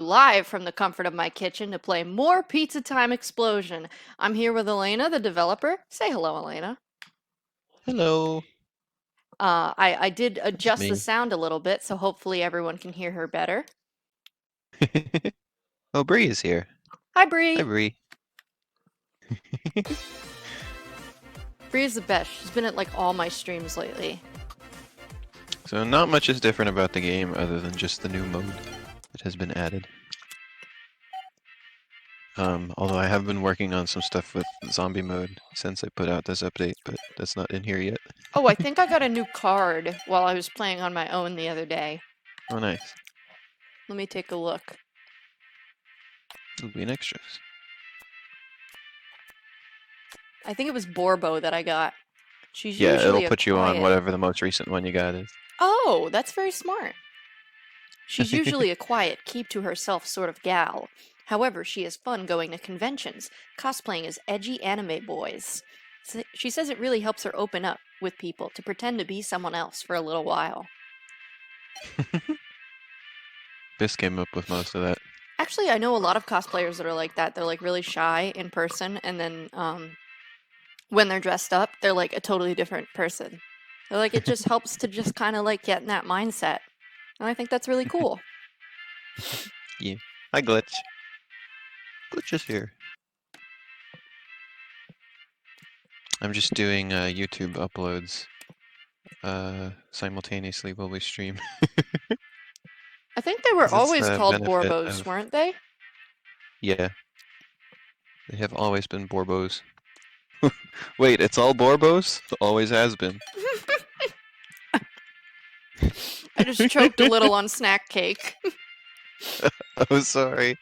live from the comfort of my kitchen to play more Pizza Time Explosion. I'm here with Alayna, the developer. Say hello, Alayna. Hello, I did it's adjust the me. sound a little bit, so hopefully everyone can hear her better. Oh, Bree is here. Hi, Hi, Bree. Bree. Bree is the best. She's been at like all my streams lately. So not much is different about the game other than just the new mode that has been added. Although I have been working on some stuff with zombie mode since I put out this update, but that's not in here yet. Oh, I think I got a new card while I was playing on my own the other day. Oh, nice. Let me take a look. It'll be in extras. I think it was Borbo that I got. She's Yeah, it'll usually a put you on quiet. whatever the most recent one you got is. Oh, that's very smart. She's usually a quiet, keep to herself sort of gal. However, she has fun going to conventions, cosplaying as edgy anime boys. She says it really helps her open up with people to pretend to be someone else for a little while. This came up with most of that. Actually, I know a lot of cosplayers that are like that. They're like really shy in person, and then when they're dressed up, they're like a totally different person. They're like, it just helps to just kind of like get in that mindset. And I think that's really cool. Yeah. Hi, Glitch. Glitch is here. I'm just doing YouTube uploads simultaneously while we stream. I think they were That's always the called benefit Borbos, of, weren't they? yeah, they have always been Borbos. Wait, it's all Borbos? It always has been. I just choked a little on snack cake. Oh, sorry.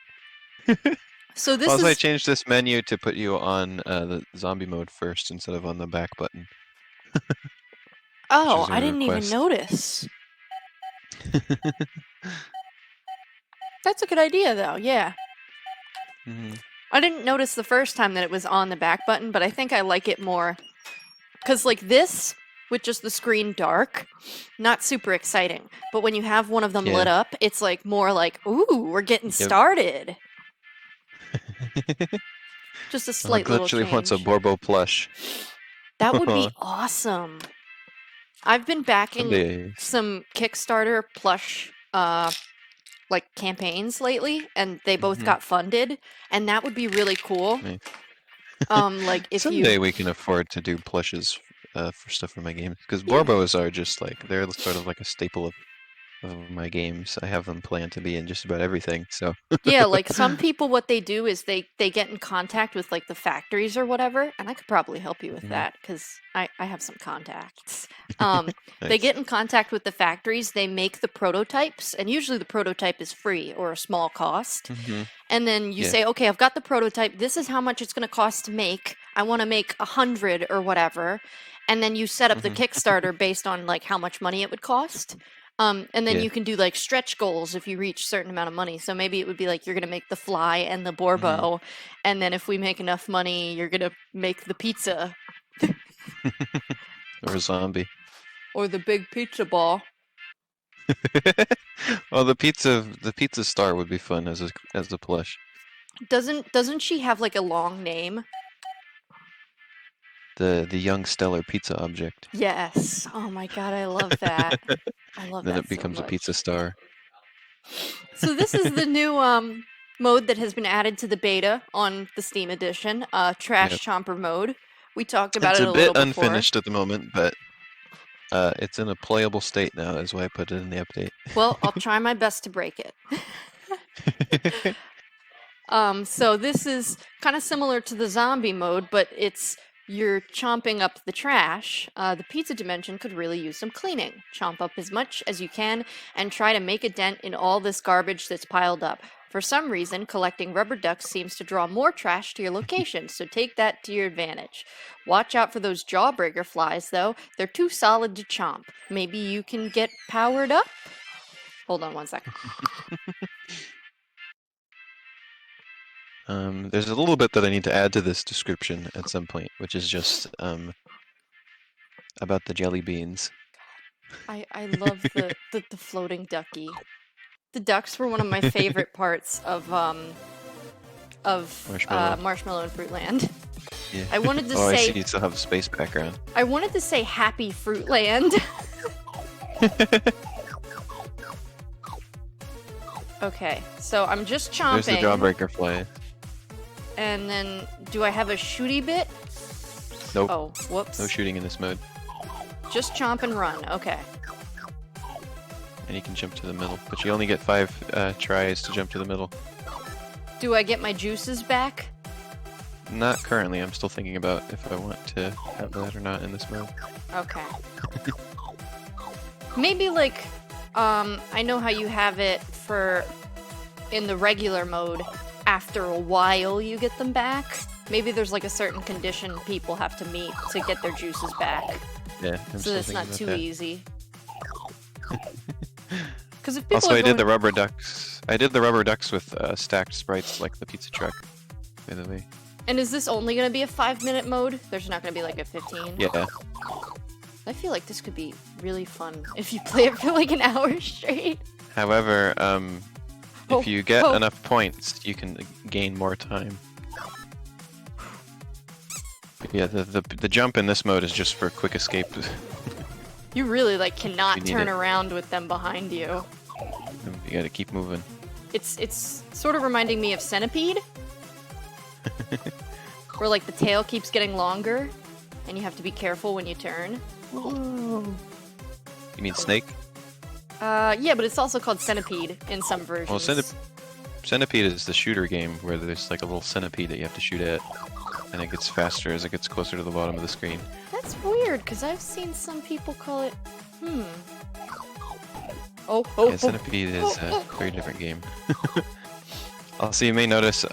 So this Also, I is... changed this menu to put you on the zombie mode first instead of on the back button, which Oh, was I your didn't even request. notice. That's a good idea, though, yeah. Mhm. I didn't notice the first time that it was on the back button, but I think I like it more. Because, like, this, with just the screen dark, not super exciting. But when you have one of them lit Yeah. up, it's, like, more like, ooh, we're getting Yep. started. Just a Oh, slight little Glitchly wants a change. Borbo plush. That would be awesome. I've been backing Someday. some Kickstarter plush like campaigns lately, and they both Mhm. got funded, and that would be really cool. Nice. Like if you... Someday we can afford to do plushes for stuff for my games, because Yeah. Borbos are just like, they're sort of like a staple of my games. I have them planned to be in just about everything, so. Yeah, like some people, what they do is they get in contact with like the factories or whatever, and I could probably help you with Mhm. that because I have some contacts. Um, they Nice. get in contact with the factories, they make the prototypes, and usually the prototype is free or a small cost. Mm-hmm. And then you Yeah. say, okay, I've got the prototype. This is how much it's going to cost to make. I want to make 100 or whatever. And then you set up the Mm-hmm. Kickstarter based on like how much money it would cost. And then Yeah. you can do like stretch goals if you reach a certain amount of money. So maybe it would be like you're going to make the fly and the Mm-hmm. Borbo. And then if we make enough money, you're going to make the pizza Or a zombie. or the big pizza ball. Well, the pizza star would be fun as the plush. Doesn't she have like a long name? The young stellar pizza object. Yes. Oh my God, I love that. I love Then that it so becomes a much. pizza star. So this is the new mode that has been added to the beta on the Steam edition, Trash Yep. Chomper Mode. We talked about It's it a a bit little before. unfinished at the moment, but it's in a playable state now. That's why I put it in the update. Well, I'll try my best to break it. So this is kind of similar to the zombie mode, but you're chomping up the trash. The pizza dimension could really use some cleaning. Chomp up as much as you can and try to make a dent in all this garbage that's piled up. For some reason, collecting rubber ducks seems to draw more trash to your location, so take that to your advantage. Watch out for those jawbreaker flies, though. They're too solid to chomp. Maybe you can get powered up? Hold on one second. There's a little bit that I need to add to this description at some point, which is just about the jelly beans. I love the floating ducky. The ducks were one of my favorite parts of Marshmallow. Marshmallow and Fruitland. Yeah. I wanted to Oh, I say see. You still have a space background. I wanted to say Happy Fruitland. Okay, so I'm just chomping. There's the jawbreaker fly. And then, do I have a shooty bit? Nope. Oh, whoops. No shooting in this mode. Just chomp and run. Okay. And you can jump to the middle, but you only get 5 tries to jump to the middle. Do I get my juices back? Not currently. I'm still thinking about if I want to have that or not in this mode. Okay. Maybe like, I know how you have it for in the regular mode. After a while, you get them back. Maybe there's like a certain condition people have to meet to get their juices back. Yeah. So it's not too easy. Because if people Also, are I going... did the rubber ducks. I did the rubber ducks with stacked sprites like the pizza truck. By the way. And is this only going to be a 5-minute mode? There's not going to be like a 15? Yeah. I feel like this could be really fun if you play it for like an hour straight. However, if you get enough points, you can gain more time. But yeah, the jump in this mode is just for quick escape. You really like cannot need turn it. around with them behind you. You gotta keep moving. It's sort of reminding me of Centipede. Where like the tail keeps getting longer and you have to be careful when you turn. You mean Snake? Yeah, but it's also called Centipede in some versions. Well, Centipede is the shooter game where there's like a little centipede that you have to shoot at, and it gets faster as it gets closer to the bottom of the screen. That's weird, because I've seen some people call it... Yeah, Centipede is a very different game. Also, you may notice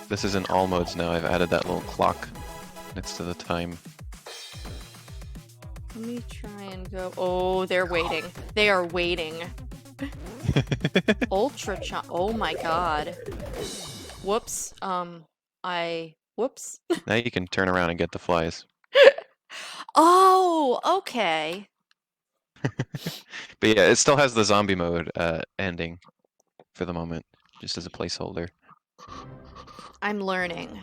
this is in all modes now. I've added that little clock next to the time. Let me try and go... Oh, they're waiting. They are waiting. Ultra chomp. Oh my god. Whoops. Whoops. Now you can turn around and get the flies. Oh, okay. But yeah, it still has the zombie mode ending for the moment, just as a placeholder. I'm learning.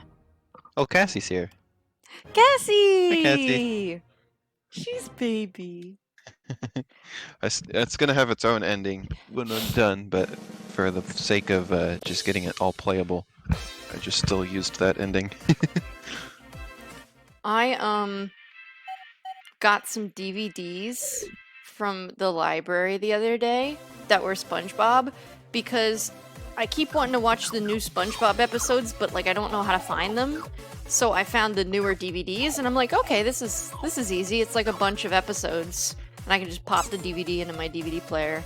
Oh, Cassie's here. Cassie! Hi, Cassie. She's baby. It's gonna have its own ending when I'm done, but for the sake of just getting it all playable, I just still used that ending. I got some DVDs from the library the other day that were SpongeBob because I keep wanting to watch the new SpongeBob episodes, but like I don't know how to find them. So I found the newer DVDs and I'm like, okay, this is easy. It's like a bunch of episodes and I can just pop the DVD into my DVD player.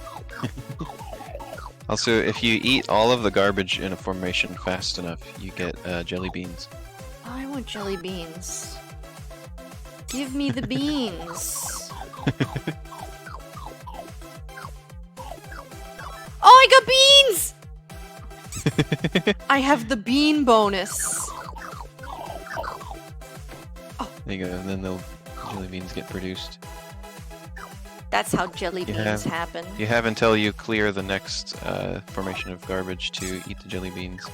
Also, if you eat all of the garbage in a formation fast enough, you get jelly beans. Oh, I want jelly beans. Give me the beans. Oh, I got beans! I have the bean bonus. There you go, and then the jelly beans get produced. That's how jelly beans happen. You have until you clear the next formation of garbage to eat the jelly beans.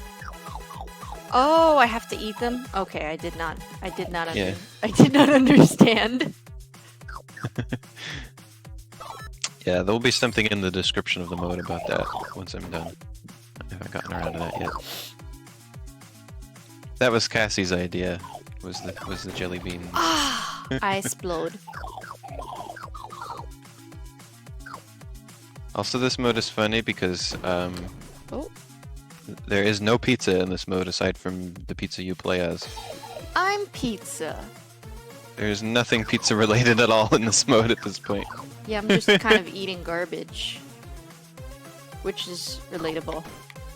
Oh, I have to eat them? Okay, I did not Yeah. I did not understand. Yeah, there will be something in the description of the mode about that once I'm done. I haven't gotten around to that yet. That was Cassie's idea. Was the jelly beans? Ah, I explode. Also, this mode is funny because Oh, there is no pizza in this mode aside from the pizza you play as. I'm pizza. There's nothing pizza related at all in this mode at this point. Yeah, I'm just kind of eating garbage, which is relatable.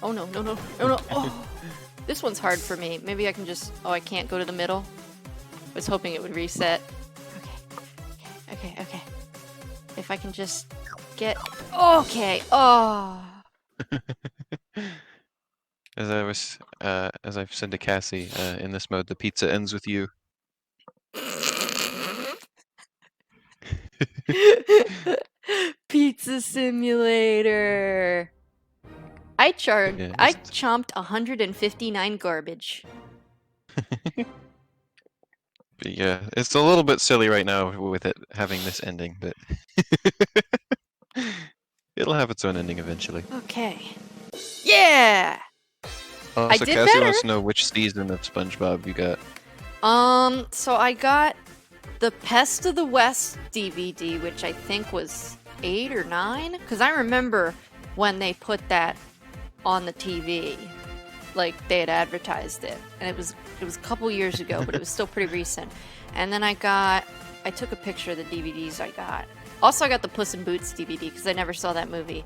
Oh no, no, no, no, no! Oh, this one's hard for me. Maybe I can just. Oh, I can't go to the middle. I was hoping it would reset. Okay. If I can just get. Okay. Oh. As I've said to Cassie, in this mode, the pizza ends with you. Pizza Simulator. Yeah, I chomped 159 garbage. but yeah, it's a little bit silly right now with it having this ending, but it'll have its own ending eventually. Okay. Yeah! I Also, did Cassie wants to better! know which season of SpongeBob you got. So I got the Pest of the West DVD, which I think was 8 or 9, because I remember when they put that on the TV, like they had advertised it, and it was a couple years ago, but it was still pretty recent. And then I took a picture of the DVDs I got. Also, I got the Puss in Boots DVD because I never saw that movie.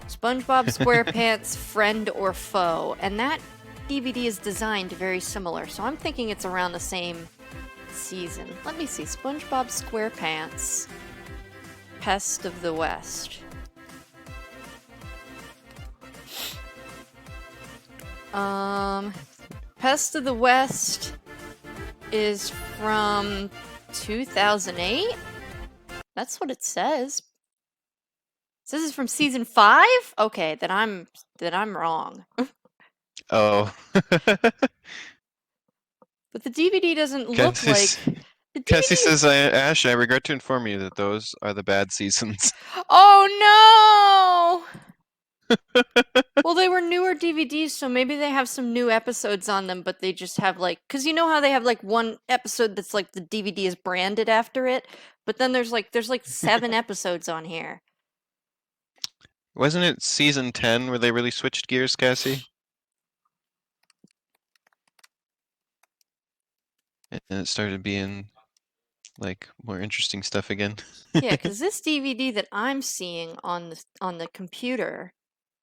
SpongeBob SquarePants Friend or Foe, and that DVD is designed very similar, so I'm thinking it's around the same season. Let me see. SpongeBob SquarePants Pest of the West. Pest of the West is from 2008? That's what it says. It says it's from season 5? Okay, then I'm wrong. Oh. But the DVD doesn't look like the DVD. Cassie says, Ash, I regret to inform you that those are the bad seasons. Oh no! Well, they were newer DVDs, so maybe they have some new episodes on them, but they just have like, because you know how they have like one episode that's like the DVD is branded after it, but then there's like 7 episodes on here. Wasn't it season 10 where they really switched gears, Cassie? And it started being like more interesting stuff again. Yeah, because this DVD that I'm seeing on the computer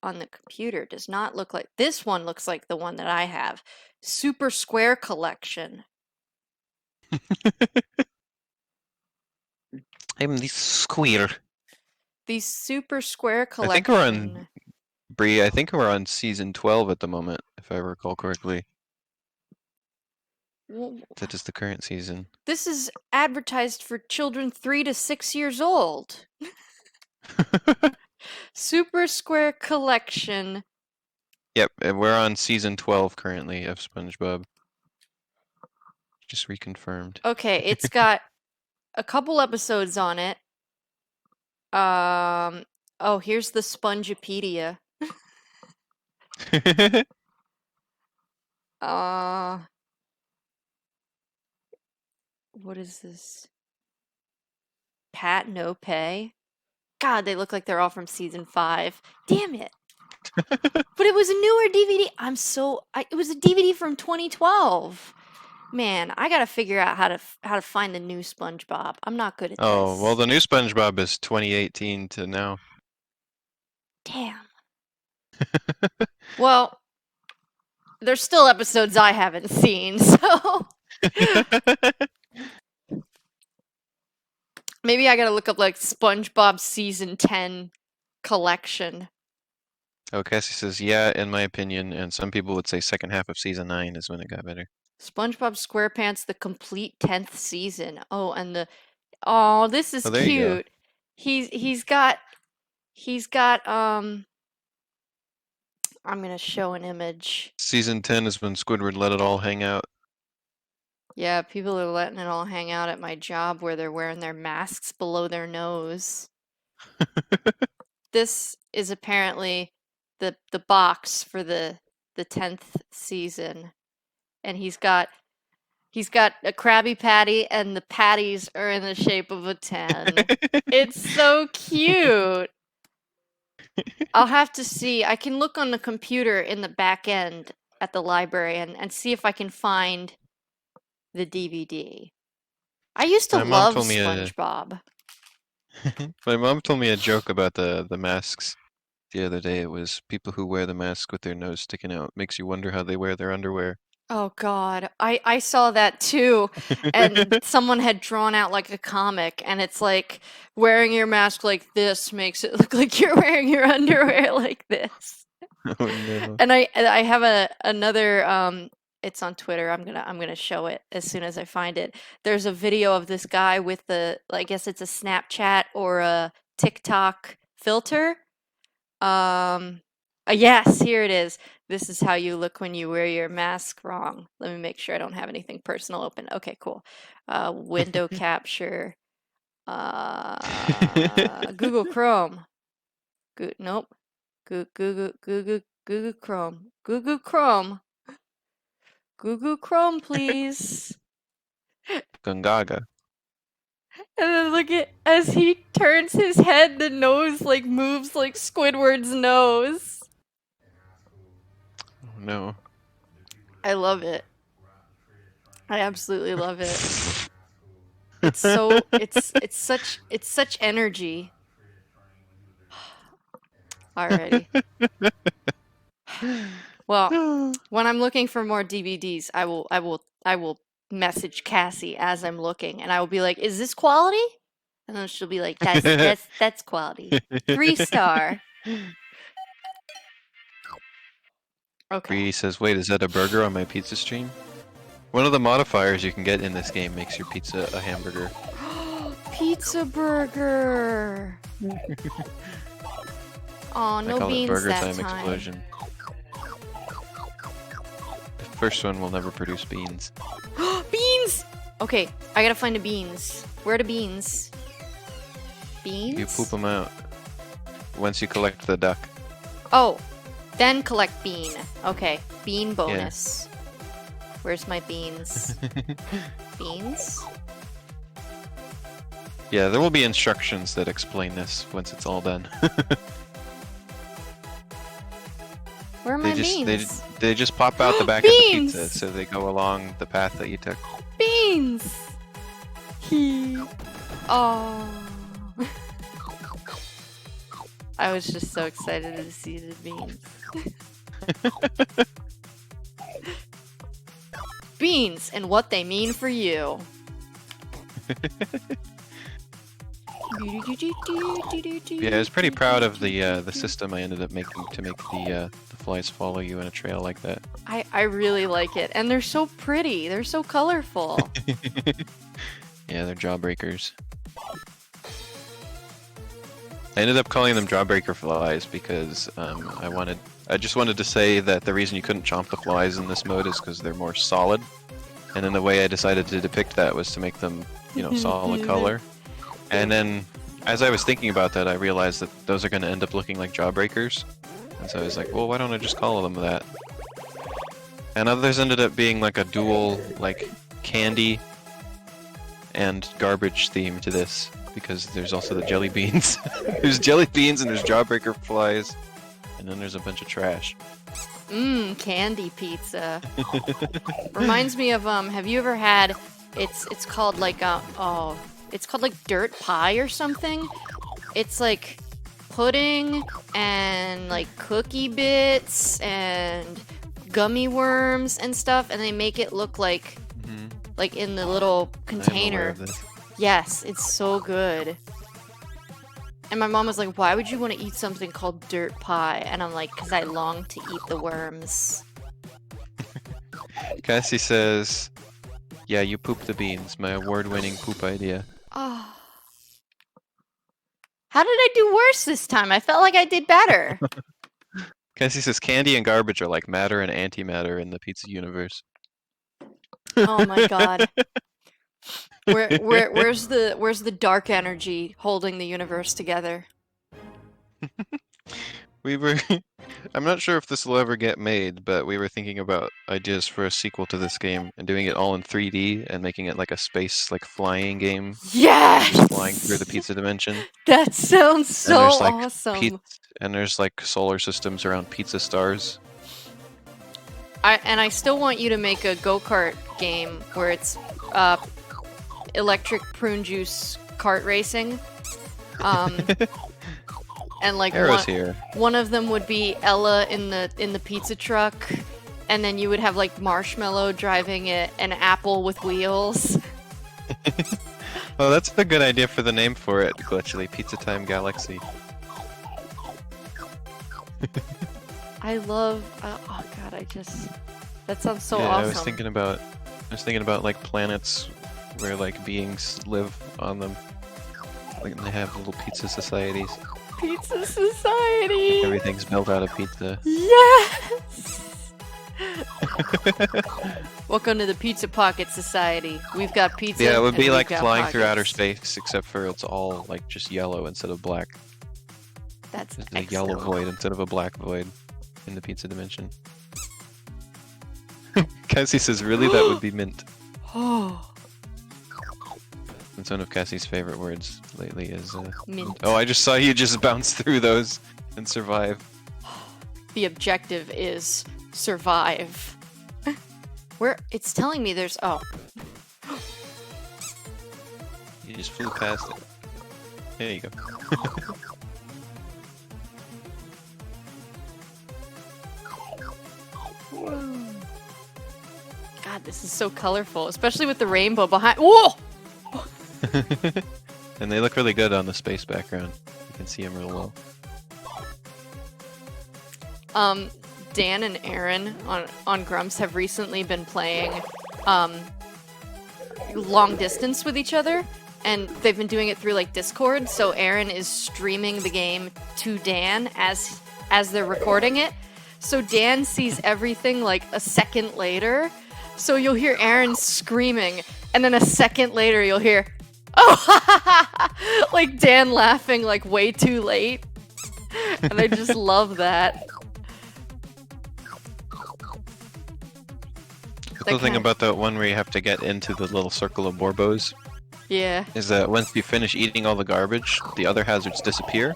does not look like this one. Looks like the one that I have, Super Square Collection. I'm the squealer. The Super Square I think we're on Bree. I think we're on season 12 at the moment, if I recall correctly. That is the current season. This is advertised for children 3 to 6 years old. Super Square Collection. Yep, and we're on season 12 currently of SpongeBob. Just reconfirmed. Okay, it's got a couple episodes on it. Oh, here's the Spongepedia. What is this? Pat No Pay? God, they look like they're all from season 5. Damn it. But it was a newer DVD. It was a DVD from 2012. Man, I gotta figure out how to find the new SpongeBob. I'm not good at this. Oh, well, the new SpongeBob is 2018 to now. Damn. Well, there's still episodes I haven't seen, so maybe I gotta look up like SpongeBob season 10 collection. Oh, Cassie says, yeah, in my opinion, and some people would say second half of season 9 is when it got better. SpongeBob SquarePants, the complete 10th season. Oh, and this is there you go. cute. He's got I'm gonna show an image. Season 10 is when Squidward let it all hang out. Yeah, people are letting it all hang out at my job where they're wearing their masks below their nose. This is apparently the box for the 10th season. And he's got a Krabby Patty, and the patties are in the shape of a 10. It's so cute. I'll have to see. I can look on the computer in the back end at the library and see if I can find the DVD. I used to love SpongeBob. My mom told me a joke about the masks the other day. It was people who wear the mask with their nose sticking out. Makes you wonder how they wear their underwear. Oh God, I saw that too, and someone had drawn out like a comic, and it's like wearing your mask like this makes it look like you're wearing your underwear like this. Oh no. And I have another it's on Twitter. I'm gonna show it as soon as I find it. There's a video of this guy with I guess it's a Snapchat or a TikTok filter. I Yes, here it is. This is how you look when you wear your mask wrong. Let me make sure I don't have anything personal open. Okay, cool. Window capture. Google Chrome. Nope. Google Chrome. Google Chrome. Google Chrome, please. Gungaga. And then look at as he turns his head, the nose like moves like Squidward's nose. Oh, no. I love it. I absolutely love it. It's so it's such energy. Alrighty. Well, when I'm looking for more DVDs, I will message Cassie as I'm looking, and I will be like, "Is this quality?" And then she'll be like, "That's quality. 3-star." Okay. Bree says, wait, is that a burger on my pizza stream? One of the modifiers you can get in this game makes your pizza a hamburger. Pizza burger. Oh, no beans Burger that Time time. Explosion. The first one will never produce beans. Beans! Okay, I gotta find the beans. Where are the beans? Beans? You poop them out once you collect the duck. Oh, then collect bean. Okay, bean bonus. Where's my beans? Beans? Yeah, there will be instructions that explain this once it's all done. Where are my beans? They just pop out the back of the Beans! pizza, so they go along the path that you took. Beans! Oh. I was just so excited to see the beans. Beans and what they mean for you. Yeah, I was pretty proud of the system I ended up making to make the flies follow you in a trail like that. I really like it, and they're so pretty. They're so colorful. Yeah, they're jawbreakers. I ended up calling them jawbreaker flies because I just wanted to say that the reason you couldn't chomp the flies in this mode is because they're more solid, and then the way I decided to depict that was to make them, you know, solid color. And then, as I was thinking about that, I realized that those are going to end up looking like jawbreakers. And so I was like, well, why don't I just call them that? And others ended up being like a dual, like, candy and garbage theme to this, because there's also the jelly beans. There's jelly beans and there's jawbreaker flies, and then there's a bunch of trash. Mmm, candy pizza. Reminds me of, have you ever had, it's called like, it's called like dirt pie or something. It's like pudding and like cookie bits and gummy worms and stuff, and they make it look like like in the little container. Yes, it's so good. And my mom was like, "Why would you want to eat something called dirt pie?" And I'm like, "Because I long to eat the worms." Cassie says, yeah, you poop the beans, my award-winning poop idea. Oh. How did I do worse this time? I felt like I did better. Cassie says candy and garbage are like matter and antimatter in the pizza universe. Oh my god. Where's the dark energy holding the universe together? I'm not sure if this will ever get made, but we were thinking about ideas for a sequel to this game and doing it all in 3D and making it like a space, like flying game. Yes! Flying through the pizza dimension. That sounds so awesome. And there's like solar systems around pizza stars. I still want you to make a go-kart game where it's electric prune juice kart racing. And like one of them would be Ella in the pizza truck, and then you would have like Marshmallow driving an apple with wheels. Well, that's a good idea for the name for it, Glitchly. Pizza Time Galaxy. I love. Oh god, that sounds so awesome. I was thinking about like planets where like beings live on them. Like they have little pizza societies. Pizza Society! Everything's built out of pizza. Yes! Welcome to the Pizza Pocket Society. We've got pizza. Yeah, it would and be we've like got flying through outer pockets. space, except for it's all like just yellow instead of black. That's There's a excellent. yellow void instead of a black void in the pizza dimension. Cassie says, really? That would be mint. Oh, That's one of Cassie's favorite words lately is mint. Oh, I just saw you just bounce through those and survive. The objective is survive. Where it's telling me there's You just flew past it. There you go. God, this is so colorful, especially with the rainbow behind. Whoa! And they look really good on the space background. You can see them real well. Dan and Aaron on Grumps have recently been playing long distance with each other, and they've been doing it through like Discord. So Aaron is streaming the game to Dan as they're recording it. So Dan sees everything like a second later. So you'll hear Aaron screaming, and then a second later you'll hear, oh, like Dan laughing like way too late. And I just love that. The cool thing about that one where you have to get into the little circle of Borbos Yeah. is that once you finish eating all the garbage, the other hazards disappear.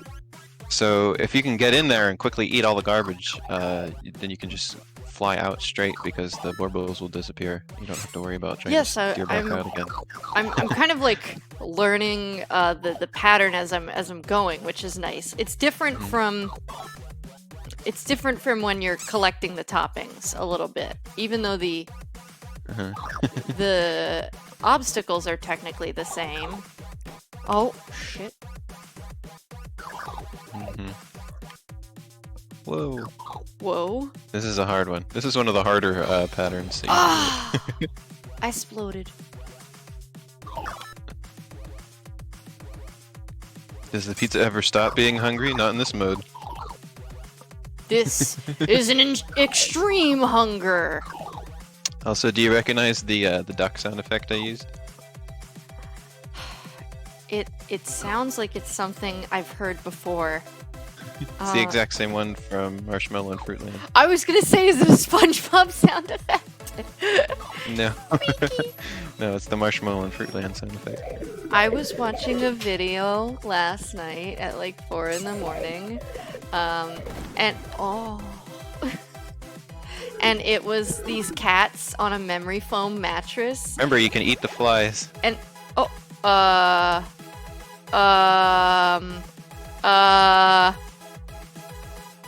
So if you can get in there and quickly eat all the garbage, then you can just fly out straight because the Borbos will disappear. You don't have to worry about trying to steer back out again. I'm kind of like learning the pattern as I'm going, which is nice. It's different from when you're collecting the toppings a little bit, even though the obstacles are technically the same. Oh shit! Whoa. Whoa! This is a hard one. This is one of the harder patterns. That you I exploded. Does the pizza ever stop being hungry? Not in this mode. This is an extreme hunger. Also, do you recognize the duck sound effect I used? It sounds like it's something I've heard before. It's the exact same one from Marshmallow and Fruitland. I was gonna say, is it a SpongeBob sound effect? No. No, it's the Marshmallow and Fruitland sound effect. I was watching a video last night at like 4 in the morning, and and it was these cats on a memory foam mattress. Remember, you can eat the flies. And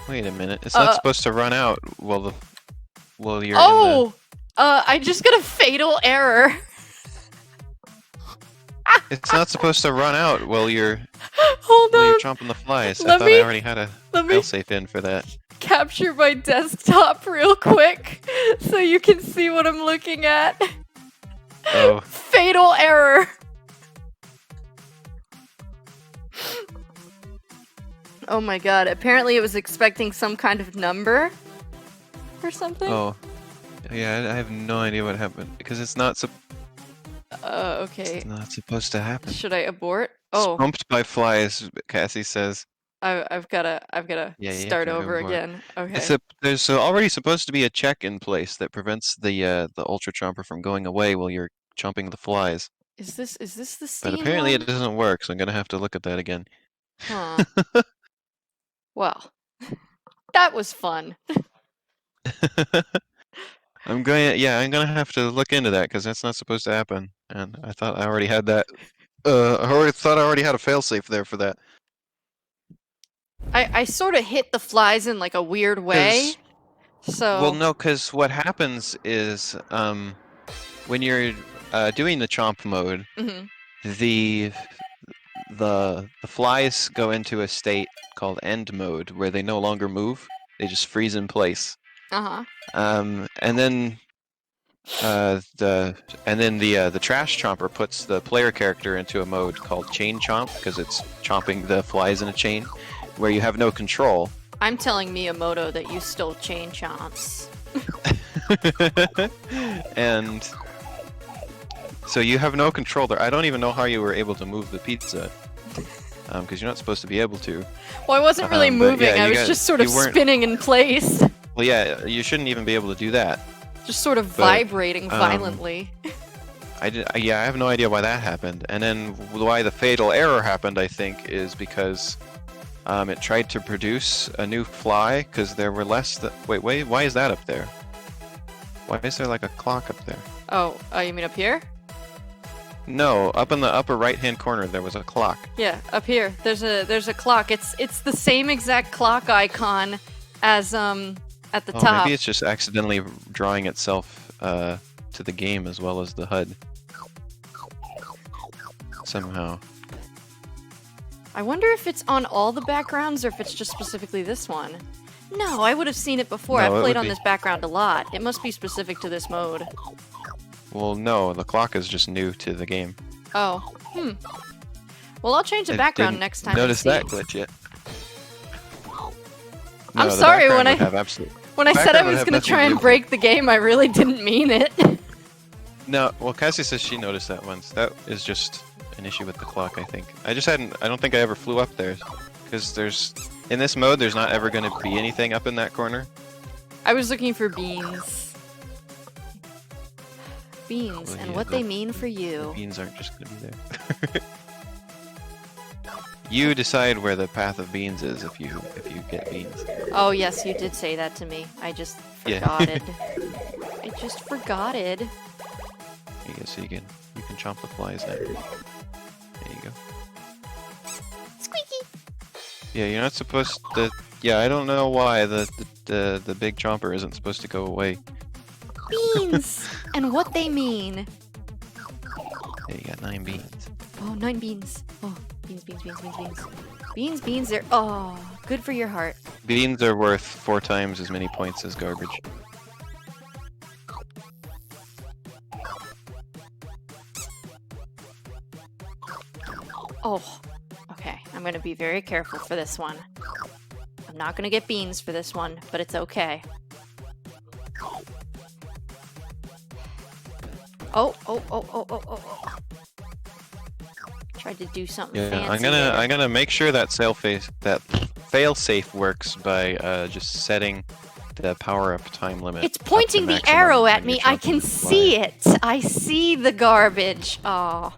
Wait a minute. It's not supposed to run out while you're in I just got a fatal error. the... It's not supposed to run out while you're chomping the flies. I thought I already had a failsafe in for that. Capture my desktop real quick so you can see what I'm looking at. Oh. Fatal error. Oh my god, apparently it was expecting some kind of number or something. Oh. Yeah, I have no idea what happened because it's not Okay. It's not supposed to happen. Should I abort? Oh, Swamped by flies, Cassie says. I've gotta start over again. Okay. There's already supposed to be a check in place that prevents the Ultra Chomper from going away while you're chomping the flies. Is this the Steam But apparently one? it doesn't work, so I'm gonna have to look at that again. Huh. Well, that was fun. I'm gonna have to look into that because that's not supposed to happen. And I thought I already had that. I already had a failsafe there for that. I sort of hit the flies in like a weird way. So Well, no, because what happens is when you're doing the chomp mode, Mhm. the flies go into a state called end mode where they no longer move; they just freeze in place. Uh-huh. And then the Trash Chomper puts the player character into a mode called Chain Chomp because it's chomping the flies in a chain, where you have no control. I'm telling Miyamoto that you stole chain chomps. And so you have no control there. I don't even know how you were able to move the pizza, because you're not supposed to be able to. Well, I wasn't really But moving. yeah, I you was got- just sort of you weren't- spinning in place. Well, yeah, you shouldn't even be able to do that. Just sort of But, vibrating violently. Yeah, I have no idea why that happened. And then why the fatal error happened, I think, is because it tried to produce a new fly because there were less. Wait, why is that up there? Why is there like a clock up there? Oh, you mean up here? No, up in the upper right-hand corner there was a clock. Yeah, up here. There's a clock. It's the same exact clock icon as at the Oh, top. maybe it's just accidentally drawing itself to the game as well as the HUD. Somehow. I wonder if it's on all the backgrounds or if it's just specifically this one. No, I would have seen it before. No, I've it played would on be. this background a lot. It must be specific to this mode. Well, no, the clock is just new to the game. Oh, Well, I'll change the I background didn't next time. Notice I see that it. glitch yet? I'm No, the sorry, background when would I- have absolute- When I said I background would was have going to nothing try to and do with break the game, I really didn't mean it. No, well, Cassie says she noticed that once. That is just an issue with the clock, I think. I don't think I ever flew up there. Because in this mode, there's not ever going to be anything up in that corner. I was looking for beans. Beans, Well, and yeah, what they mean for The you. beans aren't just going to be there. You decide where the path of beans is if you get beans. Oh, yes, you did say that to me. I just Yeah. forgot it. I just forgot it. There you go, so you can chomp the flies now. There you go. Squeaky! Yeah, you're not supposed to. Yeah, I don't know why the big chomper isn't supposed to go away. Beans! And what they mean. Yeah, you got 9 beans. Oh, 9 beans. Oh, beans. Beans, they're... Oh, good for your heart. Beans are worth 4 times as many points as garbage. Oh, okay. I'm going to be very careful for this one. I'm not going to get beans for this one, but it's okay. Oh. Tried to do something Yeah, fancy I'm gonna make sure that fail-safe works by just setting the power-up time limit. It's up to pointing the maximum arrow at when me. you're I chomping can the fly. see it. I see the garbage. Oh.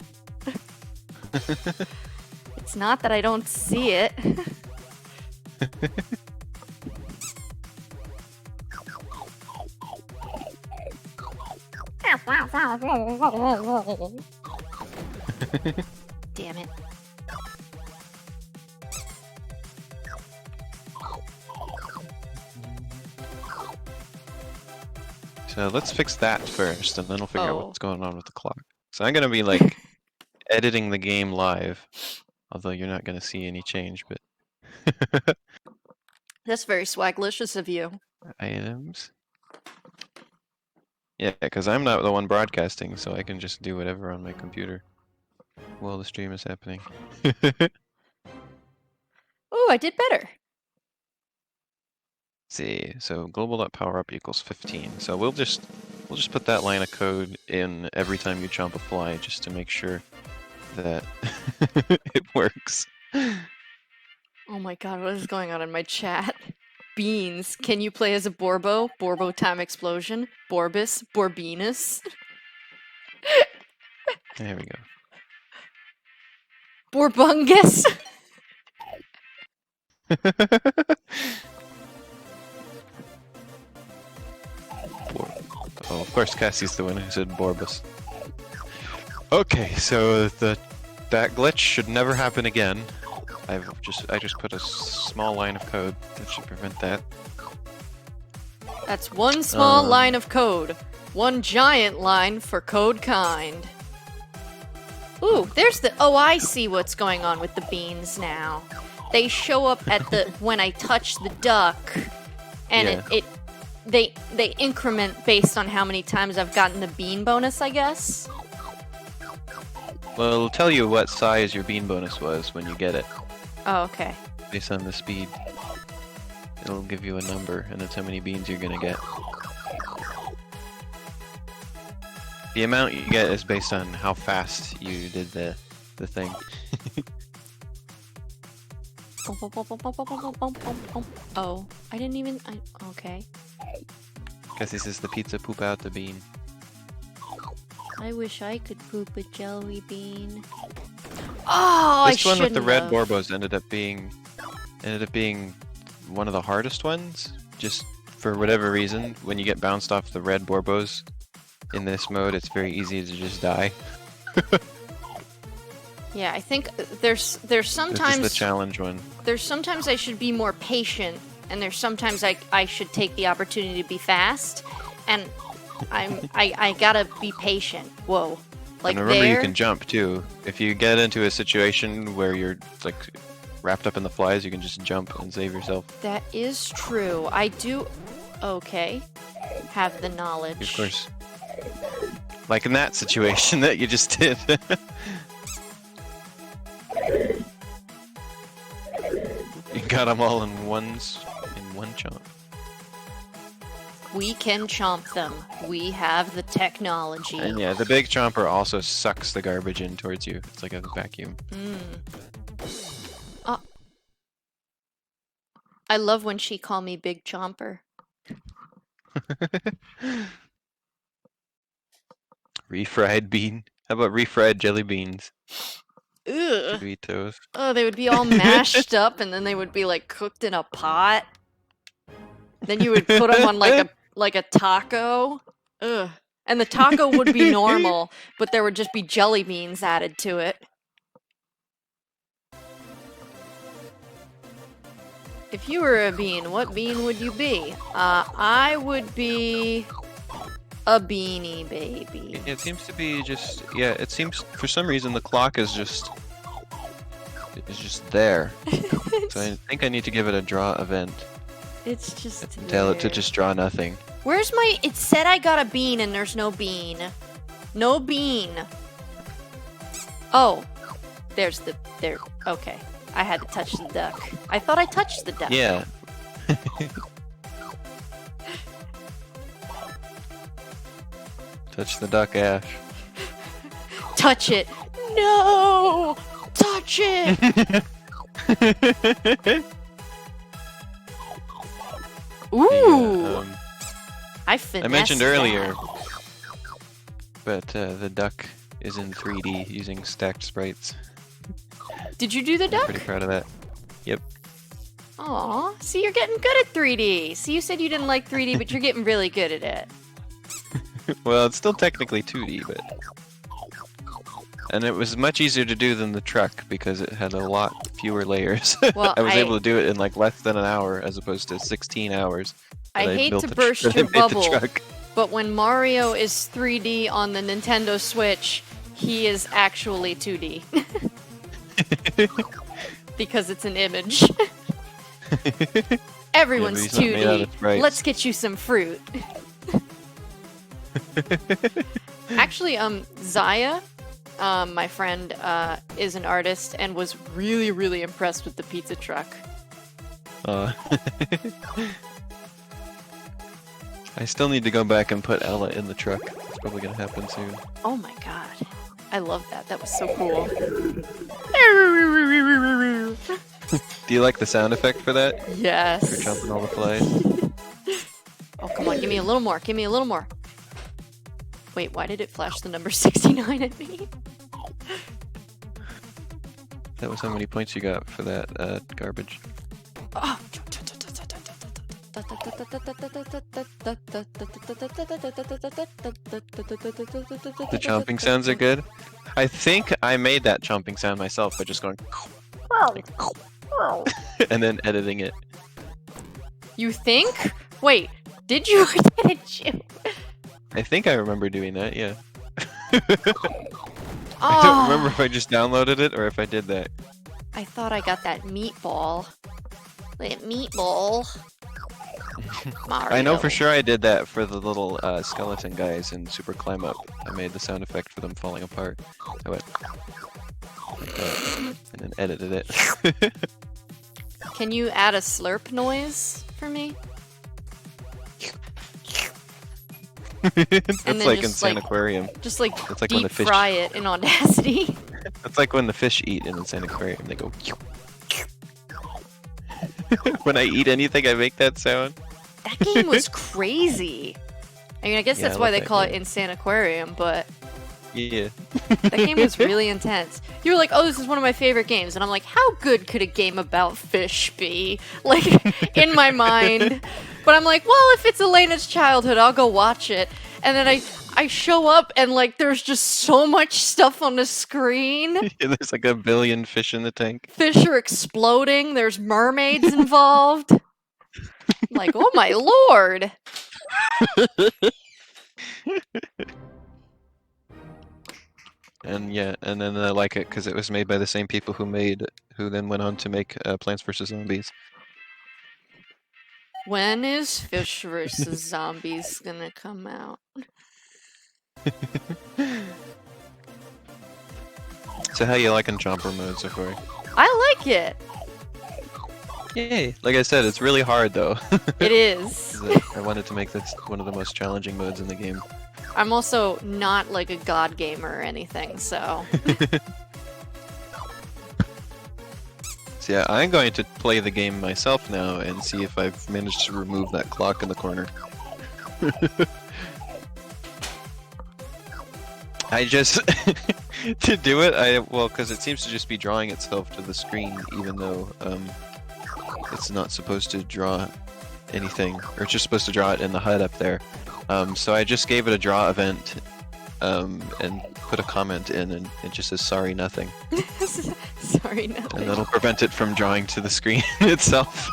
It's not that I don't see it. Damn it. So let's fix that first, and then we'll figure out Oh. what's going on with the clock. So I'm gonna be like editing the game live, although you're not gonna see any change. But That's very swaglicious of you. items. Yeah, because I'm not the one broadcasting, so I can just do whatever on my computer while the stream is happening. Oh, I did better. See, so global.powerup equals 15. So we'll just put that line of code in every time you chomp a fly, just to make sure that it works. Oh my god, what is going on in my chat? Beans. Can you play as a Borbo? Borbo time explosion? Borbus? Borbinus? There we go. Borbungus? Oh, of course, Cassie's the one who said Borbus. Okay, so that glitch should never happen again. I just put a small line of code that should prevent that. That's one small line of code. One giant line for code kind. Ooh, there's the... Oh, I see what's going on with the beans now. They show up at the... when I touch the duck. And Yeah. they increment based on how many times I've gotten the bean bonus, I guess. Well, it'll tell you what size your bean bonus was when you get it. Oh, okay. based on the speed. It'll give you a number, and that's how many beans you're gonna get. The amount you get is based on how fast you did the thing. Oh, I didn't even. Okay. Guess this is the pizza poop out the bean. I wish I could poop a jelly bean. Oh, This one with the red Borbos ended up being one of the hardest ones. Just for whatever reason, when you get bounced off the red Borbos in this mode, it's very easy to just die. Yeah, I think there's sometimes This is the challenge one. There's sometimes I should be more patient, and there's sometimes I should take the opportunity to be fast, and I gotta be patient. Whoa, like and remember, there, you can jump too. If you get into a situation where you're like wrapped up in the flies, you can just jump and save yourself. That is true. I do. Okay, have the knowledge. Of course. Like in that situation that you just did. You got them all in one chomp. We can chomp them. We have the technology. And yeah, the big chomper also sucks the garbage in towards you. It's like a vacuum. Oh. I love when she call me Big Chomper. Refried bean. How about refried jelly beans? Ugh. Doritos. Oh, they would be all mashed up, and then they would be like cooked in a pot. Then you would put them on like a taco. Ugh. And the taco would be normal, but there would just be jelly beans added to it. If you were a bean, what bean would you be? I would be a beanie baby. It seems to be just, yeah, it seems for some reason the clock is just there. So I think I need to give it a draw event. It's just and tell it to just draw nothing. Where's my... It said I got a bean and there's no bean. No bean. Oh. There's the... There. Okay. I had to touch the duck. I thought I touched the duck. Yeah. Touch the duck, Ash. Touch it. No! Touch it! Ooh! I mentioned earlier, but the duck is in 3D using stacked sprites. Did you do the duck? I'm pretty proud of that. Yep. Aw, see, you're getting good at 3D. See, you said you didn't like 3D, but you're getting really good at it. Well, it's still technically 2D, but... And it was much easier to do than the truck, because it had a lot fewer layers. Well, I was able to do it in like less than an hour, as opposed to 16 hours. I hate to burst your bubble, but when Mario is 3D on the Nintendo Switch, he is actually 2D. Because it's an image. Everyone's 2D. Let's get you some fruit. Actually, Zaya, my friend, is an artist and was really, really impressed with the pizza truck. I still need to go back and put Ella in the truck. It's probably gonna happen soon. Oh my god. I love that. That was so cool. Do you like the sound effect for that? Yes. For jumping all the flies? Oh, come on. Give me a little more. Give me a little more. Wait, why did it flash the number 69 at me? That was how many points you got for that garbage. Oh. The chomping sounds are good. I think I made that chomping sound myself by just going and then editing it. You think? Wait, did you or didn't you? I think I remember doing that, yeah. Oh. I don't remember if I just downloaded it or if I did that. I thought I got that meatball. That meatball. Mario. I know for sure I did that for the little skeleton guys in Super Climb Up. I made the sound effect for them falling apart. I went like that, and then edited it. Can you add a slurp noise for me? It's And then like just, in like- Aquarium. Just like It's like when deep the fish. fry it in Audacity. It's like when the fish eat in Insane Aquarium. They go. When I eat anything, I make that sound. That game was crazy. I mean, I guess Yeah, that's I why love they that call it game. Insane Aquarium, but Yeah. that game was really intense. You were like, oh, this is one of my favorite games. And I'm like, how good could a game about fish be? Like, in my mind. But I'm like, well, if it's Alayna's childhood, I'll go watch it. And then I show up and, like, there's just so much stuff on the screen. There's like a billion fish in the tank. Fish are exploding. There's mermaids involved. I'm like, oh my lord. And yeah, and then I like it because it was made by the same people who then went on to make Plants vs Zombies. When is Fish vs. Zombies gonna come out? So how you liking Chomper Mode, Sakura? I like it. Yay! Like I said, it's really hard though. It is. I wanted to make this one of the most challenging modes in the game. I'm also not like a god gamer or anything, so. So yeah, I'm going to play the game myself now and see if I've managed to remove that clock in the corner. I just to do it, well, because it seems to just be drawing itself to the screen, even though it's not supposed to draw anything, or it's just supposed to draw it in the HUD up there. So I just gave it a draw event and put a comment in, and it just says sorry nothing, Sorry, nothing. and that'll prevent it from drawing to the screen itself.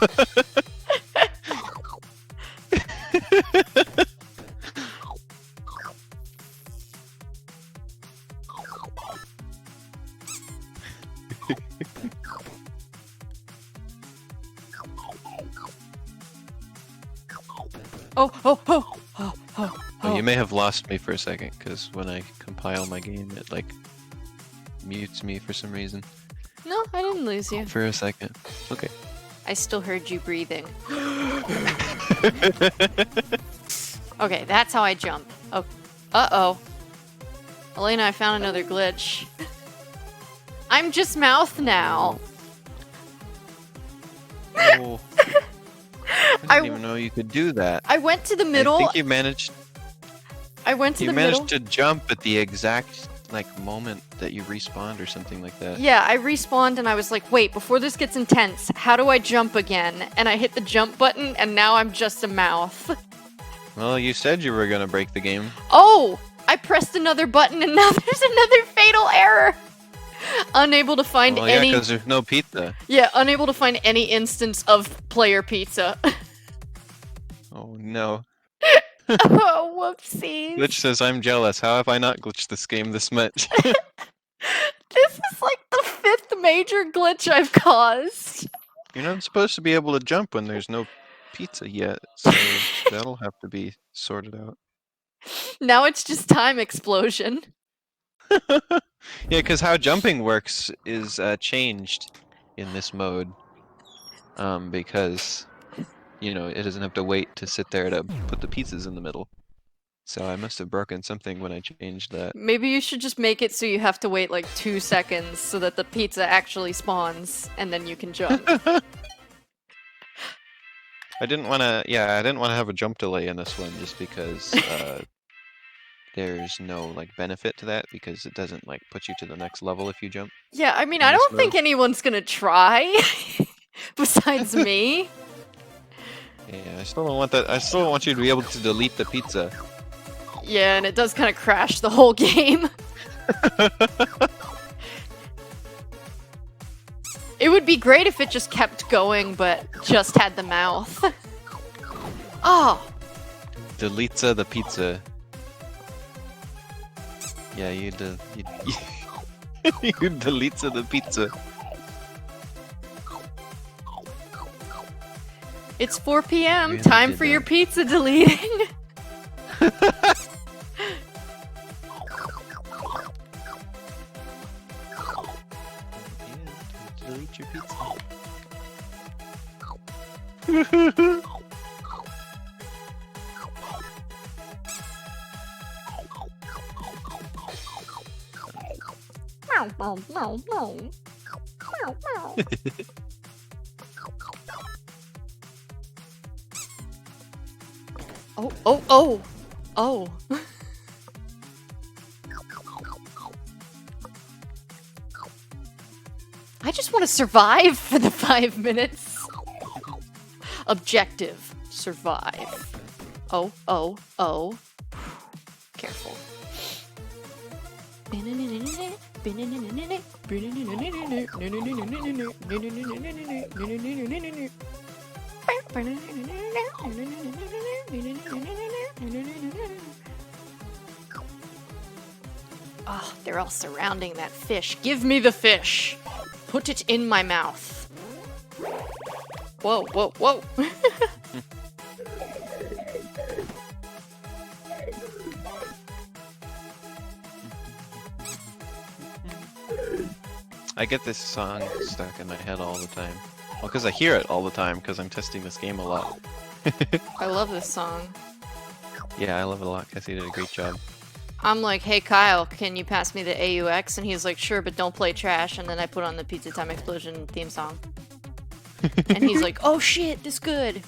Oh. You may have lost me for a second, because when I compile my game, it like mutes me for some reason. No, I didn't lose you. For a second. Okay. I still heard you breathing. Okay, that's how I jump. Oh, uh-oh. Alayna, I found another glitch. I'm just mouth now. Oh. I I- didn't even know you could do that. I went to the middle. I think you managed. I went to You the managed middle. to jump at the exact moment that you respawned or something like that. Yeah, I respawned and I was like, wait, before this gets intense, how do I jump again? And I hit the jump button and now I'm just a mouth. Well, you said you were gonna break the game. Oh! I pressed another button and now there's another fatal error! Unable to find Well, yeah, any. because there's no pizza. Yeah, unable to find any instance of player pizza. Oh no. Oh, whoopsies. Glitch says I'm jealous. How have I not glitched this game this much? This is like the 5th major glitch I've caused. You're not supposed to be able to jump when there's no pizza yet, so that'll have to be sorted out. Now it's just time explosion. Yeah, because how jumping works is changed in this mode. Because, it doesn't have to wait to sit there to put the pizzas in the middle. So I must have broken something when I changed that. Maybe you should just make it so you have to wait like 2 seconds so that the pizza actually spawns and then you can jump. I didn't want to have a jump delay in this one just because there's no benefit to that, because it doesn't put you to the next level if you jump. Yeah, I mean, In I this don't think mode. anyone's gonna try besides me. Yeah, I still don't want that. I still want you to be able to delete the pizza. Yeah, and it does kind of crash the whole game. It would be great if it just kept going, but just had the mouth. Oh, Delitza the pizza. Yeah, you delitza the pizza. it's 4 p.m. Really Time did for your that. pizza deleting. Yeah, delete your pizza. Oh, oh, oh, oh. I just want to survive for the 5 minutes. Objective, survive. Oh, oh, oh. Careful. Oh, they're all surrounding that fish. Give me the fish. Put it in my mouth. Whoa, whoa, whoa. I get this song stuck in my head all the time. Well, because I hear it all the time, because I'm testing this game a lot. I love this song. Yeah, I love it a lot. Cassie did a great job. I'm like, hey Kyle, can you pass me the AUX? And he's like, sure, but don't play trash. And then I put on the Pizza Time Explosion theme song. And he's like, oh shit, this good.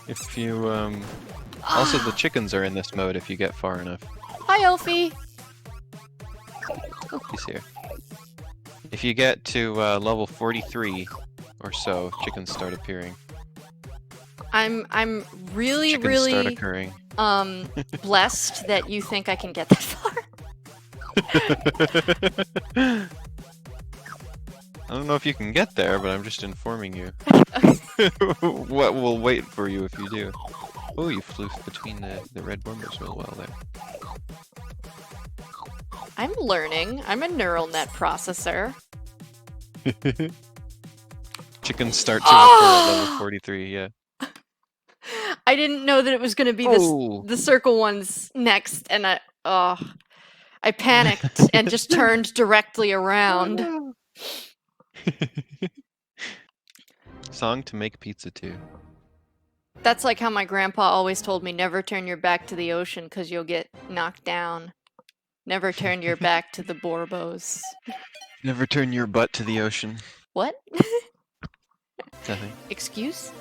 If you, also the chickens are in this mode if you get far enough. Hi, Elfie. Oh, he's here. If you get to level 43 or so, chickens start appearing. I'm really, Chickens really start occurring. blessed that you think I can get that far. I don't know if you can get there, but I'm just informing you. What will wait for you if you do. Oh, you flew between the red bombers real well there. I'm learning. I'm a neural net processor. Chickens start to occur at level 43, yeah. I didn't know that it was going to be the circle ones next, and I panicked and just turned directly around. Song to make pizza to. That's like how my grandpa always told me, never turn your back to the ocean because you'll get knocked down. Never turn your back to the Borbos. Never turn your butt to the ocean. What? Nothing. Excuse?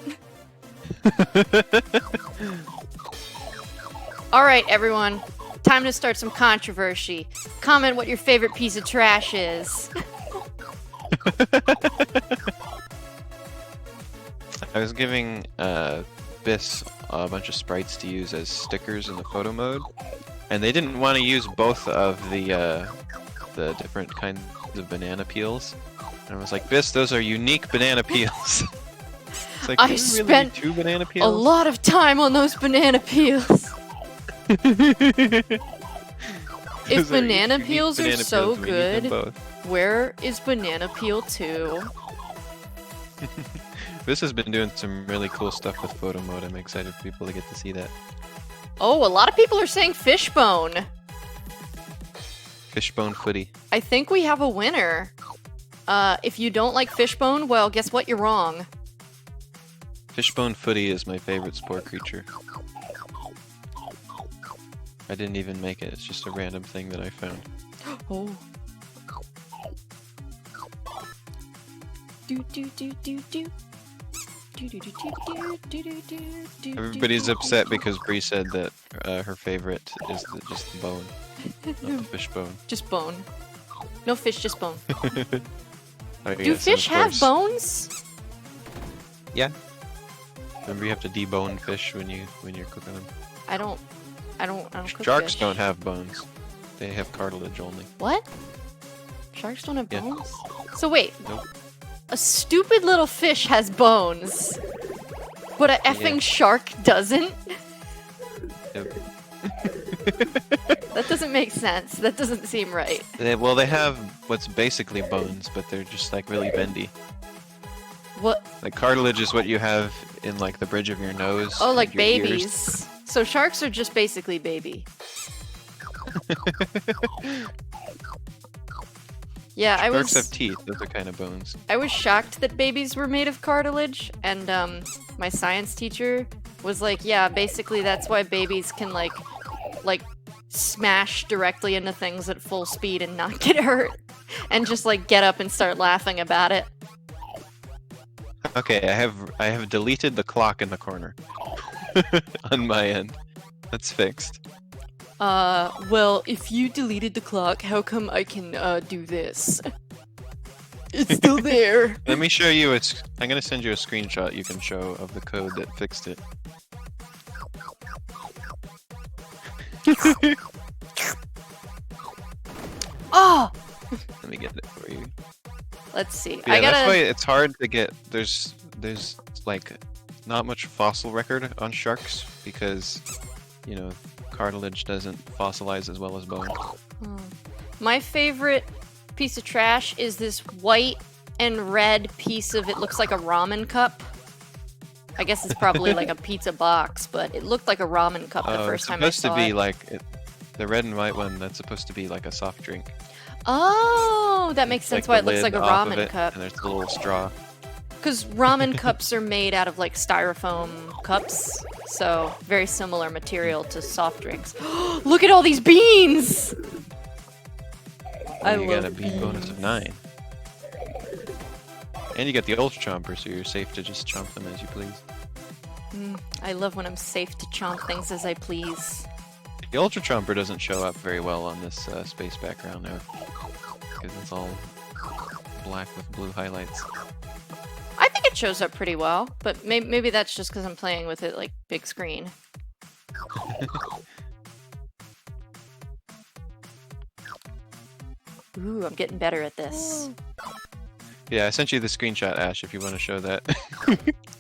Alright, everyone. Time to start some controversy. Comment what your favorite piece of trash is. I was giving Biss a bunch of sprites to use as stickers in the photo mode, and they didn't want to use both of the different kinds of banana peels. And I was like, Biss, those are unique banana peels. It's like, I spent two banana peels? a lot of time on those banana peels. If banana peels are so good, where is Banana Peel 2? This has been doing some really cool stuff with photo mode. I'm excited for people to get to see that. Oh, a lot of people are saying Fishbone. Fishbone footy. I think we have a winner. If you don't like Fishbone, well, guess what? You're wrong. Fishbone footy is my favorite spore creature. I didn't even make it. It's just a random thing that I found. Oh. Everybody's upset because Bree said that her favorite is just the bone, not the fish bone. Just bone. No fish, just bone. Oh, Do fish have bones? Yeah. Remember, you have to debone fish when you're cooking them. I don't cook Sharks fish. don't have bones. They have cartilage only. What? Sharks don't have Yeah. bones? So wait, Nope. a stupid little fish has bones, but a effing shark doesn't? Yep. That doesn't make sense. That doesn't seem right. Well, they have what's basically bones, but they're just like really bendy. What? Like cartilage is what you have in like the bridge of your nose. Oh, and like your ears. babies. So sharks are just basically Yeah, Sharks have teeth. Those are kind of bones. I was shocked that babies were made of cartilage, and my science teacher was like, "Yeah, basically that's why babies can like smash directly into things at full speed and not get hurt, and just like get up and start laughing about it." Okay, I have deleted the clock in the corner on my end. That's fixed. Well, if you deleted the clock, how come I can do this? It's still there. Let me show you. I'm gonna send you a screenshot you can show of the code that fixed it. Oh! Let me get it for you. Let's see. Yeah, I gotta... that's why it's hard to get. There's like not much fossil record on sharks because, you know, cartilage doesn't fossilize as well as bone. My favorite piece of trash is this white and red piece of, it looks like a ramen cup. I guess it's probably like a pizza box, but it looked like a ramen cup the first time I saw it. It's supposed to be like the red and white one. That's supposed to be like a soft drink. Oh, that makes sense why it looks like a ramen cup. And there's a little straw. Because ramen cups are made out of like styrofoam cups, so very similar material to soft drinks. Look at all these beans! I love got a bean bonus of 9. And you get the Ultra Chomper, so you're safe to just chomp them as you please. I love when I'm safe to chomp things as I please. The Ultra Chomper doesn't show up very well on this space background though, because it's all black with blue highlights. I think it shows up pretty well, but maybe that's just because I'm playing with it like big screen. Ooh, I'm getting better at this. Yeah, I sent you the screenshot, Ash, if you want to show that.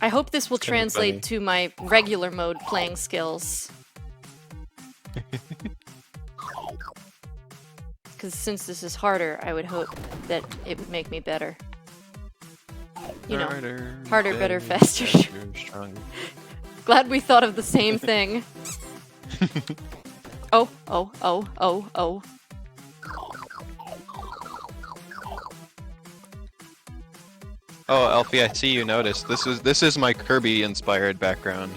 I hope this will It's kinda translate funny. to my regular mode playing skills. Because since this is harder, I would hope that it would make me better. You know, harder, better, faster. Stronger. Glad we thought of the same thing. Oh. Oh, Elfie, I see you noticed. This is my Kirby-inspired background.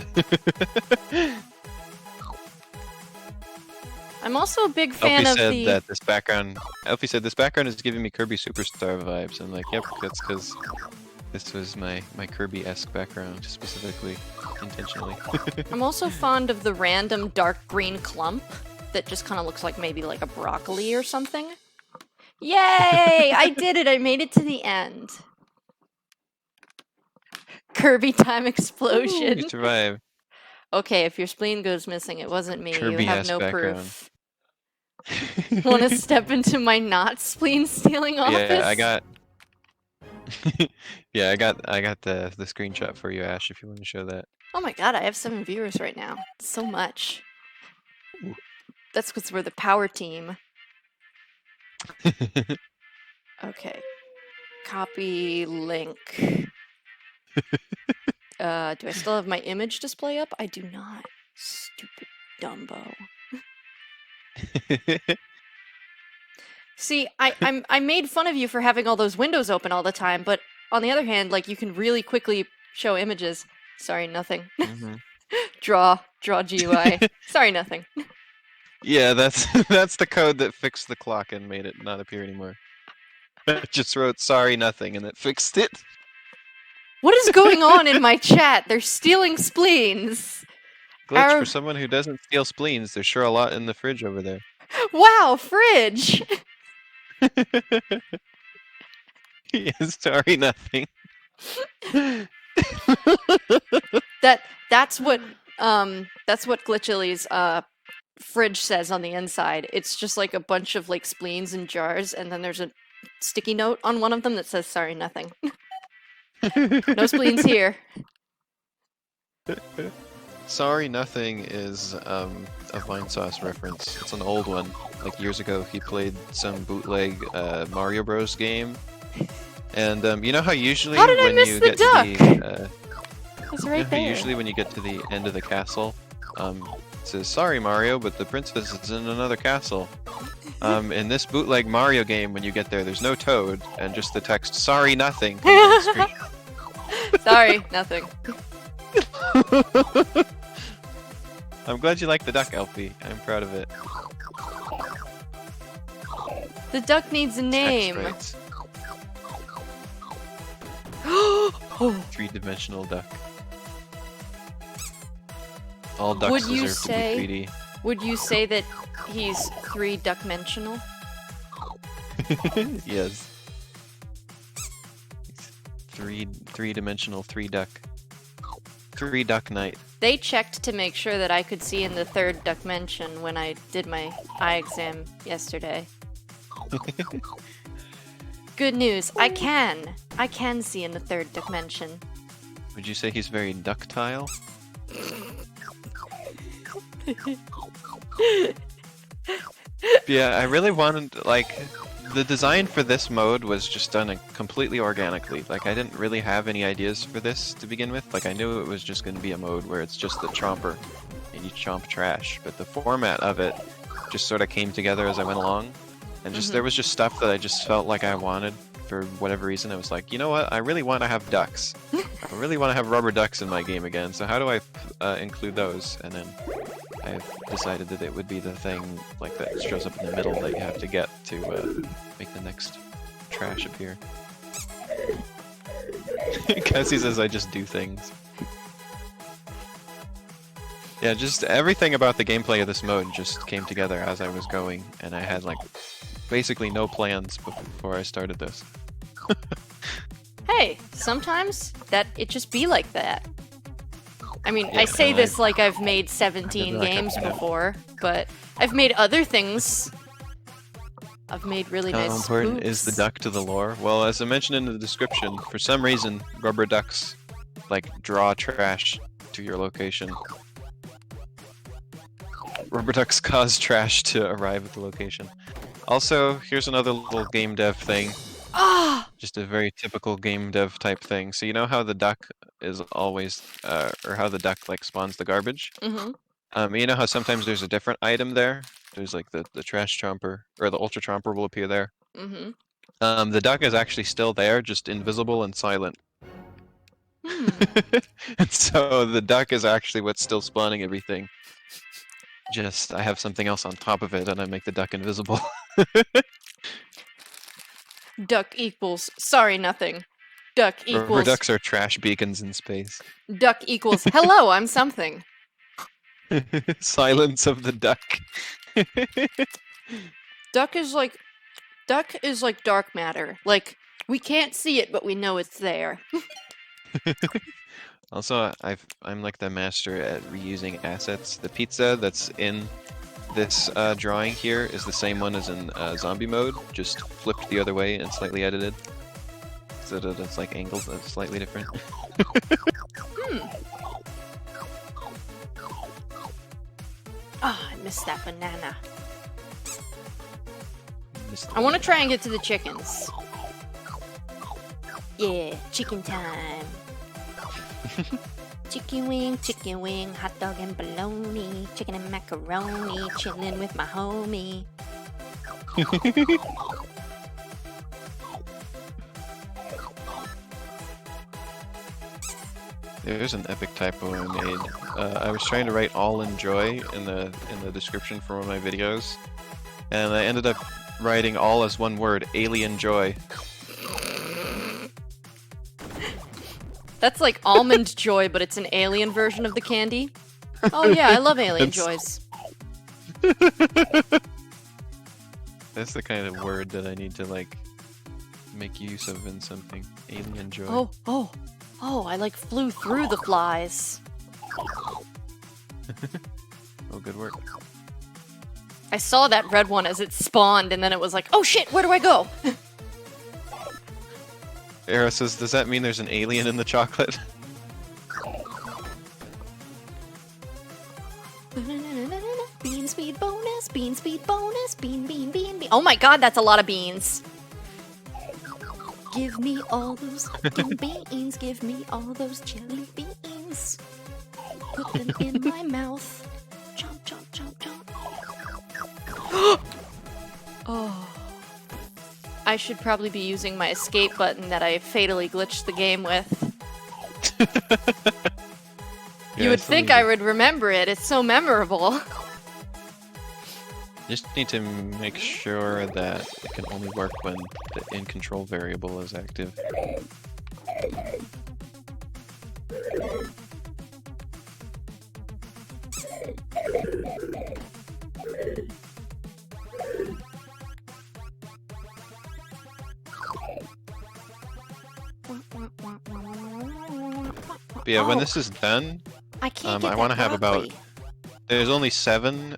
I'm also a big fan Elfie of said the... that this background. Elfie said this background is giving me Kirby Superstar vibes. I'm like, yep, that's because this was my Kirby-esque background specifically, intentionally. I'm also fond of the random dark green clump that just kind of looks like maybe like a broccoli or something. Yay! I did it! I made it to the end. Kirby time explosion. You survived. Okay, if your spleen goes missing, it wasn't me. You have Kirby-esque no background. proof. Want to step into my not spleen stealing office? Yeah, I got. Yeah, I got the screenshot for you, Ash. If you want to show that. Oh my god, I have 7 viewers right now. So much. That's because we're the power team. Okay. Copy link. Do I still have my image display up? I do not. Stupid Dumbo. See, I made fun of you for having all those windows open all the time, but on the other hand, like, you can really quickly show images. Sorry, nothing. Draw GUI. Sorry, nothing. Yeah, that's the code that fixed the clock and made it not appear anymore. I just wrote sorry nothing and it fixed it. What is going on in my chat? They're stealing spleens. Glitch, for someone who doesn't steal spleens, there's sure a lot in the fridge over there. Wow, fridge. Yes, sorry nothing. That's what Glitchilly's fridge says on the inside. It's just like a bunch of like spleens in jars, and then there's a sticky note on one of them that says sorry nothing. No spleens here. Sorry Nothing is a Vine Sauce reference. It's an old one. Like years ago, he played some bootleg Mario Bros. Game. And you know how usually How did I when miss you the get duck? to the It's you right know how there. usually when you get to the end of the castle, it says sorry Mario, but the princess is in another castle. In this bootleg Mario game, when you get there, there's no Toad, and just the text, sorry, nothing. comes on the screen. Sorry, nothing. I'm glad you like the duck, Elfie. I'm proud of it. The duck needs a name. Text Oh, Three-dimensional duck. All ducks Would you deserve say- to be would you say that he's three-duck-mentional? 3D. Yes. Three-dimensional, three-duck. Three-duck night. They checked to make sure that I could see in the third duck-mention when I did my eye exam yesterday. Good news, I can! I can see in the third dimension. Would you say he's very ductile? Yeah, I really wanted, like, the design for this mode was just done completely organically. Like, I didn't really have any ideas for this to begin with. Like, I knew it was just going to be a mode where it's just the chomper and you chomp trash. But the format of it just sort of came together as I went along. And just there was just stuff that I just felt like I wanted for whatever reason. I was like, you know what? I really want to have ducks. I really want to have rubber ducks in my game again. So how do I include those? And then I've decided that it would be the thing like that shows up in the middle that you have to get to make the next trash appear. Cassie says I just do things. Yeah, just everything about the gameplay of this mode just came together as I was going, and I had like basically no plans before I started this. Hey, sometimes that it just be like that. I mean, Yeah, I say and this like I've made 17 like games yeah. before, but I've made other things. I've made really How nice important is the spoofs. duck to the lore? Well, as I mentioned in the description, for some reason, rubber ducks like draw trash to your location. Rubber ducks cause trash to arrive at the location. Also, here's another little game dev thing. Ah! Just a very typical game dev type thing. So you know how the duck is always, or how the duck like spawns the garbage? Mm-hmm. You know how sometimes there's a different item there? There's like the Trash Chomper, or the Ultra Chomper will appear there. Mm-hmm. The duck is actually still there, just invisible and silent. Hmm. And so the duck is actually what's still spawning everything. Just, I have something else on top of it and I make the duck invisible. Duck equals sorry, nothing. Duck Rubber equals ducks are trash beacons in space. duck equals hello, I'm something. Silence of the duck. Duck is like dark matter. Like we can't see it, but we know it's there. Also, I'm like the master at reusing assets. The pizza that's in this drawing here is the same one as in zombie mode, just flipped the other way and slightly edited. So that it's like angled slightly different. Ah, I missed that banana. I want to try and get to the chickens. Yeah, chicken time. Chicken wing, hot dog and bologna, chicken and macaroni, chilling with my homie. There's an epic typo I made. I was trying to write "all enjoy" in the description for one of my videos, and I ended up writing "all" as one word, "alien joy." That's like almond joy, but it's an alien version of the candy. Oh yeah, I love alien That's- joys. That's the kind of word that I need to like make use of in something. Alien joy. Oh, I like flew through the flies. Oh, good work. I saw that red one as it spawned, and then it was like, oh shit, where do I go? Era says, does that mean there's an alien in the chocolate? Bean speed bonus, bean speed bonus, bean, bean, bean, bean. Oh my god, that's a lot of beans. Give me all those fucking beans, give me all those jelly beans. Put them in my mouth. Chomp, chomp, chomp, chomp. I should probably be using my escape button that I fatally glitched the game with. You would think I would remember it. It's so memorable. Just need to make sure that it can only work when the in control variable is active. But yeah, when this is done, I can't get I want to have about. broccoli. There's only 7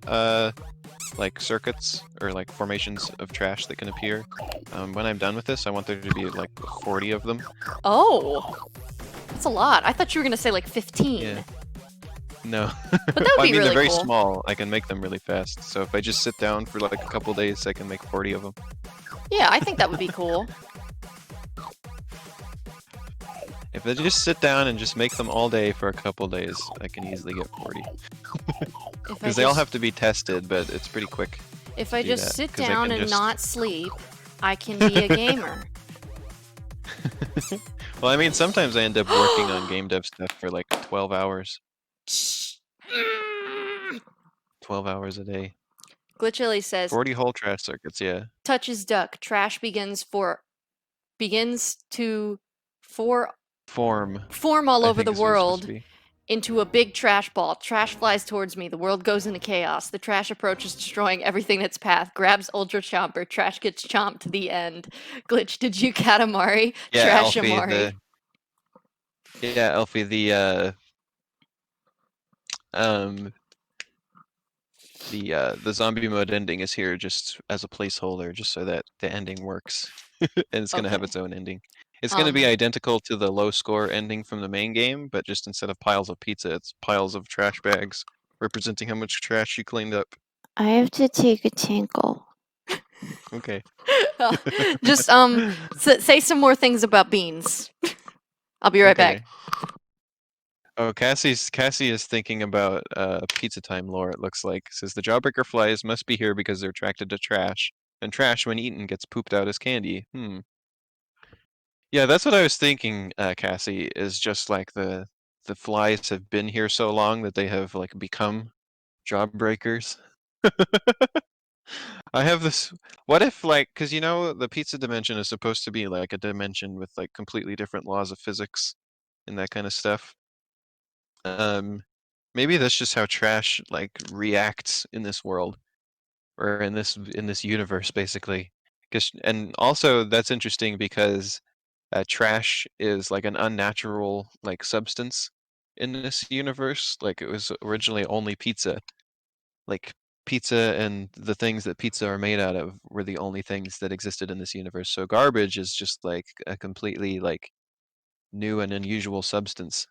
like circuits or like formations of trash that can appear. When I'm done with this, I want there to be like 40 of them. Oh, that's a lot. I thought you were gonna say like 15. Yeah. No. But that would I be mean, really they're very cool. small. I can make them really fast. So if I just sit down for like a couple days, I can make 40 of them. Yeah, I think that would be cool. If I just sit down and just make them all day for a couple days, I can easily get 40. Because they all have to be tested, but it's pretty quick. If I do just that, sit 'cause I down can and just- not sleep, I can be a gamer. Well, I mean, sometimes I end up working on game dev stuff for like 12 hours. 12 hours a day. Glitchilly says, 40 whole trash circuits, yeah. touches duck. Trash begins to form all I over think the is what it's supposed world to be. into a big trash ball. Trash flies towards me. The world goes into chaos. The trash approaches, destroying everything in its path. Grabs Ultra Chomper. Trash gets chomped to the end. Glitch, did you Katamari? Yeah, Trash Alfie, Amari. Alfie, the zombie mode ending is here just as a placeholder, just so that the ending works. And it's gonna have Okay. its own ending. It's gonna be identical to the low score ending from the main game, but just instead of piles of pizza, it's piles of trash bags, representing how much trash you cleaned up. I have to take a tinkle. Okay. Just say some more things about beans. I'll be right back. Oh, Cassie is thinking about pizza time lore, it looks like. It says the jawbreaker flies must be here because they're attracted to trash, and trash, when eaten, gets pooped out as candy. Yeah, that's what I was thinking, Cassie, is just like the flies have been here so long that they have like become jawbreakers. I have this. What if, like, because you know the pizza dimension is supposed to be like a dimension with like completely different laws of physics and that kind of stuff. Maybe that's just how trash like reacts in this world, or in this universe, basically. And also that's interesting because trash is like an unnatural like substance in this universe. Like it was originally only pizza. Like pizza and the things that pizza are made out of were the only things that existed in this universe. So garbage is just like a completely like new and unusual substance.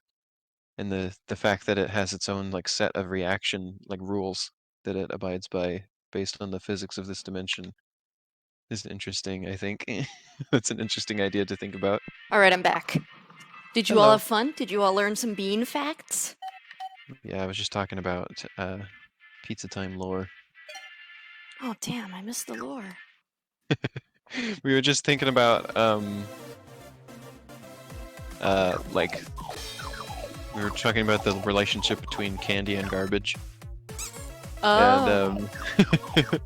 And the fact that it has its own like set of reaction like rules that it abides by based on the physics of this dimension is interesting, I think. That's an interesting idea to think about. All right, I'm back. Did you all Hello. have fun? Did you all learn some bean facts? Yeah, I was just talking about pizza time lore. Oh, damn, I missed the lore. We were just thinking about like we were talking about the relationship between candy and garbage. Oh. And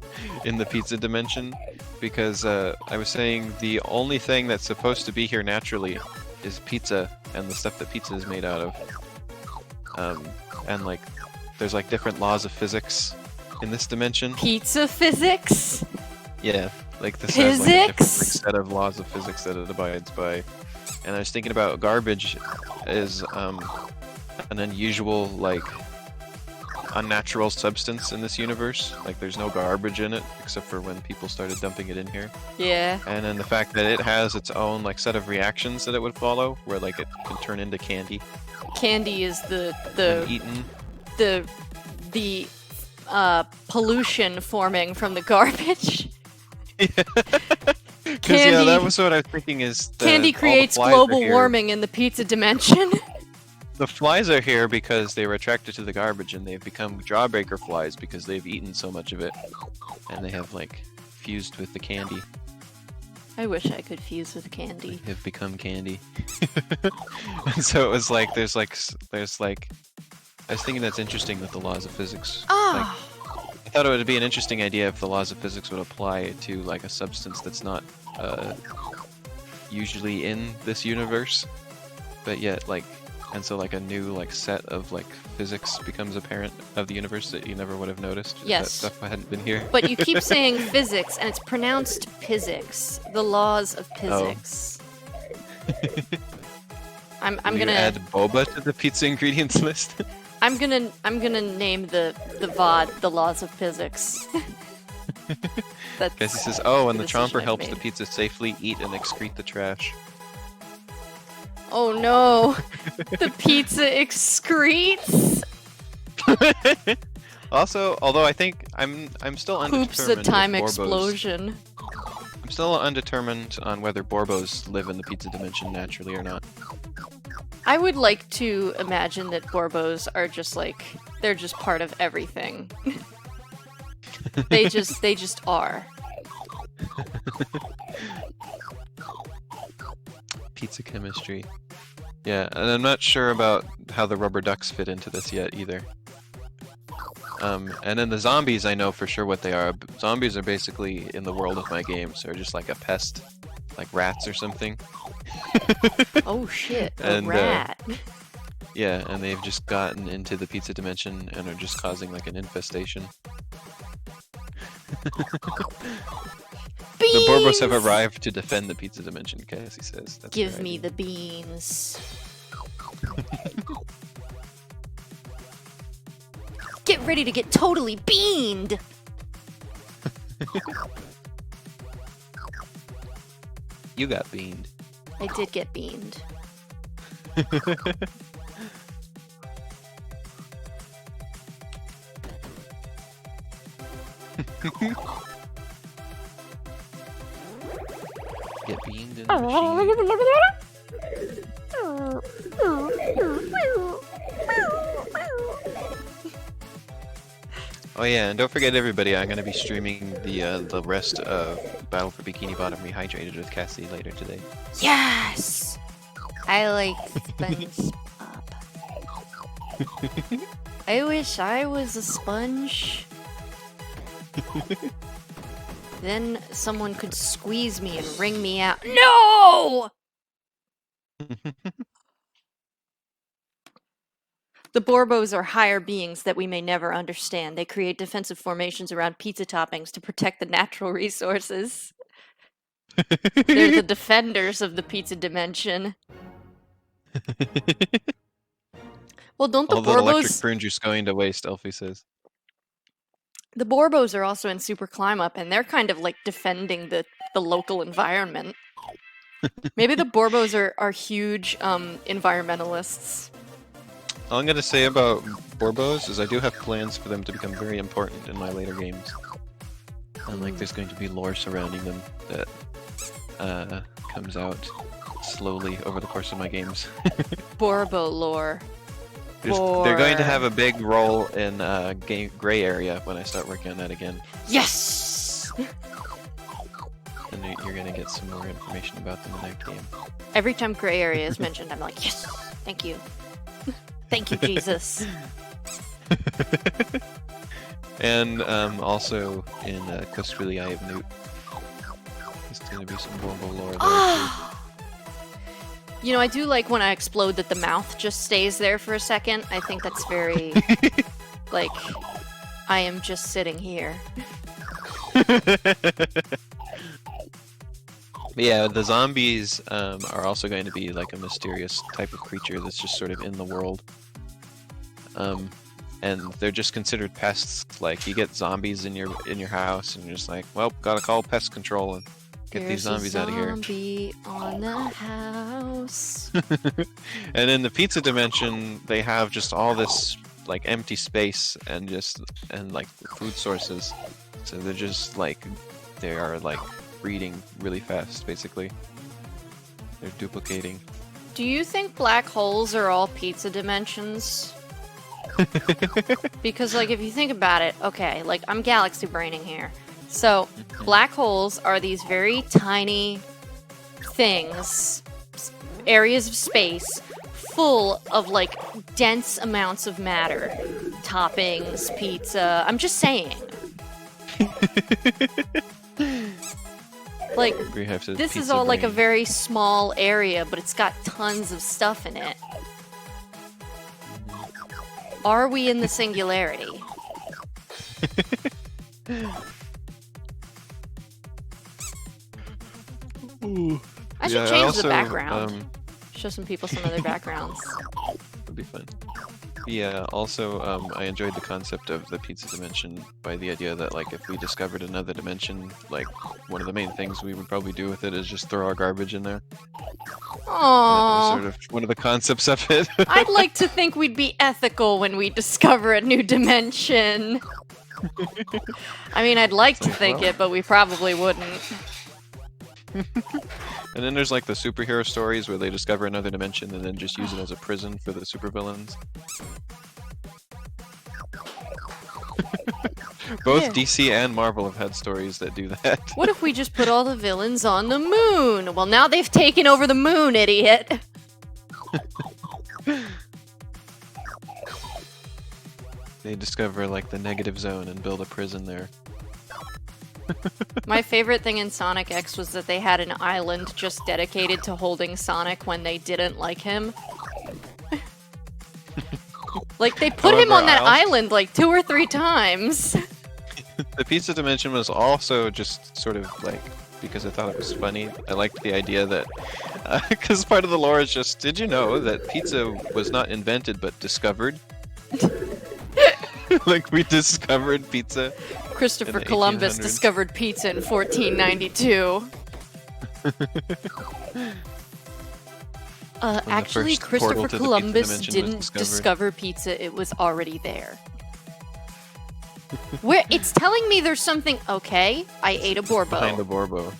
in the pizza dimension, because I was saying the only thing that's supposed to be here naturally is pizza and the stuff that pizza is made out of. And like there's like different laws of physics in this dimension. Pizza physics? Yeah, like this has like a different like, Physics? set of laws of physics that it abides by. And I was thinking about garbage is an unusual like unnatural substance in this universe. Like there's no garbage in it except for when people started dumping it in here. Yeah. And then the fact that it has its own like set of reactions that it would follow, where like it can turn into candy Candy is when eaten. the pollution forming from the garbage. Because yeah, that was what I was thinking. Is Candy all the creates flies are global here. warming in the pizza dimension. The flies are here because they were attracted to the garbage, and they've become jawbreaker flies because they've eaten so much of it, and they have like fused with the candy. I wish I could fuse with candy. have become candy. And so it was like, there's like, I was thinking that's interesting that the laws of physics. Ah! I thought it would be an interesting idea if the laws of physics would apply to like a substance that's not usually in this universe, but yet like, and so like a new like set of like physics becomes apparent of the universe that you never would have noticed. If Yes. that stuff hadn't been here. But you keep saying physics, and it's pronounced physics. The laws of Oh. physics. I'm Will you gonna add boba to the pizza ingredients list. I'm gonna name the VOD the laws of physics. That's Cassie says, "Oh, and the decision chomper I've helps the made. pizza safely eat and excrete the trash." Oh no! The pizza excretes. Also, although I think I'm still undetermined. Poops a if time Borbos- explosion. I'm still undetermined on whether Borbos live in the pizza dimension naturally or not. I would like to imagine that Borbos are just like they're just part of everything. they just are. Pizza chemistry. Yeah, and I'm not sure about how the rubber ducks fit into this yet either. And then the zombies, I know for sure what they are. Zombies are basically in the world of my games. They're just like a pest, like rats or something. Oh shit! A And, rat. Yeah, and they've just gotten into the pizza dimension and are just causing like an infestation. The Borbos have Beans! arrived to defend the pizza dimension, Cassie says. That's Give right. me the beans. Get ready to get totally beaned! You got beaned. I did get beaned. Get beaned in the machine. Oh yeah, and don't forget everybody, I'm gonna be streaming the rest of Battle for Bikini Bottom Rehydrated with Cassie later today. Yes! I like SpongeBob. I wish I was a sponge. Then someone could squeeze me and wring me out. No! The Borbos are higher beings that we may never understand. They create defensive formations around pizza toppings to protect the natural resources. They're the defenders of the pizza dimension. Well, don't the All the electric Borbos... prune juice going to waste, Elfie says. The Borbos are also in Super Climb Up, and they're kind of like defending the local environment. Maybe the Borbos are huge environmentalists. All I'm gonna say about Borbos is I do have plans for them to become very important in my later games. And like there's going to be lore surrounding them that comes out slowly over the course of my games. Borbo lore. They're going to have a big role in game Gray Area when I start working on that again. Yes! And you're gonna get some more information about them in that game. Every time Gray Area is mentioned, I'm like, yes! Thank you. Thank you, Jesus. And also in Costrili Eye of Newt. There's gonna be some Borbo lore there too. You know, I do like when I explode that the mouth just stays there for a second. I think that's very, like, I am just sitting here. But yeah, the zombies are also going to be like a mysterious type of creature that's just sort of in the world. And they're just considered pests. Like you get zombies in your house, and you're just like, well, gotta call pest control and get these zombies out of here. Zombie on the house. And in the pizza dimension, they have just all this like empty space and like food sources. So they're just like they are like breeding really fast, basically. They're duplicating. Do you think black holes are all pizza dimensions? Because, like, if you think about it, okay, like, I'm galaxy braining here. So, black holes are these very tiny things, areas of space, full of like dense amounts of matter. Toppings, pizza. I'm just saying. Like, We have to this is pizza all like a brain. very small area, but it's got tons of stuff in it. Are we in the singularity? I should change the background. Show some people some other backgrounds. That'd be fun. Yeah, also, I enjoyed the concept of the pizza dimension by the idea that, like, if we discovered another dimension, like, one of the main things we would probably do with it is just throw our garbage in there. That was Aww. sort of one of the concepts of it. I'd like to think we'd be ethical when we discover a new dimension. I mean, I'd like to think it, but we probably wouldn't. And then there's like the superhero stories where they discover another dimension and then just use it as a prison for the supervillains. Both Yeah. DC and Marvel have had stories that do that. What if we just put all the villains on the moon? Well, now they've taken over the moon, idiot. They discover like the negative zone and build a prison there. My favorite thing in Sonic X was that they had an island just dedicated to holding Sonic when they didn't like him. Like, they put him However, on that I island like 2 or 3 times. The pizza dimension was also just sort of like, because I thought it was funny, I liked the idea that, because part of the lore is just, did you know that pizza was not invented but discovered? Like, we discovered pizza. Christopher In the Columbus 1800s. discovered pizza in 1492. Actually, first portal Christopher to the pizza Columbus dimension was didn't discovered. discover pizza, it was already there. Where it's telling me there's something. Okay, I ate a Behind the Borbo. Borbo.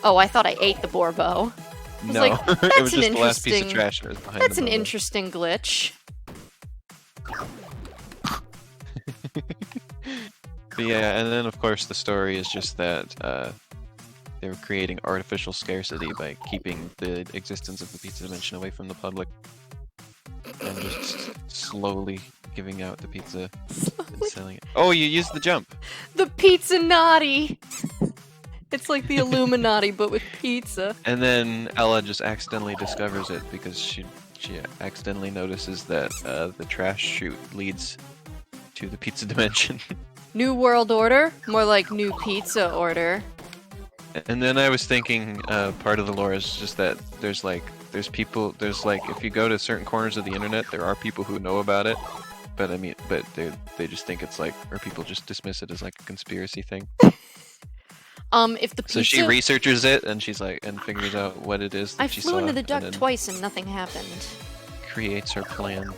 Oh, I thought I ate the Borbo. was No, like, it that's was an just the last piece of interesting- trash that was behind That's the an Borbo. interesting glitch. But yeah, and then of course the story is just that they were creating artificial scarcity by keeping the existence of the pizza dimension away from the public. And just slowly giving out the pizza and selling it. Oh, you used the jump! The Pizza Naughty! It's like the Illuminati, but with pizza. And then Ella just accidentally discovers it because she accidentally notices that the trash chute leads to the pizza dimension. New World Order? More like New Pizza Order. And then I was thinking, part of the lore is just that there's like if you go to certain corners of the internet, there are people who know about it, but I mean, but they just think it's like, or people just dismiss it as like a conspiracy thing. If the pizza... So she researches it and she's like, and figures out what it is that I she flew saw, into the and duck then twice and nothing happened. creates her plan.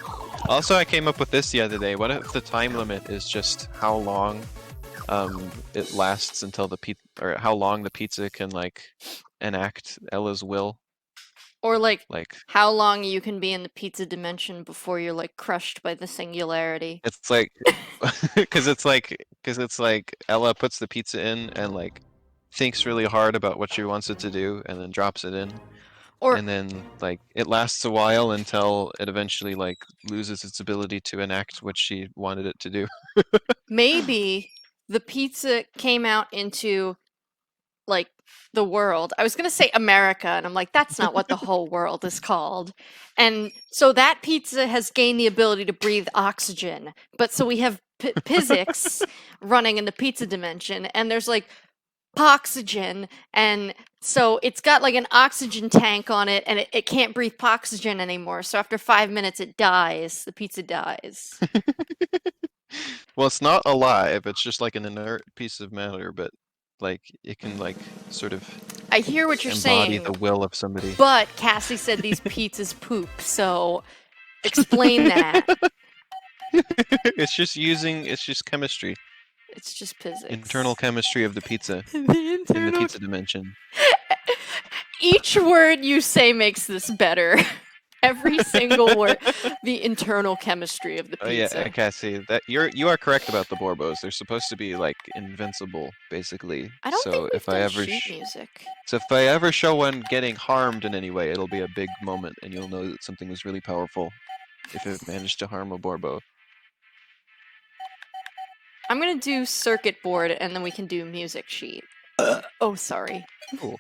Also, I came up with this the other day. What if the time limit is just how long it lasts until the pizza, or how long the pizza can like enact Ella's will? Or like, Like how long you can be in the pizza dimension before you're like crushed by the singularity. it's like, because it's like Ella puts the pizza in and like thinks really hard about what she wants it to do and then drops it in. Or And then like it lasts a while until it eventually like loses its ability to enact what she wanted it to do. maybe the pizza came out into like the world. I was going to say America, and I'm like, that's not what the whole world is called. And so that pizza has gained the ability to breathe oxygen. But so we have physics running in the pizza dimension, and there's like oxygen, and so it's got like an oxygen tank on it, and it can't breathe oxygen anymore. So after 5 minutes, it dies. The pizza dies. Well, it's not alive. It's just like an inert piece of matter, but like it can like sort of I hear what you're embody saying, the will of somebody. but Cassie said these pizzas poop, so explain that. It's just chemistry, It's just physics. internal chemistry of the pizza The in the internal- pizza dimension. Each word you say makes this better. every single word. The internal chemistry of the Oh yeah, pizza. Cassie, that you are correct about the Borbos. They're supposed to be like invincible, basically. I don't think So we've if I done ever sheet music. so if I ever show one getting harmed in any way, it'll be a big moment, and you'll know that something was really powerful if it managed to harm a Borbo. I'm gonna do circuit board, and then we can do music sheet. Oh, sorry. Cool.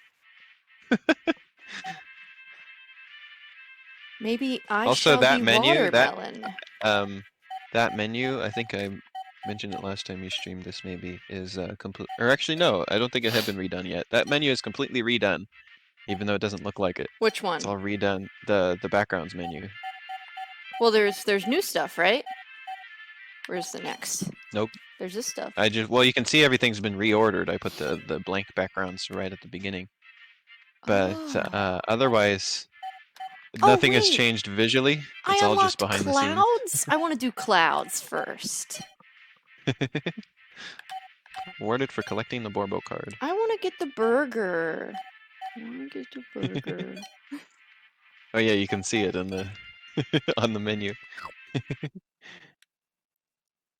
Maybe I Also, shall that be menu, watermelon. that menu, I think I mentioned it last time you streamed this. Maybe is complete. Or actually, no, I don't think it had been redone yet. That menu is completely redone, even though it doesn't look like it. Which one? It's all redone. The backgrounds menu. Well, there's new stuff, right? Where's the next? Nope. There's this stuff. Well, you can see everything's been reordered. I put the blank backgrounds right at the beginning, but Oh. otherwise, Oh, nothing has wait. changed visually. I It's all just unlocked behind the scenes. clouds? I want to do clouds first. Awarded for collecting the Borbo card. I want to get the burger. I want to get the burger. Oh yeah, you can see it in the on the menu.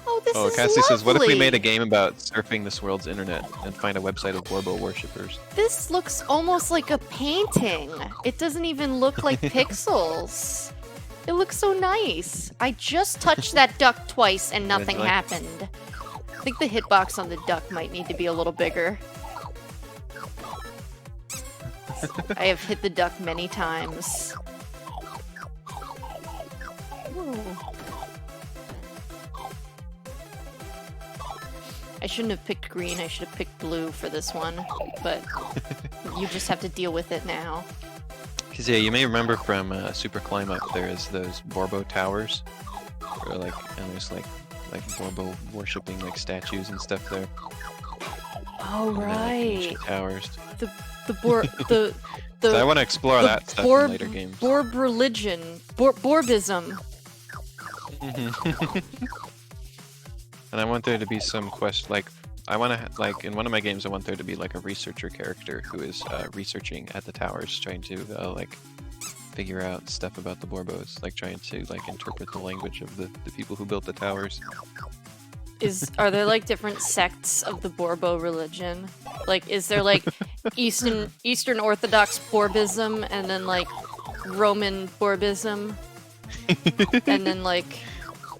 Oh, this Oh, is Cassie says, what if we made a lovely. game about surfing this world's internet and find a website of Borbo worshippers? This looks almost like a painting. It doesn't even look like pixels. It looks so nice. I just touched that duck twice and nothing like- happened. I think the hitbox on the duck might need to be a little bigger. I have hit the duck many times. Ooh. I shouldn't have picked green, I should have picked blue for this one, but you just have to deal with it now. Because yeah, you may remember from Super Climb Up, there is those Borbo towers, or and there's like Borbo worshipping like statues and stuff there. Oh And they're, like, right, ancient towers. the the So I want to explore the that stuff in later games. Borb religion, Borbism. And I want there to be some quest, I want to, in one of my games, I want there to be like a researcher character who is researching at the towers, trying to figure out stuff about the Borbos, trying to interpret the language of the people who built the towers. Are there like different sects of the Borbo religion? Like, is there like Eastern Orthodox Borbism and then like Roman Borbism, and then like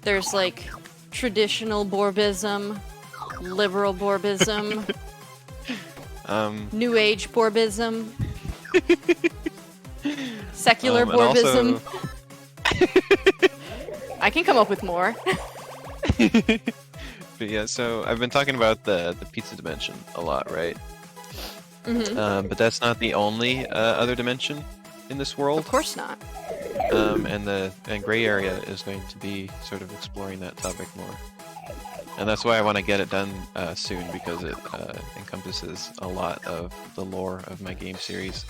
there's like traditional Borbism, liberal Borbism, New Age Borbism, secular and Borbism. also- I can come up with more. But yeah, so I've been talking about the pizza dimension a lot, right? Mm-hmm. But that's not the only other dimension in this world. Of course not. And gray area is going to be sort of exploring that topic more. And that's why I want to get it done soon, because it encompasses a lot of the lore of my game series.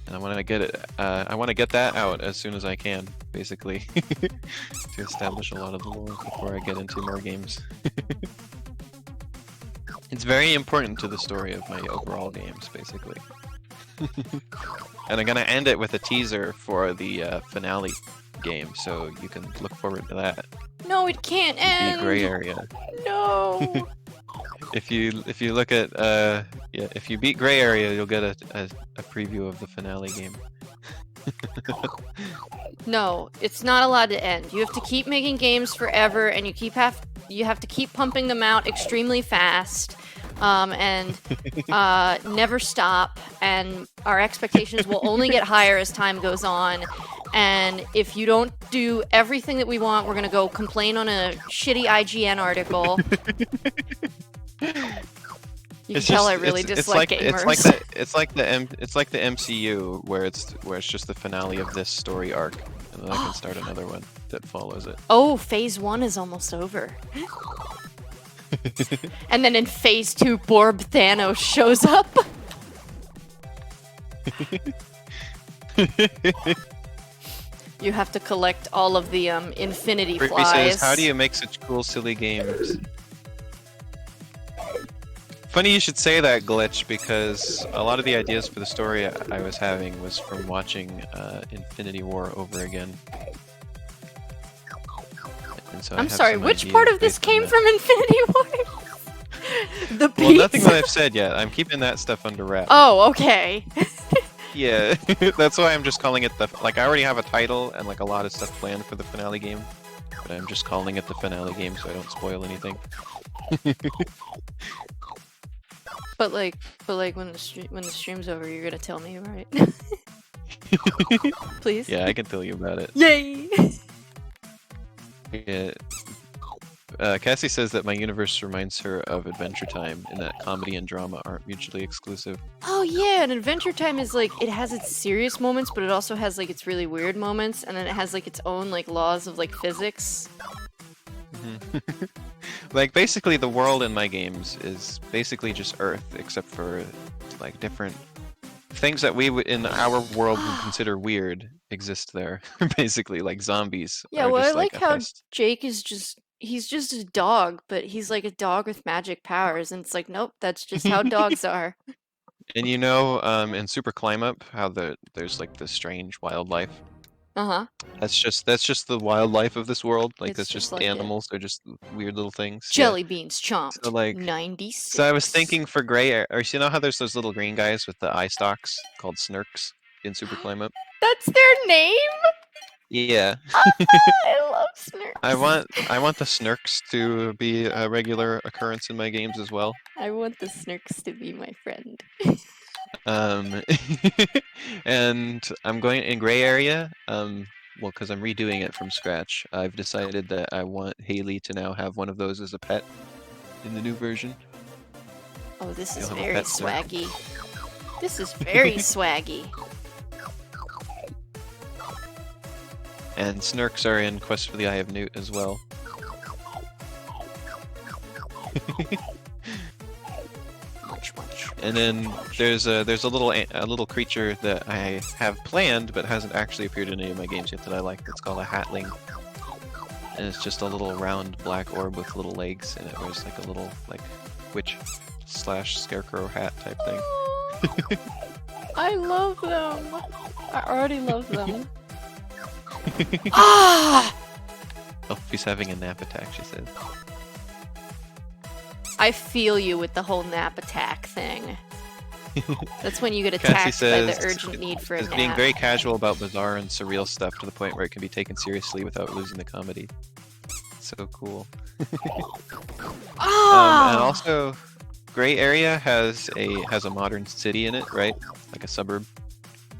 And I want to get it. I want to get that out as soon as I can, basically, to establish a lot of the lore before I get into more games. It's very important to the story of my overall games, basically. And I'm gonna end it with a teaser for the finale game, so you can look forward to that. No, it can't The end. gray area. No. If you look at if you beat gray area, you'll get a preview of the finale game. No, it's not allowed to end. You have to keep making games forever, and you have to keep pumping them out extremely fast, and never stop. And our expectations will only get higher as time goes on. And if you don't do everything that we want, we're gonna go complain on a shitty IGN article. You can tell I really dislike gamers. It's like the MCU where it's just the finale of this story arc, and then I can start another one that follows it. Oh, phase 1 is almost over. And then in phase 2, Borb Thanos shows up. You have to collect all of the infinity Briefly flies. says, how do you make such cool, silly games? Funny you should say that, Glitch, because a lot of the ideas for the story I was having was from watching Infinity War over again. And so I I'm have sorry, some which ideas part of this based on came that. from Infinity War? The pizza? Well, nothing that I've said yet. I'm keeping that stuff under wraps. Oh, okay. Yeah, that's why I'm just calling it the... Like, I already have a title and, like, a lot of stuff planned for the finale game. But I'm just calling it the finale game so I don't spoil anything. But like when the stream's over, you're gonna tell me, right? Please. Yeah, I can tell you about it. Yay! Yeah. Cassie says that my universe reminds her of Adventure Time, and that comedy and drama aren't mutually exclusive. Oh yeah, and Adventure Time is like, it has its serious moments, but it also has like its really weird moments, and then it has like its own like laws of like physics. Like, basically the world in my games is basically just Earth, except for like different things that we in our world would consider weird exist there. Basically, like zombies. Yeah, are well, I just like a how pest. Jake is he's just a dog, but he's like a dog with magic powers, and it's like, nope, that's just how dogs are. And you know, in Super Climb Up, how there's like this strange wildlife. Uh-huh. That's just the wildlife of this world. Like It's that's just just like it. animals. They're just weird little things. Jelly beans chomped. So like, 96. so I was thinking for gray, or you know how there's those little green guys with the eye stalks called snurks in Super Climb Up? That's their name? Yeah. I love Snurks. I want the snurks to be a regular occurrence in my games as well. I want the Snurks to be my friend. And I'm going in gray area. Well, because I'm redoing it from scratch. I've decided that I want Haley to now have one of those as a pet in the new version. Oh, this is You'll have a very pet Snurk. swaggy. This is very swaggy. And snurks are in Quest for the Eye of Newt as well. And then there's a little creature that I have planned but hasn't actually appeared in any of my games yet that I like. It's called a hatling, and it's just a little round black orb with little legs, and it wears like a little like witch / scarecrow hat type thing. I love them. I already love them. Ah! Oh, he's having a nap attack, she said. I feel you with the whole nap attack thing. That's when you get Cassie attacked by the says urgent need for a it's nap. being very casual about bizarre and surreal stuff to the point where it can be taken seriously without losing the comedy. So cool. Ah! And also, Gray Area has a modern city in it, right? Like a suburb.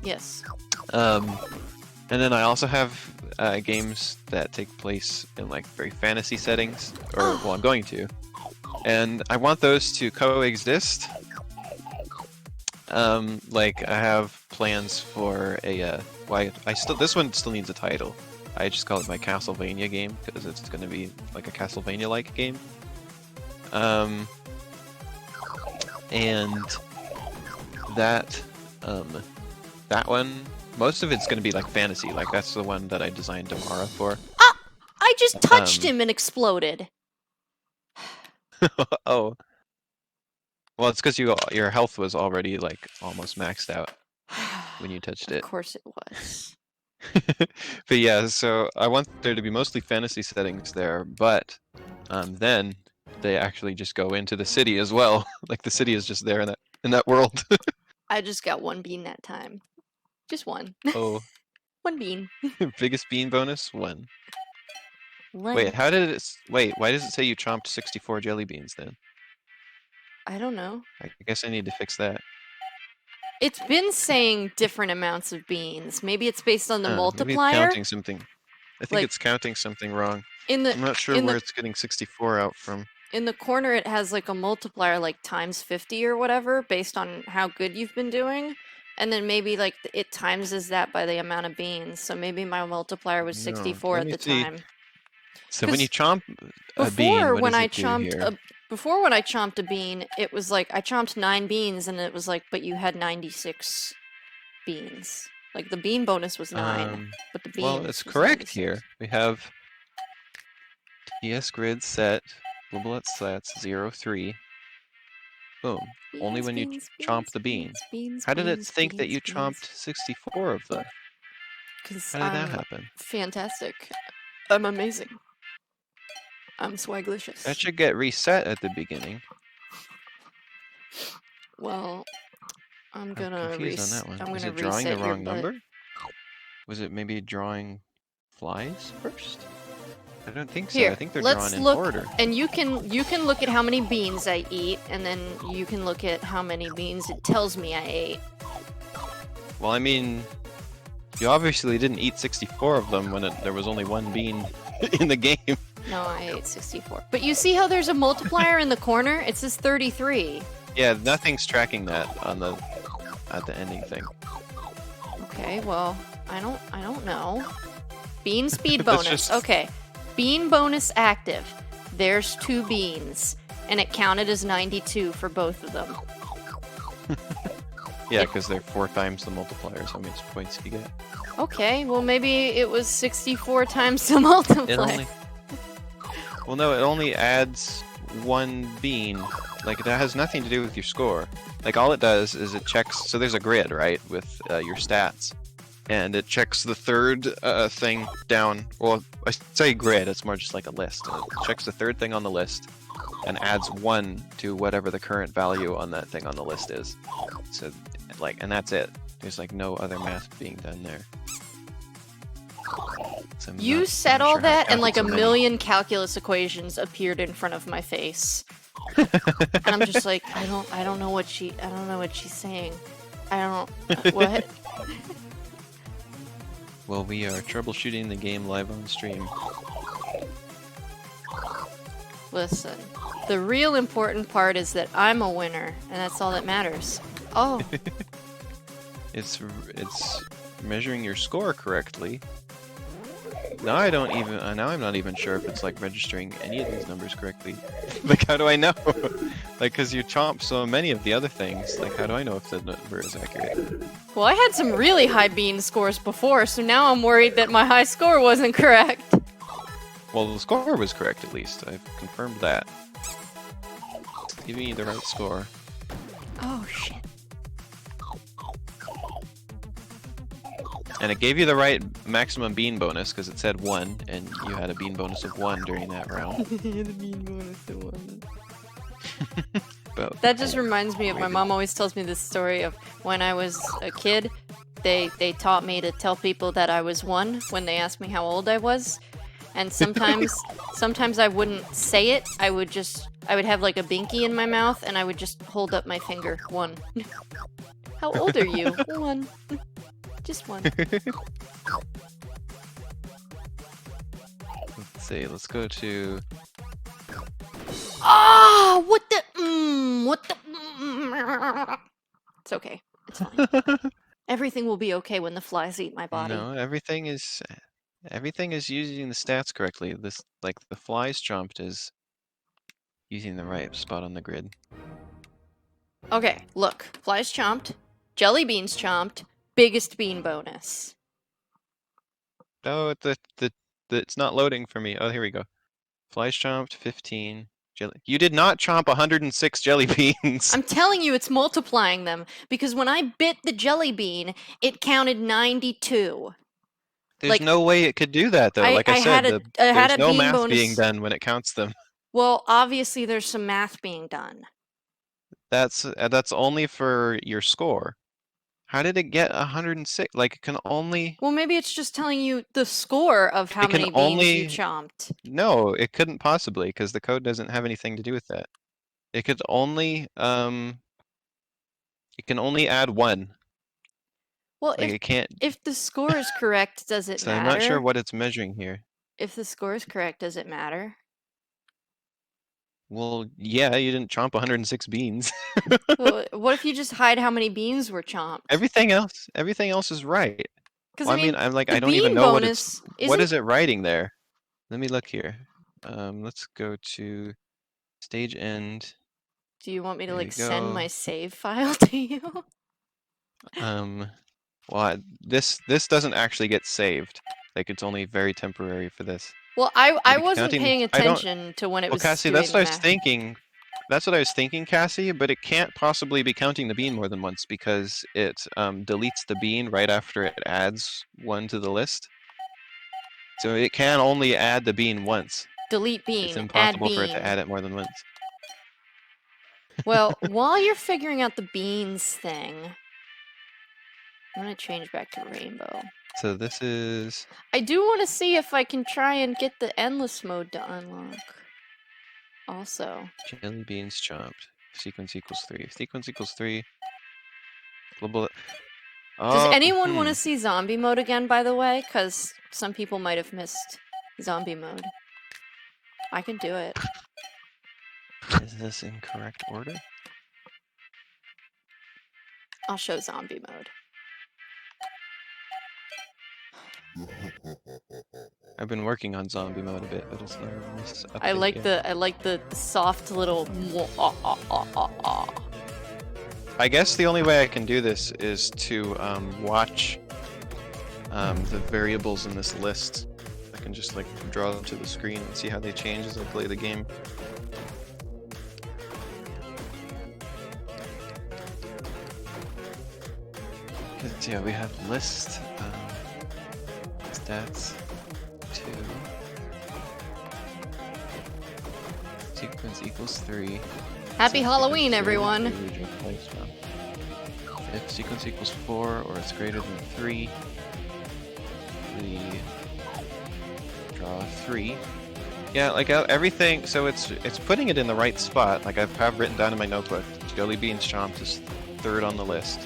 Yes. And then I also have games that take place in like very fantasy settings, or well, I'm going to, and I want those to coexist. Like I have plans for a this one still needs a title. I just call it my Castlevania game because it's going to be like a Castlevania-like game. And that one, most of it's going to be like fantasy. Like that's the one that I designed Damara for. Ah! I just touched him and exploded. Oh. Well, it's because your health was already like almost maxed out when you touched it. Of course it was. But yeah, so I want there to be mostly fantasy settings there, but then they actually just go into the city as well. Like the city is just there in that world. I just got one bean that time. Just one. Oh, One bean. biggest bean bonus? One. One. Wait, how did it? Wait, why does it say you chomped 64 jelly beans then? I don't know. I guess I need to fix that. It's been saying different amounts of beans. Maybe it's based on the Maybe it's multiplier. counting something. I think Like, it's counting something wrong. In the I'm not sure where it's getting 64 out from. in the corner, it has like a multiplier, like times 50 or whatever, based on how good you've been doing. And then maybe like it times that by the amount of beans. So maybe my multiplier was No, 64 let at me the see. time. So when 'Cause you chomp a bean, Before what when does I it do chomped here? before when I chomped a bean, it was like I chomped 9 beans and it was like, but you had 96 beans. Like the bean bonus was 9, but the beans. Well, it's was correct 96. here. We have TS grid set global at stats 0, 3. Boom. Only Beans, when you beans, chomp beans, the bean. beans, beans, How did it beans, think that beans, you beans. chomped 64 of them? Because How did that I'm happen? fantastic. I'm amazing. I'm That swaglicious. should get reset at the beginning. Well, I'm I'm gonna confused on that one. I'm Is gonna it drawing the reset your wrong butt. number? Was it maybe drawing flies first? I don't think so. I Here, think they're let's drawn in look, order. and you can look at how many beans I eat, and then you can look at how many beans it tells me I ate. Well, I mean, you obviously didn't eat 64 of them when there was only one bean in the game. No, I ate 64. But you see how there's a multiplier in the corner? It says 33. Yeah, nothing's tracking that on at the ending thing. Okay, well, I don't know. Bean speed That's bonus. just- Okay. Bean bonus active. There's 2 beans. And it counted as 92 for both of them. Yeah, because they're 4 times the multiplier, so how many points you get? Okay, well maybe it was 64 times the multiplier. It only... Well, no, it only adds 1 bean. Like, that has nothing to do with your score. Like, all it does is it checks... So there's a grid, right, with your stats. And it checks the third thing down. Well, I say grid, it's more just like a list. It checks the third thing on the list and adds 1 to whatever the current value on that thing on the list is. So, like, and that's it. There's like no other math being done there. So I'm You not said even all sure how that, it and like a counted so many. million calculus equations appeared in front of my face. And I'm just like, I don't know what she's saying. I don't what? Well, we are troubleshooting the game live on stream. Listen, the real important part is that I'm a winner, and that's all that matters. Oh, It's measuring your score correctly. Now I don't even. Now I'm not even sure if it's like registering any of these numbers correctly. Like, how do I know? Like, cause you chomp so many of the other things. Like, how do I know if the number is accurate? well, I had some really high bean scores before, so now I'm worried that my high score wasn't correct. Well, the score was correct at least. I've confirmed that. Give me the right score. Oh shit. And it gave you the right maximum bean bonus because it said 1, and you had a bean bonus of 1 during that round. But That just reminds me of my mom always tells me this story of when I was a kid. They taught me to tell people that I was 1 when they asked me how old I was. And sometimes I wouldn't say it. I would have like a binky in my mouth and I would just hold up my finger. 1. How old are you? 1. Just 1. let's see. Let's go to. Ah, what the It's okay. It's fine. Everything will be okay when the flies eat my body. No, everything is using the stats correctly. This, like, the flies chomped is using the right spot on the grid. Okay, look. Flies chomped. Jelly beans chomped. Biggest bean bonus. Oh, it's not loading for me. Oh, here we go. Flies chomped 15. You did not chomp 106 jelly beans. I'm telling you, it's multiplying them because when I bit the jelly bean, it counted 92. There's like, no way it could do that though. Like I had said, a there's no bean math bonus. being done when it counts them. Well, obviously there's some math being done. That's only for your score. How did it get 106? Like, it can only... Well, maybe it's just telling you the score of how many beans you chomped. No, it couldn't possibly, because the code doesn't have anything to do with that. It could only, it can only add 1. Well, Like, it can't... if the score is correct, does it So matter? I'm not sure what it's measuring here. If the score is correct, does it matter? Well, yeah, you didn't chomp 106 beans. Well, what if you just hide how many beans were chomped? Everything else is right. Because Well, I mean, I'm like, the I don't even bean know bonus what is it writing there. Let me look here. Let's go to stage end. Do you want me to There like you send go. my save file to you? Well, this doesn't actually get saved. Like, it's only very temporary for this. Well, I Maybe wasn't counting- paying I don't- attention to when it Well, was Cassie, doing that's what I was math. thinking. That's what I was thinking, Cassie, but it can't possibly be counting the bean more than once because it deletes the bean right after it adds one to the list. So it can only add the bean once. Delete bean. It's Add impossible bean. for it to add it more than once. Well, while you're figuring out the beans thing, I'm gonna change back to rainbow. So this is... I do want to see if I can try and get the endless mode to unlock. Also. Jelly beans chopped. Sequence equals 3. Sequence equals 3. Global... Does anyone want to see zombie mode again, by the way? Because some people might have missed zombie mode. I can do it. Is this in correct order? I'll show zombie mode. I've been working on zombie mode a bit, but it's never in this update I like yet. the soft little. I guess the only way I can do this is to watch the variables in this list. I can just like draw them to the screen and see how they change as I play the game. Cause yeah, we have list stats 2 sequence equals 3. Happy So Halloween, sequence everyone! 0 we draw twice from. If sequence equals 4 or it's greater than 3, we draw 3. Yeah, like everything. So it's putting it in the right spot. Like I've written down in my notebook. Jelly beans chomped is 3rd on the list,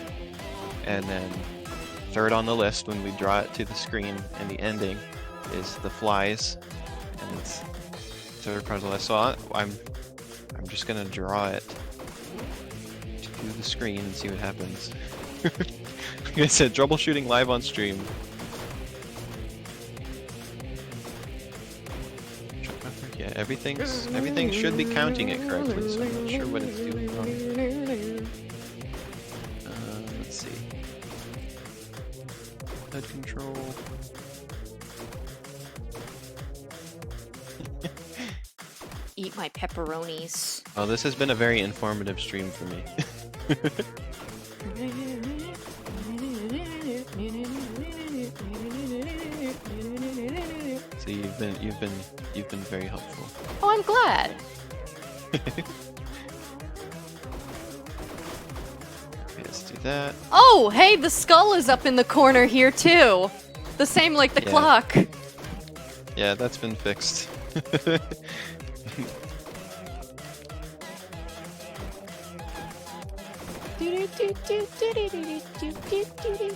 and then 3rd on the list when we draw it to the screen, and the ending is the flies, and it's 3rd part of the list. So I'm just gonna draw it to the screen and see what happens. Like I said, troubleshooting live on stream. Yeah, everything should be counting it correctly, so I'm not sure what it's doing wrong. Let's see. HUD control. Eat my pepperonis. Oh, this has been a very informative stream for me. So you've been very helpful. Oh, I'm glad. Okay, let's do that. Oh, hey, the skull is up in the corner here too. The same like the Yeah. clock. Yeah, that's been fixed.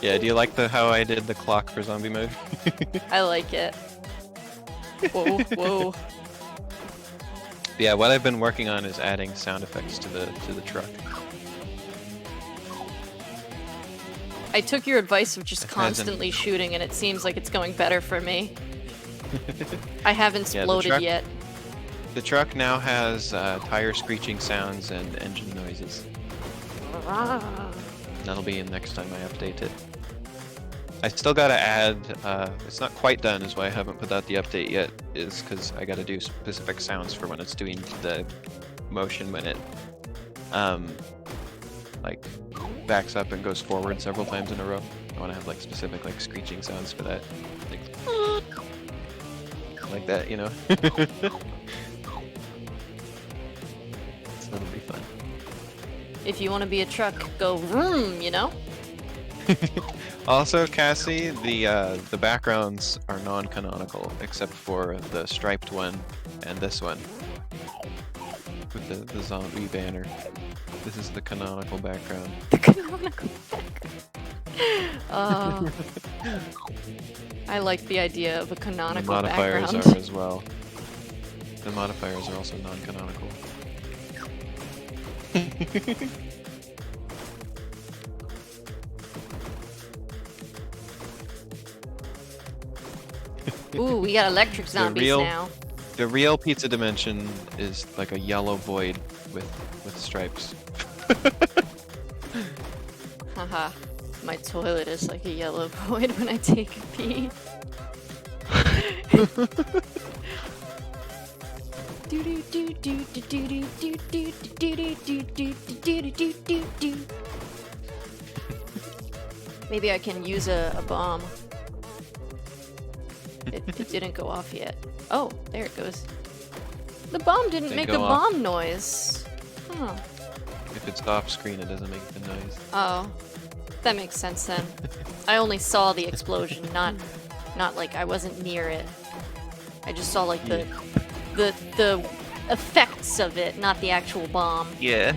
Yeah, do you like how I did the clock for zombie mode? I like it. Whoa, whoa. Yeah, what I've been working on is adding sound effects to the truck. I took your advice of just It hasn't- constantly shooting, and it seems like it's going better for me. I haven't Yeah, exploded yet. The truck now has tire screeching sounds and engine noises. That'll be in next time I update it. I still gotta add, it's not quite done is why I haven't put out the update yet, is because I gotta do specific sounds for when it's doing the motion when it, like, backs up and goes forward several times in a row. I wanna have, like, specific, like, screeching sounds for that. Like that, you know? So that'll be fun. If you want to be a truck, go vroom, you know? Also, Cassie, the backgrounds are non-canonical except for the striped one and this one with the zombie banner. This is the canonical background. The canonical background. I like the idea of a The canonical modifiers background. are as well. The modifiers are also non-canonical. Ooh, we got electric zombies now. The real pizza dimension is like a yellow void with stripes. Haha. My toilet is like a yellow void when I take a pee. Maybe I can use a bomb. It didn't go off yet. Oh, there it goes. The bomb didn't make a bomb noise. Huh. If it's off screen, it doesn't make the noise. Oh, that makes sense then. I only saw the explosion, not like I wasn't near it. I just saw like the effects of it, not the actual bomb. Yeah.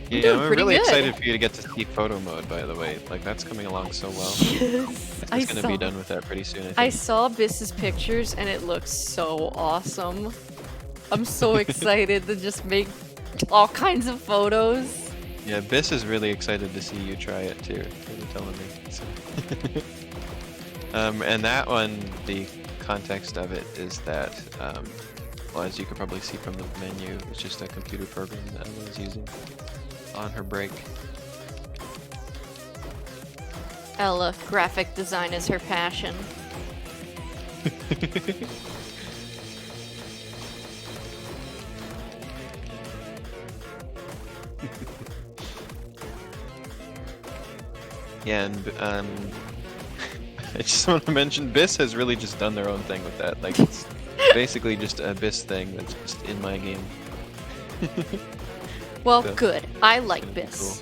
Yeah, I'm really excited for you to get to see photo mode, by the way. Like, that's coming along so well. Yes, It's gonna be done with that pretty soon, I think. I saw Biss's pictures and it looks so awesome. I'm so excited to just make all kinds of photos. Yeah, Biss is really excited to see you try it too. They were telling me. So. And that one, the context of it is that, well, as you can probably see from the menu, it's just a computer program that Ella is using on her break. Ella, graphic design is her passion. Yeah, and I just want to mention Biss has really just done their own thing with that. Like, it's basically just a Biss thing that's just in my game. Well, So, good. I like gonna be Biss. cool.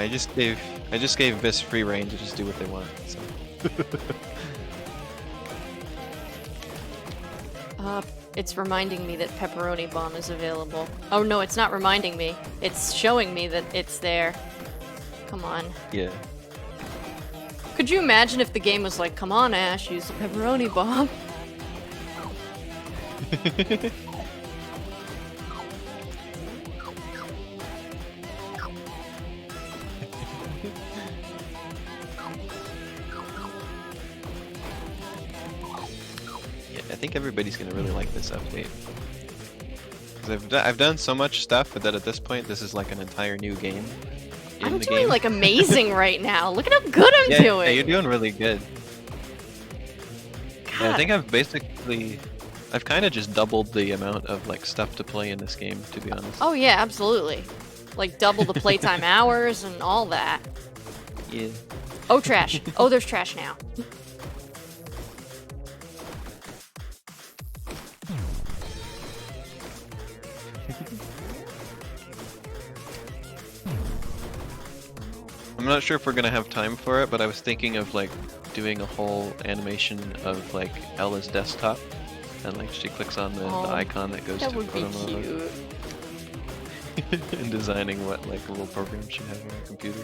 I just gave Biss free reign to just do what they want. So. It's reminding me that Pepperoni Bomb is available. Oh no, it's not reminding me. It's showing me that it's there. Come on. Yeah. Could you imagine if the game was like, come on Ash, use the Pepperoni Bomb? Yeah, I think everybody's gonna really like this update. 'Cause I've done so much stuff that at this point, this is like an entire new game. I'm doing like amazing right now. Look at how good I'm doing. Yeah, you're doing really good. Yeah, I think I've kind of just doubled the amount of like stuff to play in this game, to be honest. Oh yeah, absolutely. Like double the playtime hours and all that. Yeah. Oh, trash. Oh, there's trash now. I'm not sure if we're gonna have time for it, but I was thinking of like doing a whole animation of like Ella's desktop, and like she clicks on the icon that goes That to would be photo mode, cute. and designing what like a little program she has on her computer.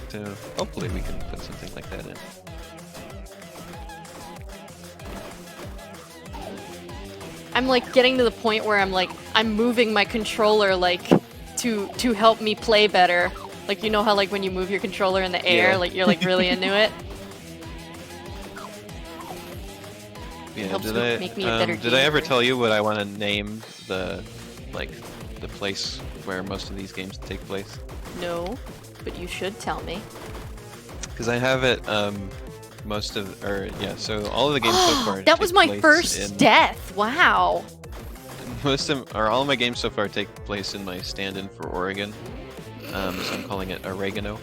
So hopefully we can put something like that in. I'm like getting to the point where I'm moving my controller like to help me play better. Like, you know how like when you move your controller in the air, Yeah. like you're like really into it. Yeah, Helps make me a better did I ever gamer. tell you what I want to name the place where most of these games take place? No, but you should tell me. Because I have it so all of the games so far That was take my place first in- death. Wow. all of my games so far take place in my stand-in for Oregon. So I'm calling it Oregano.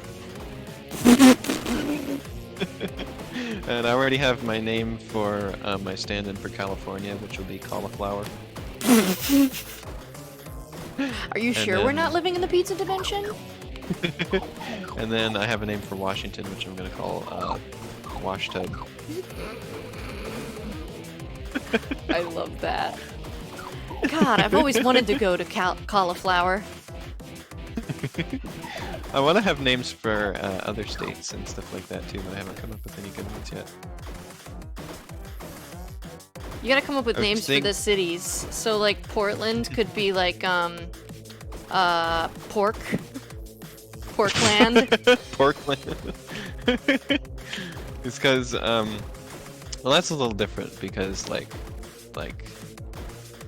And I already have my name for my stand-in for California, which will be Cauliflower. Are you sure we're then- not living in the pizza dimension? And then I have a name for Washington, which I'm gonna call Wash Tub. I love that. God, I've always wanted to go to Cauliflower. I want to have names for other states and stuff like that too, but I haven't come up with any good ones yet. You gotta come up with I was names for think- the cities. So like Portland could be like Porkland. Portland. It's because well, that's a little different because like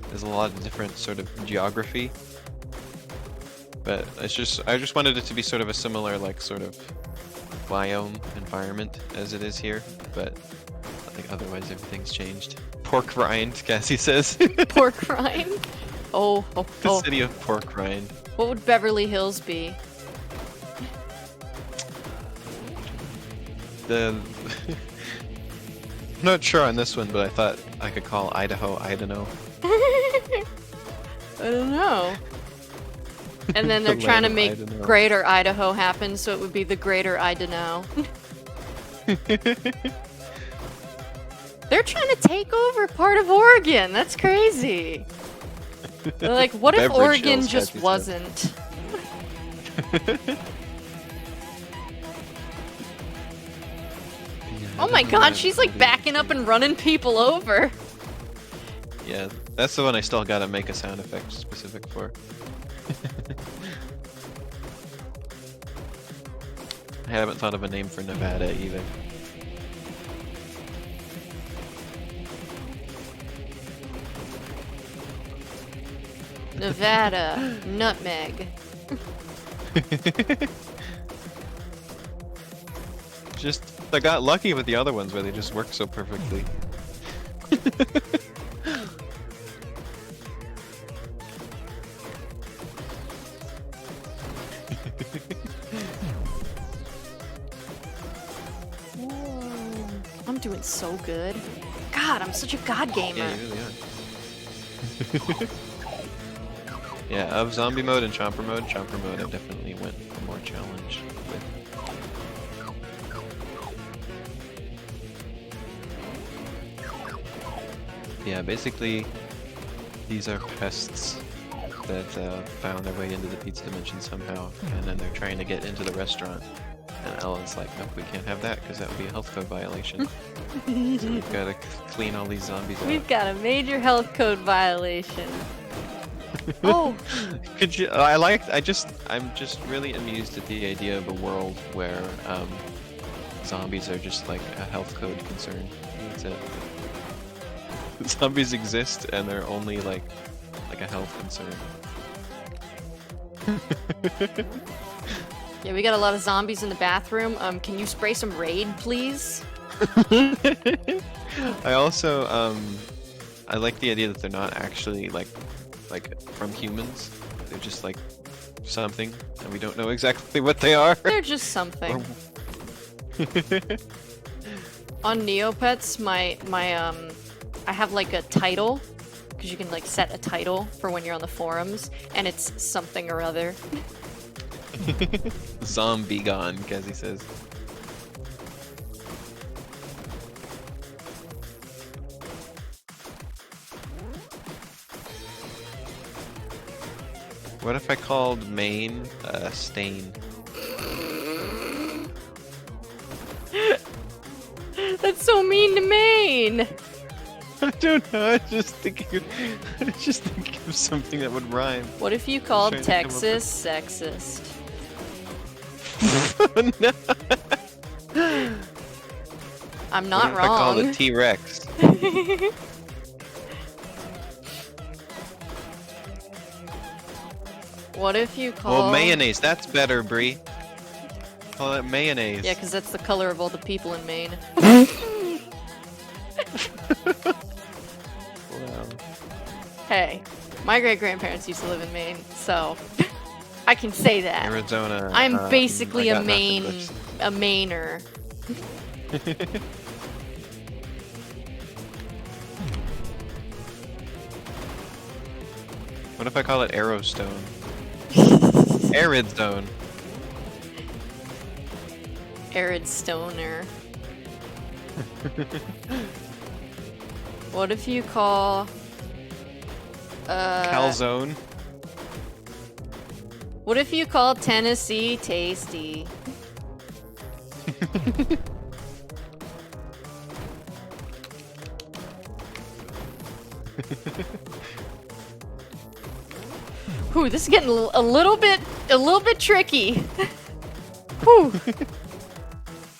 there's a lot of different sort of geography. But I just wanted it to be sort of a similar like sort of biome environment as it is here, but I think otherwise everything's changed. Pork rind, Cassie says. Pork rind? Oh. The city of pork rind. What would Beverly Hills be? I'm not sure on this one, but I thought I could call Idaho Idaho. I don't know. And then they're The trying to land of make Idaho. Greater Idaho happen, so it would be the Greater Idaho. They're trying to take over part of Oregon. That's crazy. They're like, what if Beverage Oregon Hills, just Cassie said. wasn't? Oh my god, she's like backing up and running people over. Yeah, that's the one I still gotta make a sound effect specific for. I haven't thought of a name for Nevada either. Nevada, nutmeg. Just, I got lucky with the other ones where they just work so perfectly. I'm doing so good. God, I'm such a god gamer. Yeah, you really are. Yeah, of zombie mode and chomper mode, I definitely went for more challenge with. Yeah, basically, these are pests that found their way into the pizza dimension somehow, and then they're trying to get into the restaurant. And Ellen's like, nope, we can't have that because that would be a health code violation. So we've got to clean all these zombies out. We've got a major health code violation. Oh, Could you? I'm just really amused at the idea of a world where zombies are just like a health code concern. That's it. Zombies exist and they're only like a health concern. yeah, we got a lot of zombies in the bathroom. Can you spray some Raid, please? I also I like the idea that they're not actually like from humans. They're just like something, and we don't know exactly what they are. They're just something. On Neopets, I have like a title, because you can like set a title for when you're on the forums, and it's something or other. Zombie gone, Kezi says. What if I called Maine Stain? That's so mean to Maine! I don't know. I just thinking of something that would rhyme. What if you called trying to come up Texas sexist? No. I'm not What if I called wrong. it T-Rex? What if you called... Well, mayonnaise. That's better, Brie. Call it mayonnaise. Yeah, because that's the color of all the people in Maine. Wow. Hey, my great-grandparents used to live in Maine, so I can say that. Arizona. I'm basically I a got nothing but- Mainer. What if I call it Arrowstone? Arid Zone. Arid stoner. What if you call... Calzone. What if you call Tennessee tasty? Ooh, this is getting a little bit tricky. Whew.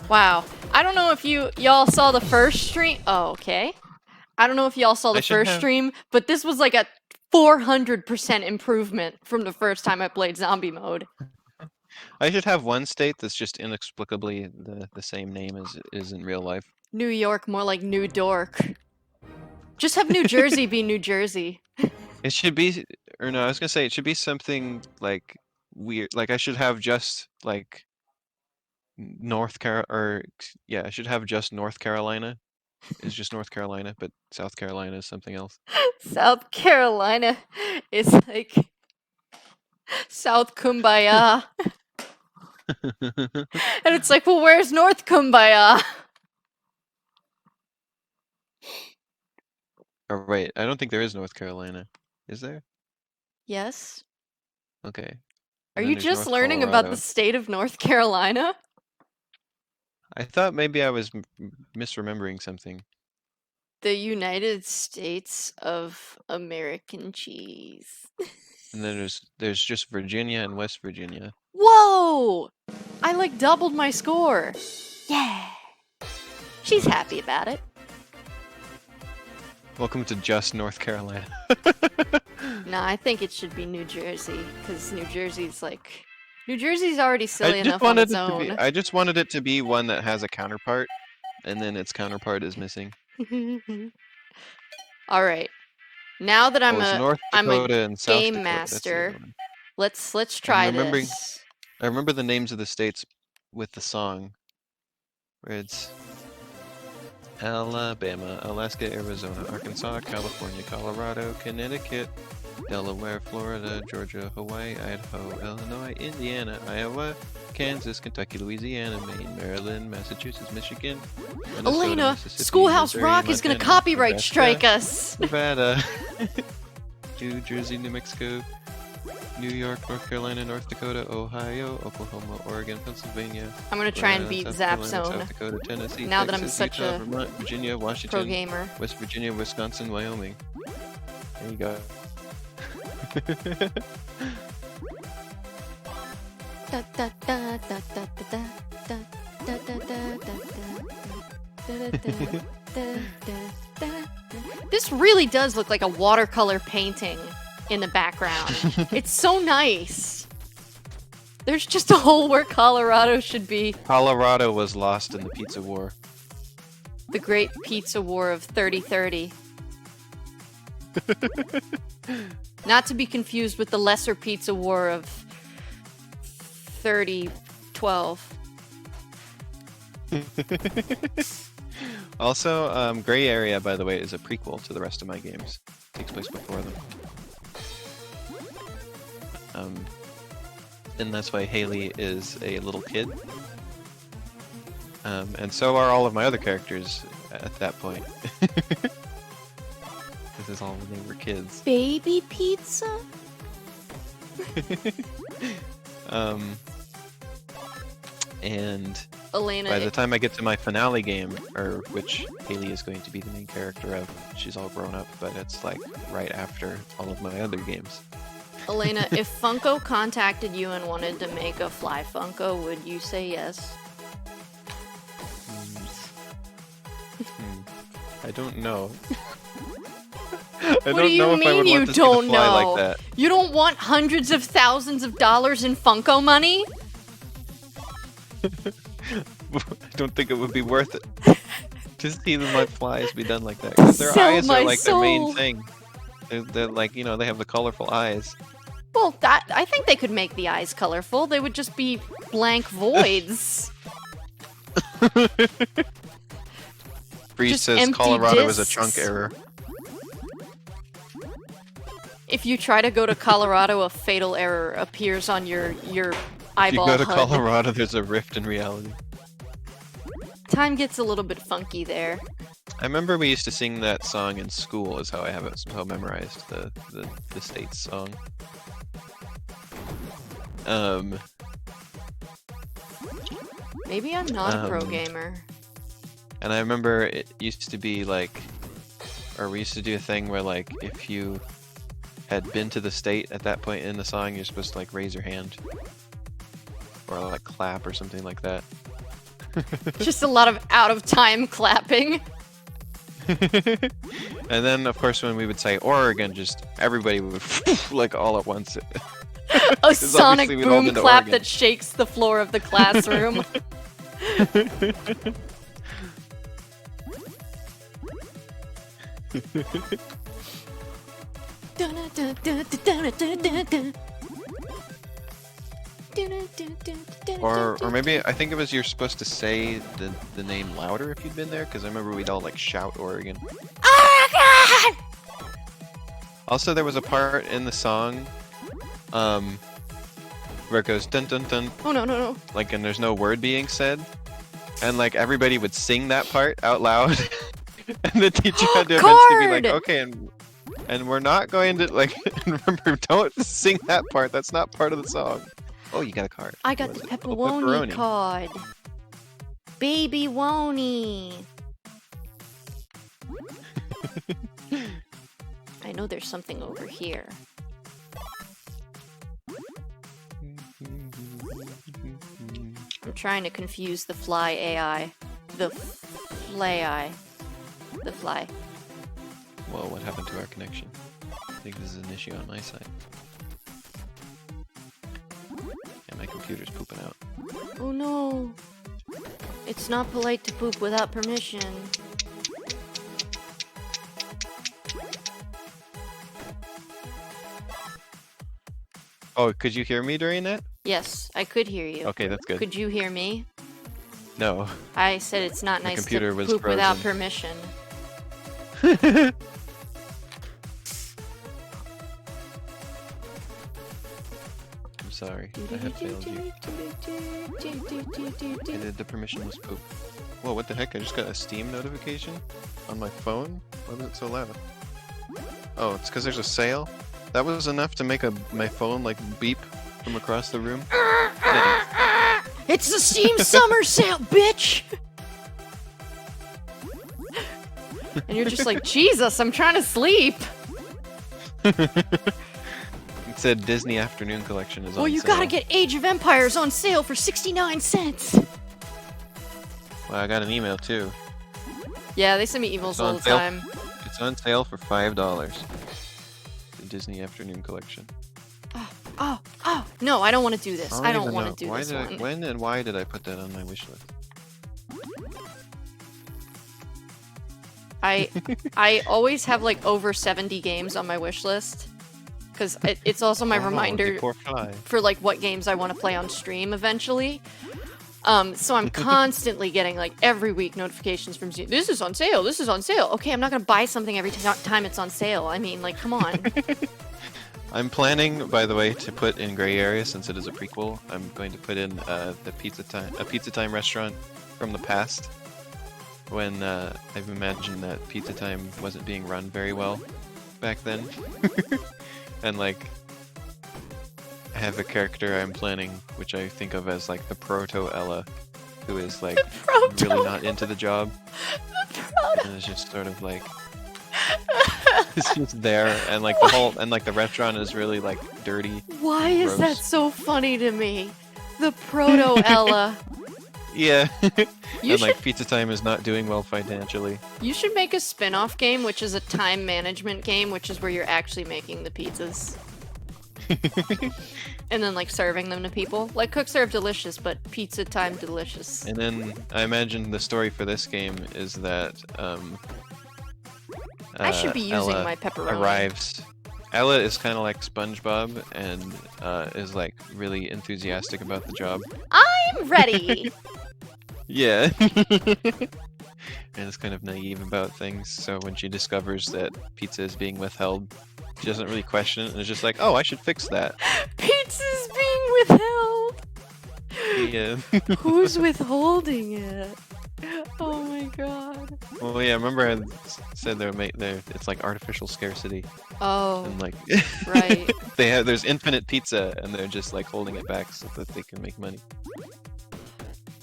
Wow. I don't know if y'all saw the first stream. Oh, okay. I don't know if y'all saw the I should first have- stream, but this was like a 400% improvement from the first time I played zombie mode. I should have one state that's just inexplicably the same name as it is in real life. New York, more like New Dork. Just have New Jersey be New Jersey. It should be, or no, I was gonna say it should be something like weird. Like I should have just like North Carolina, or yeah, I should have just North Carolina. It's just North Carolina, but South Carolina is something else. South Carolina is like South Kumbaya. And it's like, well, where's North Kumbaya? Oh wait, I don't think there is North Carolina. Is there? Yes. Okay. Are And then you there's just North learning about Colorado. the state of North Carolina? I thought maybe I was misremembering something. The United States of American cheese. And then there's just Virginia and West Virginia. Whoa! I like doubled my score. Yeah. She's happy about it. Welcome to just North Carolina. Nah, I think it should be New Jersey, because New Jersey's already silly enough on its own. I just wanted it to be one that has a counterpart, and then its counterpart is missing. All right. Now that I'm It's a North I'm Dakota a and South game Dakota. That's the master, other one. let's try remembering- this. I remember the names of the states with the song, where it's Alabama, Alaska, Arizona, Arkansas, California, Colorado, Connecticut, Delaware, Florida, Georgia, Hawaii, Idaho, Illinois, Indiana, Iowa, Kansas, Kentucky, Louisiana, Maine, Maryland, Massachusetts, Michigan, Minnesota, Elena, Mississippi, Schoolhouse Missouri, Rock is gonna Montana, copyright Nebraska, strike us. Nevada, New Jersey, New Mexico, New York, North Carolina, North Dakota, Ohio, Oklahoma, Oregon, Pennsylvania. I'm gonna try and beat South Zap Carolina, Zone. South Dakota, Tennessee, Now that I'm Texas, such Utah, a Vermont, Virginia, Pro Washington, gamer. West Virginia, Wisconsin, Wyoming. There you go. Da, da, da, da, da, da, da, da, da, da, da, da. This really does look like a watercolor painting in the background. It's so nice. There's just a hole where Colorado should be. Colorado was lost in the pizza war. The Great Pizza War of 3030. Not to be confused with the Lesser Pizza War of 3012. Also, Gray Area, by the way, is a prequel to the rest of my games. It takes place before them. And that's why Haley is a little kid. And so are all of my other characters at that point. This is all when they were kids. Baby pizza? And Alayna, by the time I get to my finale game, or which Haley is going to be the main character of, she's all grown up, but it's like right after all of my other games. Alayna, if Funko contacted you and wanted to make a Fly Funko, would you say yes? I don't know. What do you mean you don't know? Like that. You don't want hundreds of thousands of dollars in Funko money? I don't think it would be worth it to see my flies be done like that. Because their Sell eyes my are like their main soul. thing. They're like, you know, they have the colorful eyes. Well, I think they could make the eyes colorful. They would just be blank voids. Breeze Just says empty Colorado is a discs. chunk error. If you try to go to Colorado, a fatal error appears on your If you eyeball go to HUD. Colorado, there's a rift in reality. Time gets a little bit funky there. I remember we used to sing that song in school, is how I have it somehow memorized, the state's song. Maybe I'm not a pro gamer. And I remember it used to be like, or we used to do a thing where like, if you had been to the state at that point in the song, you're supposed to like raise your hand. Or like clap or something like that. Just a lot of out of time clapping. And then, of course, when we would say Oregon, just everybody would like all at once. A sonic obviously we'd all boom been to clap Oregon. that shakes the floor of the classroom. Or maybe I think it was you're supposed to say the name louder if you'd been there, because I remember we'd all like shout Oregon. Oregon! Also, there was a part in the song, where it goes dun dun dun, Oh no no no! like, and there's no word being said, and like everybody would sing that part out loud, and the teacher had to eventually be like, Card! okay, and we're not going to like, remember, don't sing that part. That's not part of the song. Oh, you got a card. I got What the is it? Oh, pepperoni card. Baby Wony. I know there's something over here. I'm trying to confuse the fly AI. The fly. The fly. Whoa, what happened to our connection? I think this is an issue on my side. Yeah, my computer's pooping out. Oh no. It's not polite to poop without permission. Oh, could you hear me during that? Yes, I could hear you. Okay, that's good. Could you hear me? No. I said it's not The nice computer to was poop without frozen. permission. I'm sorry. I have failed you. The permission was poop. Whoa, what the heck? I just got a Steam notification on my phone? Why was it so loud? Oh, it's because there's a sale? That was enough to make my phone like beep from across the room? Dang. It's the Steam Summer Sale, bitch! And you're just like, Jesus, I'm trying to sleep. It said Disney Afternoon Collection is on Well, you sale. gotta get Age of Empires on sale for 69 cents. Well, I got an email too. Yeah, they send me emails It's all on the sale. time. It's on sale for $5. The Disney Afternoon Collection. Oh, no, I don't want to do this. I don't even want know. to do Why this did one. when and why did I put that on my wish list? I always have like over 70 games on my wish list. Because it's also my Oh, no, reminder the poor fly. for like what games I want to play on stream eventually. So I'm constantly getting like every week notifications from Steam. This is on sale. This is on sale. Okay, I'm not gonna buy something every time it's on sale. I mean, like, come on. I'm planning, by the way, to put in Gray Area, since it is a prequel. I'm going to put in a Pizza Time restaurant from the past, when I've imagined that Pizza Time wasn't being run very well back then, and like. I have a character I'm planning, which I think of as like the proto Ella, who is like really not into the job, and is just sort of like it's just there, and like the whole and like the restaurant is really like dirty. Why is Gross. that so funny to me? The proto Ella. Yeah, You and like should Pizza Time is not doing well financially. you should make a spin-off game, which is a time management game, which is where you're actually making the pizzas. And then like serving them to people. Like Cook Serve Delicious, but Pizza Time Delicious. And then I imagine the story for this game is that I should be using Ella my pepperoni. arrives. Ella is kind of like SpongeBob and is like really enthusiastic about the job. I'm ready! Yeah. And is kind of naive about things, so when she discovers that pizza is being withheld, she doesn't really question it and is just like, oh, I should fix that. Pizza's being withheld! Yeah. Who's withholding it? Oh my god. Well, yeah, remember I said it's like artificial scarcity, Oh, and like right. there's infinite pizza and they're just like holding it back so that they can make money.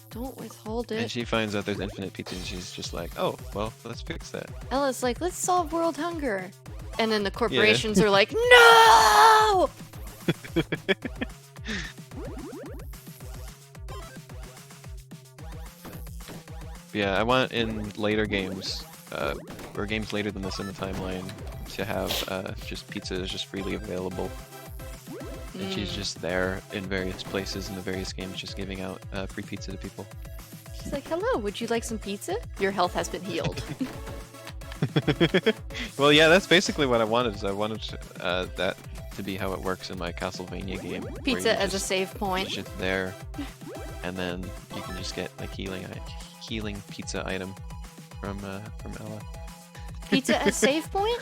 Don't withhold And it. she finds out there's infinite pizza and she's just like, oh, well, let's fix that. Ella's like, let's solve world hunger. And then the corporations are like, no! Yeah, I want in later games, or games later than this in the timeline to have just pizza is just freely available. And she's just there in various places in the various games, just giving out free pizza to people. She's like, hello, would you like some pizza? Your health has been healed. Well, yeah, that's basically what I wanted. Is I wanted that to be how it works in my Castlevania game. where Pizza you as a just- save It's point. just there, and then you can just get like healing pizza item from Ella. Pizza as save point?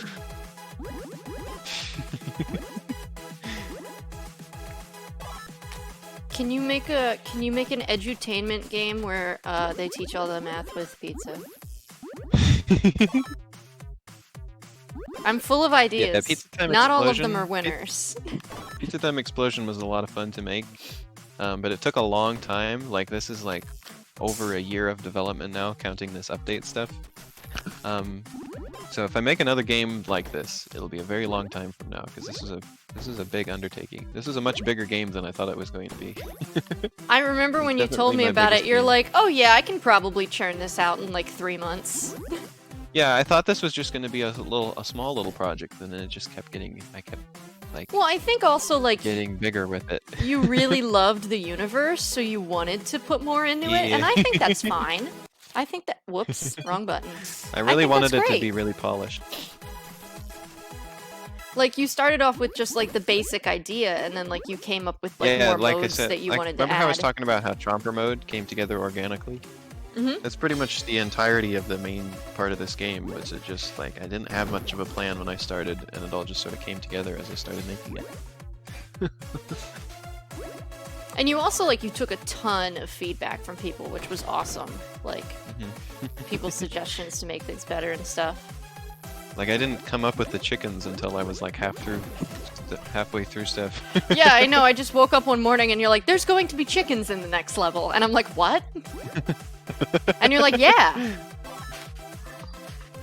Can you make an edutainment game where they teach all the math with pizza? I'm full of ideas. Pizza Time Not all of them Explosion. are winners. Pizza Time Explosion was a lot of fun to make, but it took a long time. Like this is like over a year of development now, counting this update stuff. So if I make another game like this, it'll be a very long time from now because this is a big undertaking. This is a much bigger game than I thought it was going to be. I remember when you told me definitely my about it, biggest you're game. like, oh yeah, I can probably churn this out in like 3 months. Yeah, I thought this was just going to be a small little project, and then it just kept getting. I kept like Well, I think also like getting bigger with it. you really loved the universe, so you wanted to put more into it, and I think that's fine. I think that whoops, wrong button. I really think wanted that's it to great. be really polished. Like you started off with just like the basic idea, and then like you came up with like more like modes I said, that you like, wanted to remember how I was add. talking about how Chomper Mode came together organically? Mhm. That's pretty much the entirety of the main part of this game. Was it just like I didn't have much of a plan when I started, and it all just sort of came together as I started making it. And you also like you took a ton of feedback from people, which was awesome. Like people's suggestions to make things better and stuff. Like I didn't come up with the chickens until I was like halfway through stuff. Yeah, I know. I just woke up one morning and you're like, "There's going to be chickens in the next level," and I'm like, "What?" And you're like, "Yeah."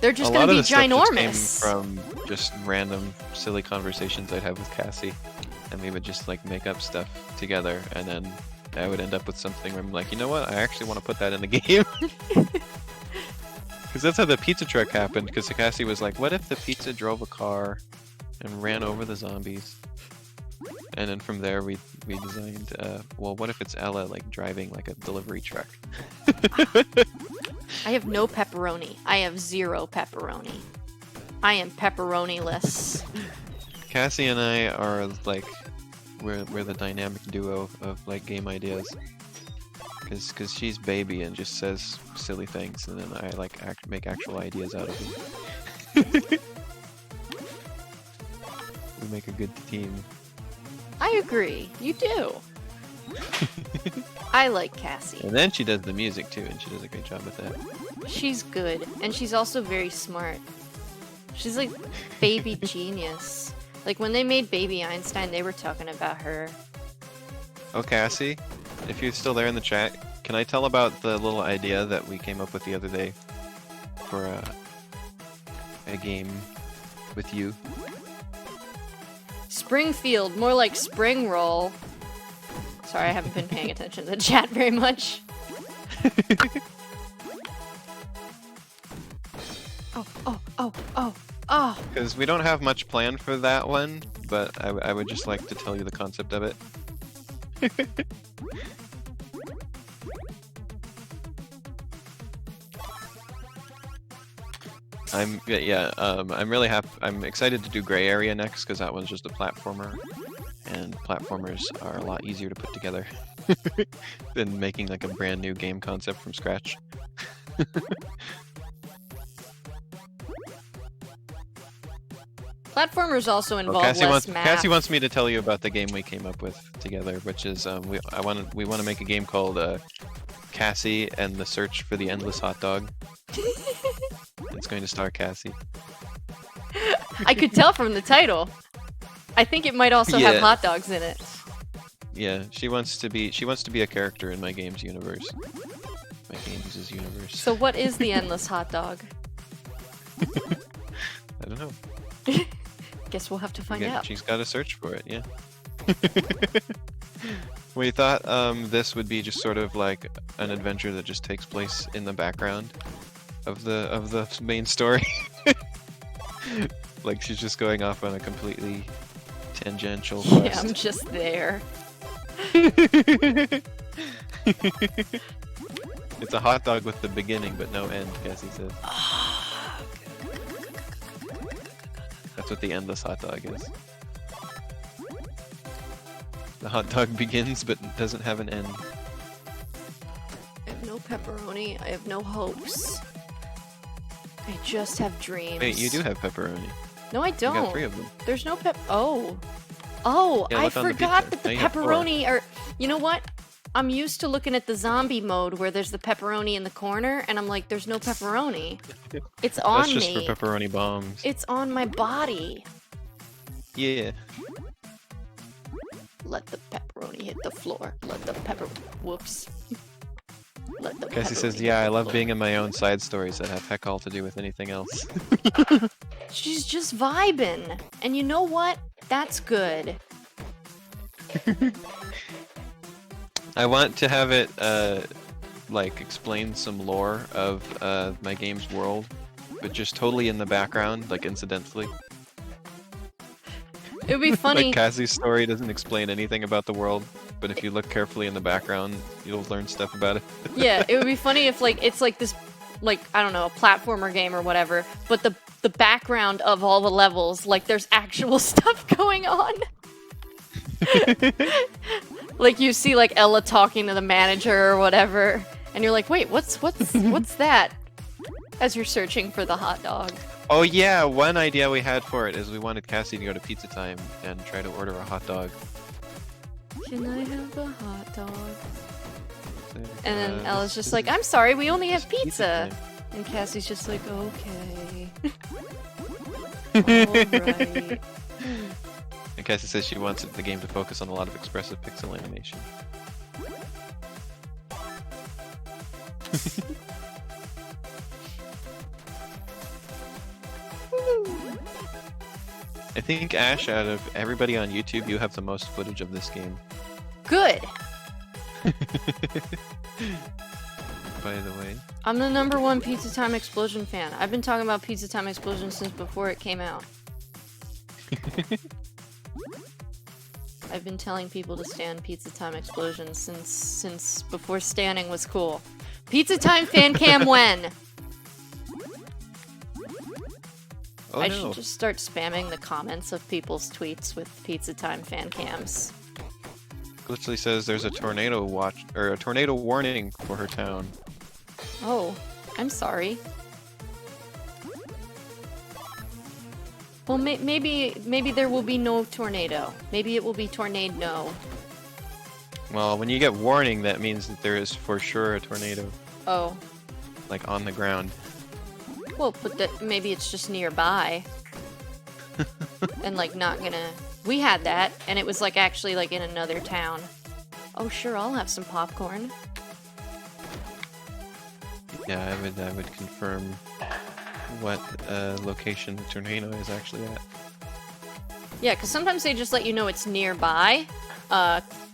They're just A going lot to of be the stuff just ginormous. came from just random silly conversations I'd have with Cassie, and we would just like make up stuff together, and then I would end up with something where I'm like, you know what? I actually want to put that in the game. Because that's how the pizza truck happened. Because Cassie was like, what if the pizza drove a car and ran over the zombies? And then from there we designed, well, what if it's Ella like driving like a delivery truck? I have no pepperoni. I have 0 pepperoni. I am pepperoni-less. Cassie and I are like, we're the dynamic duo of like game ideas. Because she's baby and just says silly things, and then I like make actual ideas out of them. We make a good team. I agree. You do. I like Cassie. And then she does the music too, and she does a great job with that. She's good, and she's also very smart. She's like baby genius. Like when they made Baby Einstein, they were talking about her. Oh, Cassie, if you're still there in the chat, can I tell about the little idea that we came up with the other day for a game with you? Springfield, more like spring roll. Sorry, I haven't been paying attention to the chat very much. Oh. Because we don't have much planned for that one, but I would just like to tell you the concept of it. I'm really happy. I'm excited to do Gray Area next because that one's just a platformer, and platformers are a lot easier to put together than making like a brand new game concept from scratch. Platformers also Well, involve less math. Cassie wants me to tell you about the game we came up with together, which is we want to make a game called Cassie and the Search for the Endless Hot Dog. It's going to star Cassie. I could tell from the title. I think it might also have Yeah. hot dogs in it. Yeah, she wants to be a character in my game's universe. My game's universe. So what is the endless hot dog? I don't know. Guess we'll have to find Again, out. she's got to search for it. Yeah. We thought this would be just sort of like an adventure that just takes place in the background of the main story. Like she's just going off on a completely tangential Yeah, quest. I'm just there. It's a hot dog with the beginning but no end, Cassie says. That's what the endless hot dog is. The hot dog begins but doesn't have an end. I have no pepperoni. I have no hopes. I just have dreams. Wait, you do have pepperoni. No, I You got don't. 3 of them. There's no pep. Oh. Oh, Yeah, I look on the forgot pizza. that the Now you have 4. pepperoni are. You know what? I'm used to looking at the zombie mode where there's the pepperoni in the corner, and I'm like, there's no pepperoni. It's on That's just me. for pepperoni bombs. It's on my body. Yeah. Let the pepperoni hit the floor. Let the pepper. Whoops. Let the Cassie says, pepperoni yeah, hit I the love floor." being in my own side stories that have heck all to do with anything else. She's just vibing. And you know what? That's good. I want to have it, like, explain some lore of my game's world, but just totally in the background, like, incidentally. It would be funny. Like, Cassie's story doesn't explain anything about the world, but if you look carefully in the background, you'll learn stuff about it. Yeah, it would be funny if like it's like this, like I don't know, a platformer game or whatever, but the background of all the levels, like there's actual stuff going on. Like you see like Ella talking to the manager or whatever, and you're like, wait, what's that? As you're searching for the hot dog. Oh yeah, one idea we had for it is we wanted Cassie to go to Pizza Time and try to order a hot dog. Can I have a hot dog? So, And then Ella's this just like, I'm sorry, we only have is pizza. time. And Cassie's just like, okay. Alright. And Cassie says she wants the game to focus on a lot of expressive pixel animation. I think, Ash, out of everybody on YouTube, you have the most footage of this game. Good. By the way. I'm the #1 Pizza Time Explosion fan. I've been talking about Pizza Time Explosion since before it came out. I've been telling people to stan Pizza Time Explosion since before standing was cool. Pizza Time fan cam when? Oh I no. should just start spamming the comments of people's tweets with Pizza Time fan cams. Glitchly says there's a tornado watch or a tornado warning for her town. Oh, I'm sorry. Well, maybe there will be no tornado. Maybe it will be tornado. Well, when you get warning, that means that there is for sure a tornado, Oh, like on the ground. well, but maybe it's just nearby. And like not gonna. We had that, and it was like actually like in another town. Oh, sure, I'll have some popcorn. Yeah, I would confirm what location the tornado is actually at. Yeah, because sometimes they just let you know it's nearby.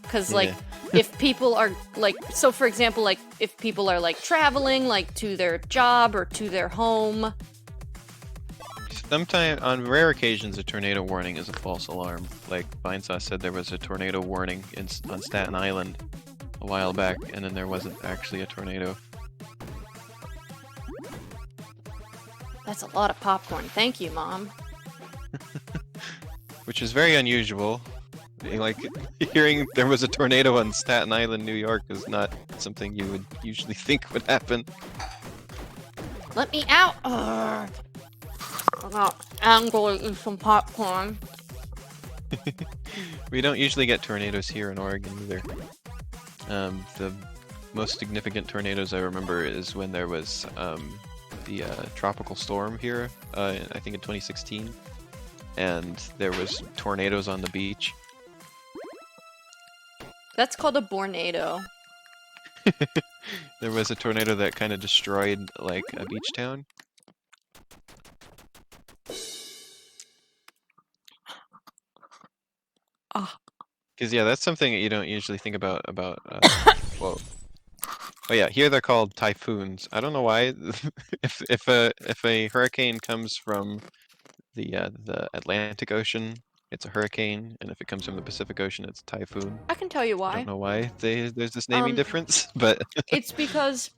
Because like Yeah. if people are like, so for example, like if people are like traveling like to their job or to their home. Sometimes, on rare occasions, a tornado warning is a false alarm. Like Vinesauce said, there was a tornado warning on Staten Island a while back, and then there wasn't actually a tornado. That's a lot of popcorn. Thank you, Mom. Which is very unusual. Like, hearing there was a tornado on Staten Island, New York is not something you would usually think would happen. Let me out! Ugh. I'm going to eat some popcorn. We don't usually get tornadoes here in Oregon either. The most significant tornadoes I remember is when there was the tropical storm here, I think in 2016, and there was tornadoes on the beach. That's called a bornado. There was a tornado that kind of destroyed like a beach town. Ah. Because yeah, that's something that you don't usually think about. Whoa. Oh yeah, here they're called typhoons. I don't know why. If a hurricane comes from the Atlantic Ocean, it's a hurricane, and if it comes from the Pacific Ocean, it's a typhoon. I can tell you I why. don't know why there's this naming difference, but It's because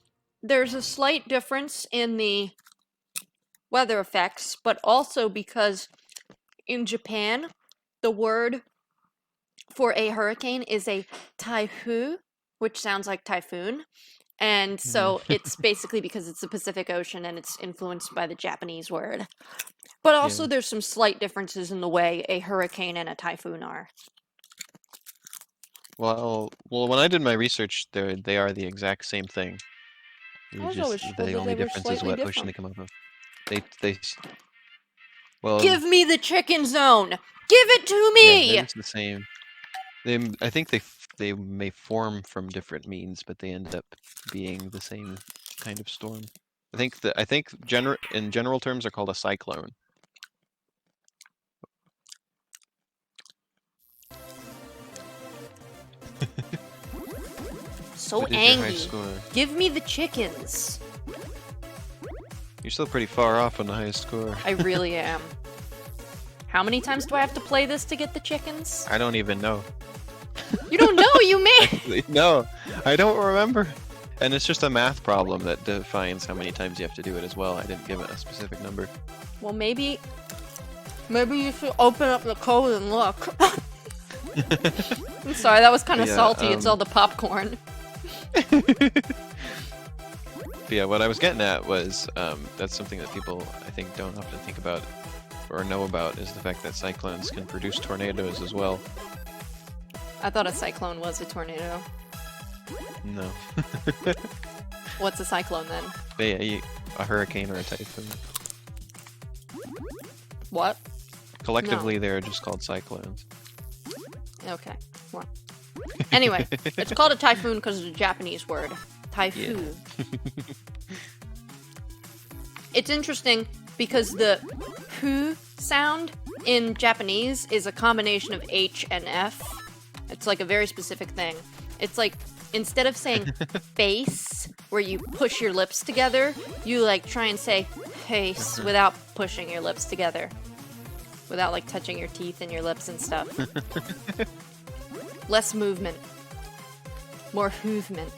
there's a slight difference in the weather effects, but also because in Japan, the word for a hurricane is a taifu, which sounds like typhoon. And so it's basically because it's the Pacific Ocean and it's influenced by the Japanese word. But also Yeah. there's some slight differences in the way a hurricane and a typhoon are. well, when I did my research, they are the exact same thing. I was always The told that only they were difference is slightly what ocean they different. come up of. They well, Give me the chicken zone! Give it to yeah, me! they're just the same. I think they may form from different means, but they end up being the same kind of storm. I think in general terms are called a cyclone. So What is your high angry. score? Give me the chickens. You're still pretty far off on the highest score. I really am. How many times do I have to play this to get the chickens? I don't even know. You don't know, you may! No, I don't remember. And it's just a math problem that defines how many times you have to do it as well. I didn't give it a specific number. Well, maybe you should open up the code and look. I'm sorry, that was kind of Yeah, salty. It's all the popcorn. But yeah, what I was getting at was that's something that people I think don't often think about or know about is the fact that cyclones can produce tornadoes as well. I thought a cyclone was a tornado. No. What's a cyclone then? Yeah, a hurricane or a typhoon. What? Collectively, they're just called cyclones. Okay. Well. Anyway, it's called a typhoon because of the Japanese word. Typhoon. It's interesting because the hu sound in Japanese is a combination of H and F. It's like a very specific thing. It's like, instead of saying face, where you push your lips together, you like try and say face without pushing your lips together. Without like touching your teeth and your lips and stuff. Less movement. More hoovement.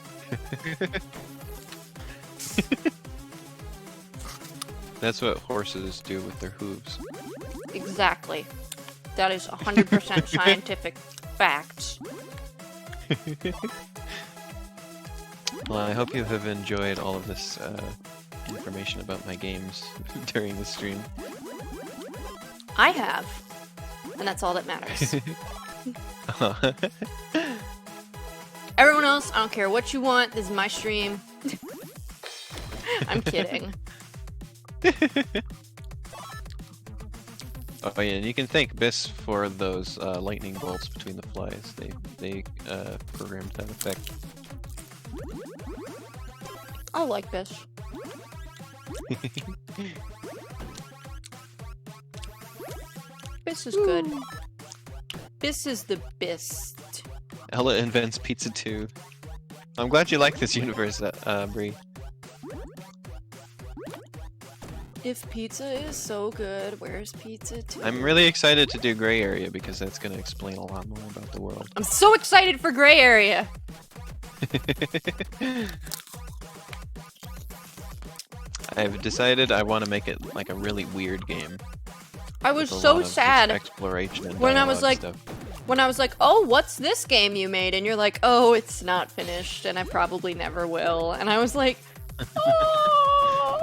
That's what horses do with their hooves. Exactly. That is 100% scientific facts. Well, I hope you have enjoyed all of this information about my games during the stream. I have. And that's all that matters. Everyone else, I don't care what you want. This is my stream. I'm kidding. Oh yeah, and you can thank Biss for those lightning bolts between the flies. They programmed that effect. I like this. This is good. This is the best. Ella invents pizza too. I'm glad you like this universe, Bree. If pizza is so good, where's pizza 2? I'm really excited to do Gray Area because that's going to explain a lot more about the world. I'm so excited for Gray Area. I've decided I want to make it like a really weird game. I was with a so lot of just sad exploration and when I was dialogue like, stuff. oh, what's this game you made? And you're like, oh, it's not finished, and I probably never will. And I was like, oh.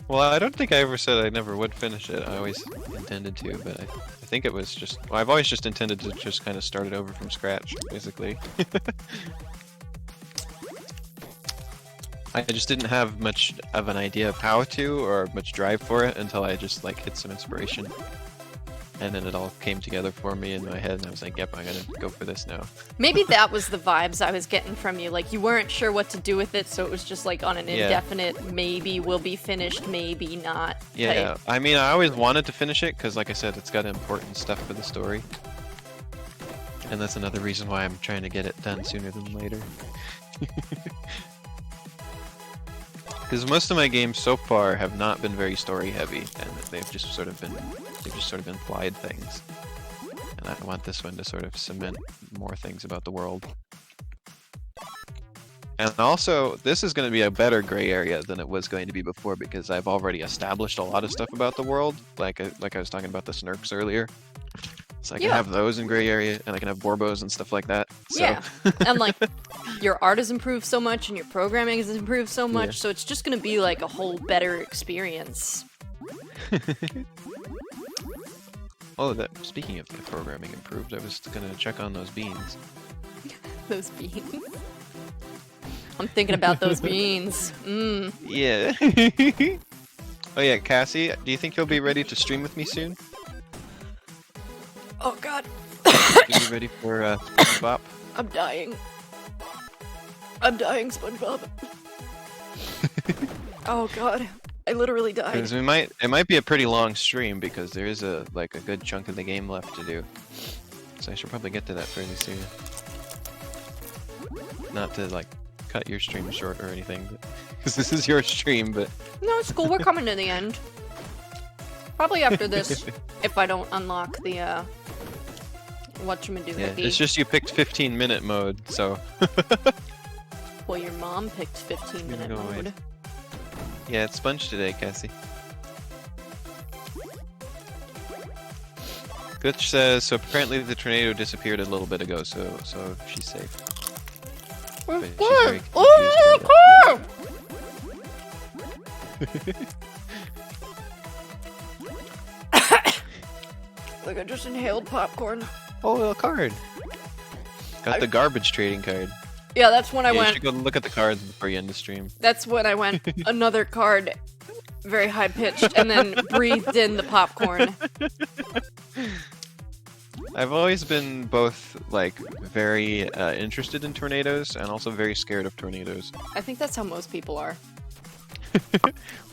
Well, I don't think I ever said I never would finish it. I always intended to, but I think it was just... Well, I've always just intended to just kind of start it over from scratch, basically. I just didn't have much of an idea of how to, or much drive for it, until I just, like, hit some inspiration. And then it all came together for me in my head, and I was like, yep, I'm gonna go for this now. Maybe that was the vibes I was getting from you. Like, you weren't sure what to do with it, so it was just like on an indefinite, maybe will be finished, maybe not. Yeah, type. I mean, I always wanted to finish it, because like I said, it's got important stuff for the story. And that's another reason why I'm trying to get it done sooner than later. Because most of my games so far have not been very story heavy, and they've just sort of been implied things. And I want this one to sort of cement more things about the world. And also, this is going to be a better gray area than it was going to be before because I've already established a lot of stuff about the world, like I was talking about the Snurks earlier. So I can have those in gray area, and I can have Borbos and stuff like that. So. Yeah, and like your art has improved so much, and your programming has improved so much, so it's just gonna be like a whole better experience. Oh, speaking of the programming improved, I was gonna check on those beans. Those beans. I'm thinking about those beans. Mmm. Yeah. Oh yeah, Cassie, do you think you'll be ready to stream with me soon? Oh god. Are you ready for SpongeBob? I'm dying. I'm dying, SpongeBob. Oh god. I literally died. Because it might be a pretty long stream because there is a good chunk of the game left to do. So I should probably get to that fairly soon. Not to like cut your stream short or anything, because this is your stream, but no, it's cool. We're coming to the end. Probably after this, if I don't unlock the whatchamajiggy. Yeah, it's just you picked 15-minute mode, so. Well, your mom picked 15-minute mode. Yeah, it's Sponge today, Cassie. Glitch says, so apparently the tornado disappeared a little bit ago, so she's safe. But she's very confused right Like I just inhaled popcorn. Oh, a card! Got the garbage trading card. Yeah, that's when I went. You should go look at the cards before you end the stream. That's when I went another card, very high pitched, and then breathed in the popcorn. I've always been both like very interested in tornadoes and also very scared of tornadoes. I think that's how most people are.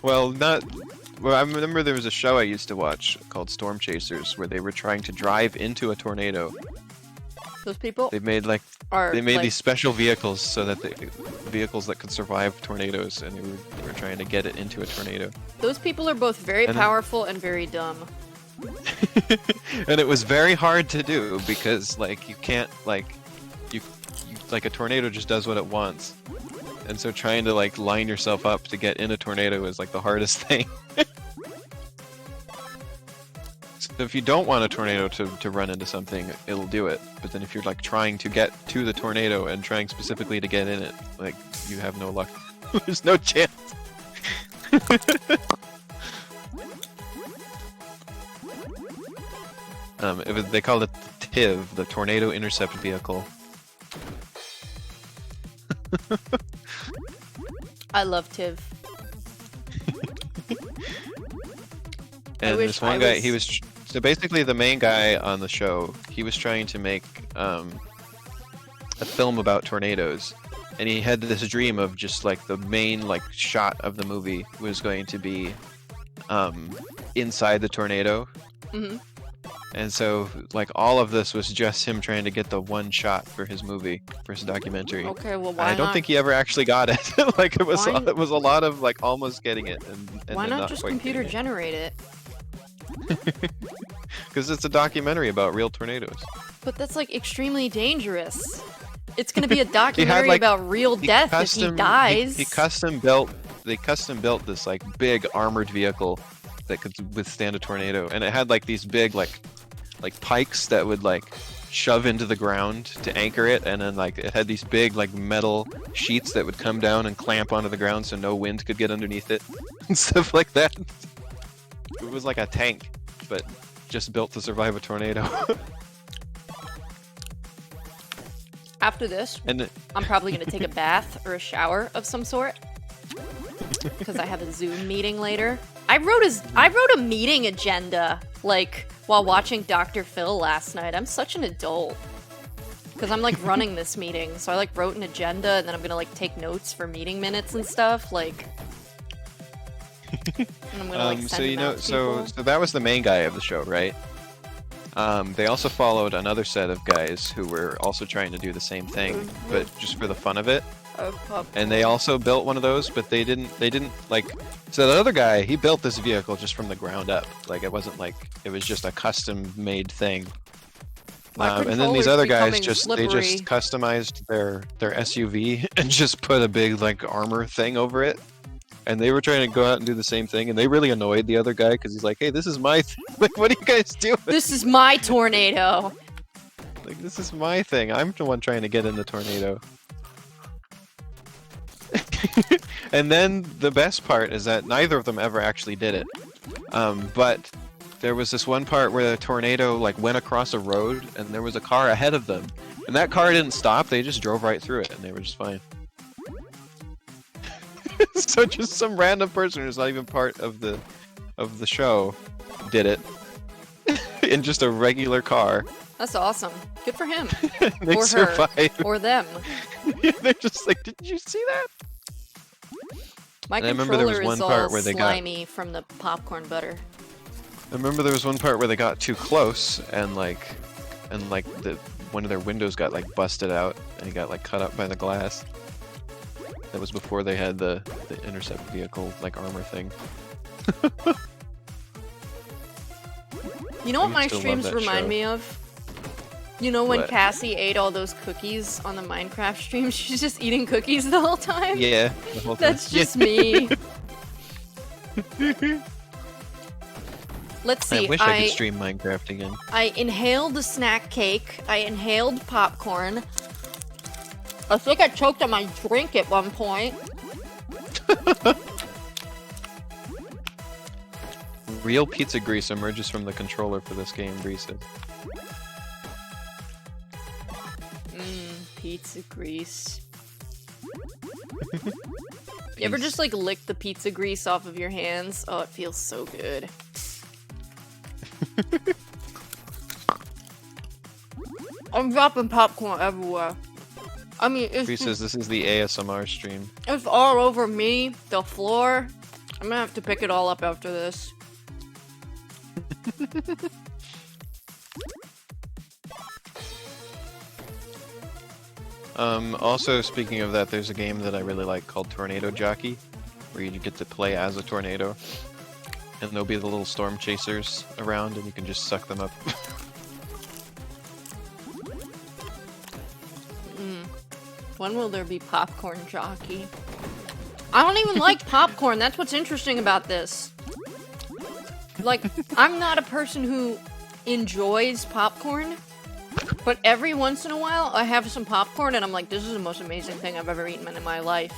Well, I remember there was a show I used to watch called Storm Chasers where they were trying to drive into a tornado. Those people? They made these special vehicles so that vehicles that could survive tornadoes, and they were trying to get it into a tornado. Those people are both very powerful and very dumb. And it was very hard to do because you can't a tornado just does what it wants. And so trying to line yourself up to get in a tornado is the hardest thing. So if you don't want a tornado to run into something, it'll do it. But then if you're trying to get to the tornado and trying specifically to get in it, you have no luck. There's no chance. They called it the TIV, the Tornado Intercept Vehicle. I love Tiv. And this one guy, so basically the main guy on the show, he was trying to make a film about tornadoes. And he had this dream of just the main shot of the movie was going to be inside the tornado. Mm-hmm. And so, all of this was just him trying to get the one shot for his movie, for his documentary. Okay, well, why I don't think he ever actually got it. It was a lot of almost getting it, and why then not just quite computer getting generate it? Because it's a documentary about real tornadoes. But that's extremely dangerous. It's gonna be a documentary about real death if he dies. They custom built this big armored vehicle that could withstand a tornado, and it had these big pikes that would shove into the ground to anchor it, and then it had these big metal sheets that would come down and clamp onto the ground so no wind could get underneath it and stuff like that. It was like a tank, but just built to survive a tornado. After this, I'm probably gonna take a bath or a shower of some sort because I have a Zoom meeting later. I wrote a meeting agenda while watching Dr. Phil last night. I'm such an adult because I'm running this meeting, so I wrote an agenda and then I'm gonna take notes for meeting minutes and stuff and I'm gonna send them out to people. So that was the main guy of the show, right? They also followed another set of guys who were also trying to do the same thing, but just for the fun of it. And they also built one of those, but they didn't like. So the other guy, he built this vehicle just from the ground up. Like it wasn't like it was just a custom-made thing. And then these other guys they just customized their SUV and just put a big like armor thing over it. And they were trying to go out and do the same thing, and they really annoyed the other guy because he's like, "Hey, this is my like, what are you guys doing? This is my tornado." Like, this is my thing. I'm the one trying to get in the tornado. And then the best part is that neither of them ever actually did it. But there was this one part where the tornado like went across a road, and there was a car ahead of them, and that car didn't stop. They just drove right through it, and they were just fine. So just some random person who's not even part of the show did it in just a regular car. That's awesome. Good for him. They or survived. her. Or them. They're just like, did you see that? My And I remember there was controller one is all part where they slimy from the popcorn butter. I remember there was one part where they got too close and like one of their windows got like busted out and it got like cut up by the glass. That was before they had the intercept vehicle like armor thing. You know what my still love streams that remind show. me of? You know when What? Cassie ate all those cookies on the Minecraft stream? She's just eating cookies the whole time? Yeah, the whole thing. That's just me. Let's see. I wish I could stream Minecraft again. I inhaled a snack cake. I inhaled popcorn. I think I choked on my drink at one point. Real pizza grease emerges from the controller for this game, Bree said. Pizza grease. You ever just like lick the pizza grease off of your hands? Oh, it feels so good. I'm dropping popcorn everywhere. I mean, Bree says this is the ASMR stream. it's all over me, the floor. I'm gonna have to pick it all up after this. Also, speaking of that, there's a game that I really like called Tornado Jockey, where you get to play as a tornado, and there'll be the little storm chasers around, and you can just suck them up. When will there be popcorn jockey? I don't even like popcorn. That's what's interesting about this. Like, I'm not a person who enjoys popcorn, but every once in a while I have some popcorn and I'm like, this is the most amazing thing I've ever eaten in my life.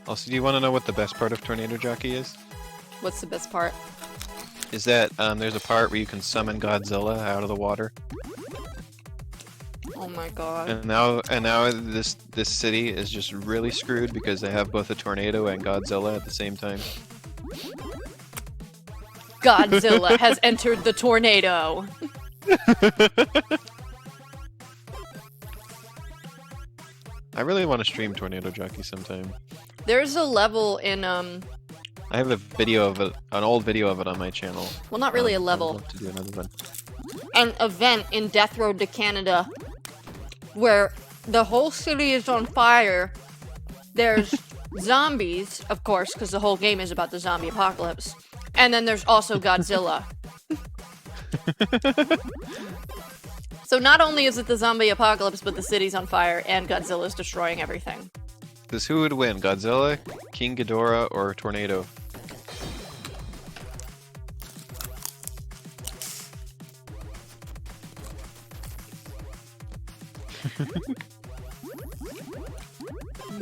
Also, do you want to know what the best part of Tornado Jockey is? What's the best part? Is that there's a part where you can summon Godzilla out of the water. Oh my god. And now this city is just really screwed because they have both a tornado and Godzilla at the same time. Godzilla has entered the tornado. I really want to stream Tornado Jockey sometime. There's a level in I have a video of it, an old video of it on my channel. well, not really a I'd level. love to do another one. An event in Death Road to Canada where the whole city is on fire. There's zombies, of course, because the whole game is about the zombie apocalypse. And then there's also Godzilla. So not only is it the zombie apocalypse, but the city's on fire and Godzilla's destroying everything. Because who would win, Godzilla, King Ghidorah, or Tornado?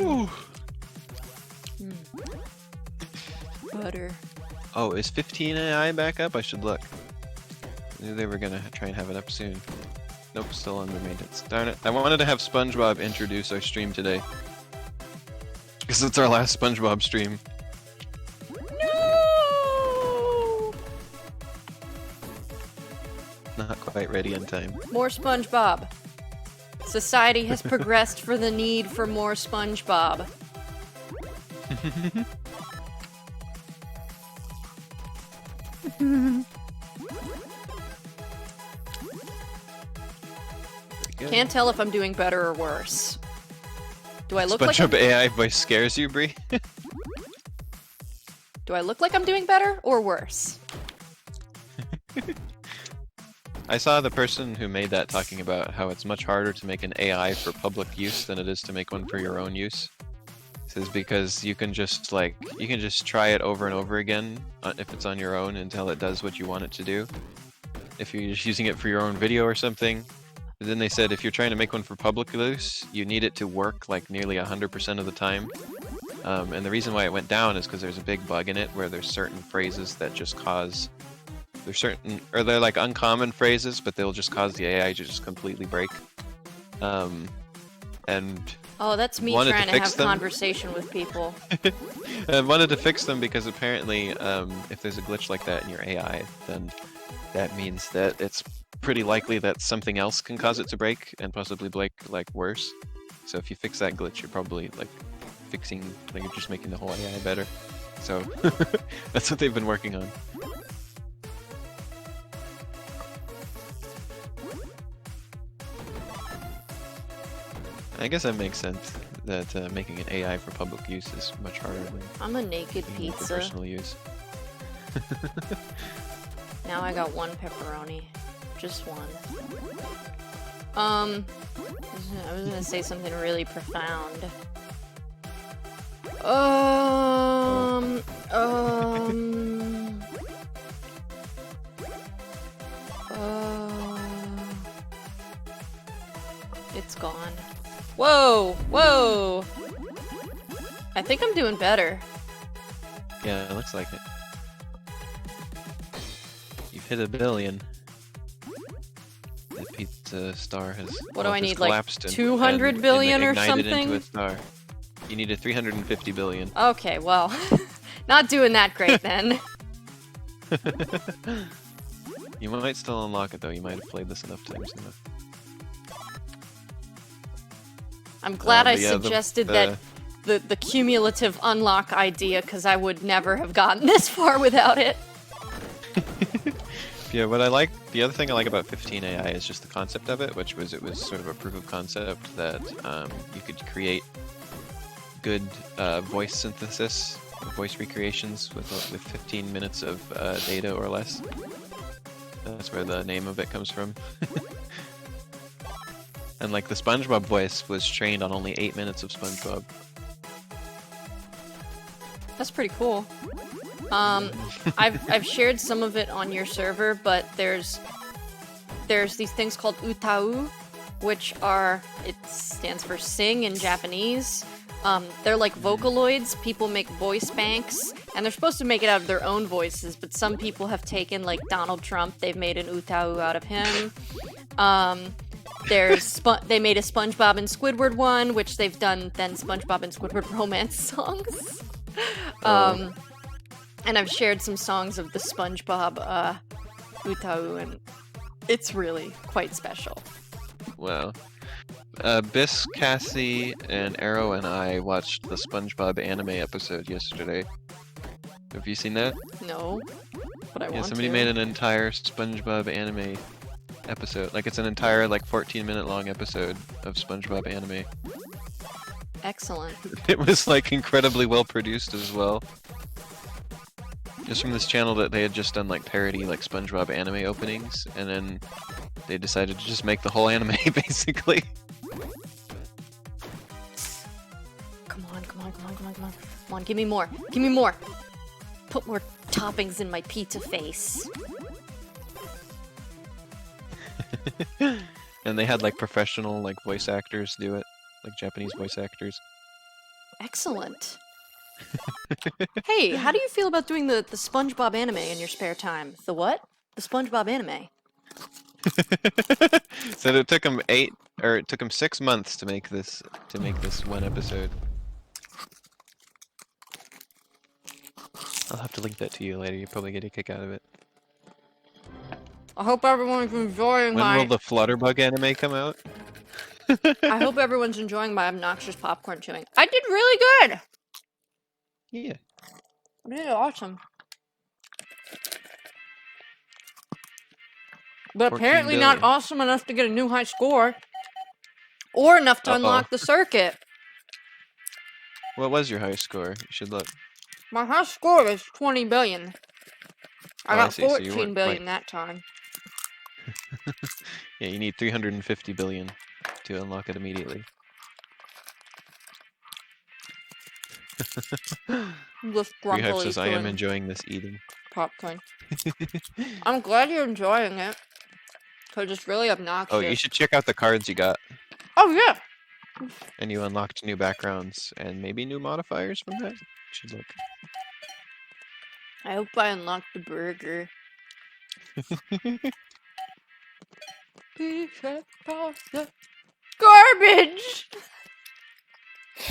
Ooh. Butter. Oh, is 15 AI back up? I should look. I knew they were gonna try and have it up soon. Nope, still under maintenance. Darn it. I wanted to have SpongeBob introduce our stream today. Because it's our last SpongeBob stream. No! Not quite ready in time. More SpongeBob. Society has progressed for the need for more SpongeBob. good. Can't tell if I'm doing better or worse. Do I look like SpongeBob AI voice scares you, Bree? Do I look like I'm doing better or worse? I saw the person who made that talking about how it's much harder to make an AI for public use than it is to make one for your own use. This is because you can just try it over and over again if it's on your own until it does what you want it to do. If you're just using it for your own video or something. But then they said if you're trying to make one for public use, you need it to work like nearly 100% of the time. And the reason why it went down is because there's a big bug in it where there's certain phrases that just cause they're like uncommon phrases, but they'll just cause the AI to just completely break. And Oh, that's me wanted to trying to fix have them. conversation with people. I wanted to fix them because apparently, if there's a glitch like that in your AI, then that means that it's pretty likely that something else can cause it to break and possibly break like worse. So if you fix that glitch, you're probably like you're just making the whole AI better. So that's what they've been working on. I guess that makes sense that making an AI for public use is much harder than I'm a naked making it for pizza. personal use. Now I got one pepperoni. Just one. I was gonna say something really profound. It's gone. Whoa! Whoa! I think I'm doing better. Yeah, it looks like it. You've hit 1 billion. The pizza star has. What do I has need, like collapsed and- 200 and billion or ignited into something? a star. You need a 350 billion. Okay, well, not doing that great then. You might still unlock it though. You might have played this enough times now. I'm glad I but yeah, suggested that the cumulative unlock idea, because I would never have gotten this far without it. Yeah, the other thing I like about 15 AI is just the concept of it, which was it was sort of a proof of concept that you could create good voice synthesis, voice recreations with 15 minutes of data or less. That's where the name of it comes from. And like the SpongeBob voice was trained on only 8 minutes of SpongeBob. That's pretty cool. I've shared some of it on your server, but there's these things called utau, which it stands for sing in Japanese. They're like Vocaloids. People make voice banks, and they're supposed to make it out of their own voices, but some people have taken, like Donald Trump, they've made an utau out of him. They made a SpongeBob and Squidward one, which they've done then SpongeBob and Squidward romance songs. And I've shared some songs of the SpongeBob utau, and it's really quite special. Wow. Biss, Cassie, and Arrow and I watched the SpongeBob anime episode yesterday. Have you seen that? No, but I Yeah, want somebody to. made an entire SpongeBob anime episode. Like it's an entire 14-minute long episode of SpongeBob anime. Excellent. It was like incredibly well produced as well. Just from this channel that they had just done like parody SpongeBob anime openings, and then they decided to just make the whole anime basically. Come on, come on, come on, come on, come on. Come on, give me more. Give me more. Put more toppings in my pizza face. And they had professional voice actors do it, Japanese voice actors. Excellent. Hey, how do you feel about doing the SpongeBob anime in your spare time? The what? The SpongeBob anime. So it took them 6 months to make this one episode. I'll have to link that to you later. You probably get a kick out of it. I hope everyone's enjoying When will the Flutterbug anime come out? I hope everyone's enjoying my obnoxious popcorn chewing. I did really good! Yeah. I did awesome. But 14 apparently not billion. awesome enough to get a new high score. Or enough to Uh-oh. unlock the circuit. What was your highest score? You should look. My high score is 20 billion. I Oh, got see. So you 14 weren't billion quite. that time. Yeah, you need 350 billion to unlock it immediately. Just Rehype grumpily says, I am chewing enjoying this eating. popcorn. I'm glad you're enjoying it. Because it's really obnoxious. Oh, you should check out the cards you got. Oh, yeah. And you unlocked new backgrounds and maybe new modifiers from that? You should look. I hope I unlocked the burger. Pizza, pasta. Garbage!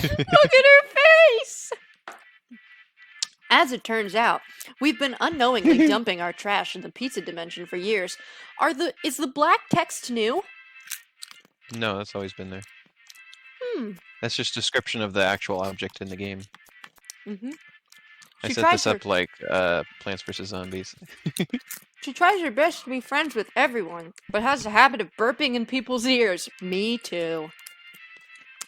Look at her face! As it turns out, we've been unknowingly dumping our trash in the pizza dimension for years. Is the black text new? No, that's always been there. Hmm. That's just description of the actual object in the game. Mm-hmm. I set this up like Plants vs. Zombies. She tries her best to be friends with everyone, but has a habit of burping in people's ears. Me too.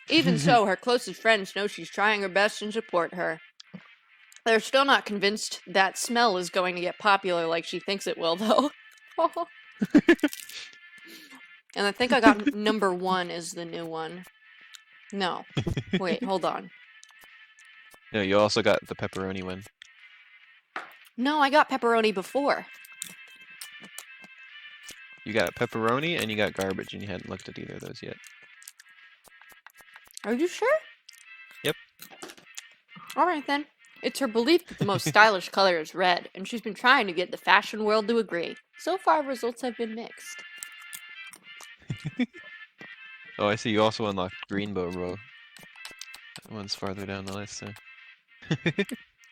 Even so, her closest friends know she's trying her best and support her. They're still not convinced that smell is going to get popular like she thinks it will, though. And I think I got number 1 is the new one. No. Wait, hold on. No, you also got the pepperoni one. No, I got pepperoni before. You got pepperoni and you got garbage, and you hadn't looked at either of those yet. Are you sure? Yep. Alright then. It's her belief that the most stylish color is red, and she's been trying to get the fashion world to agree. So far, results have been mixed. Oh, I see you also unlocked Greenbow Row. That one's farther down the list, so.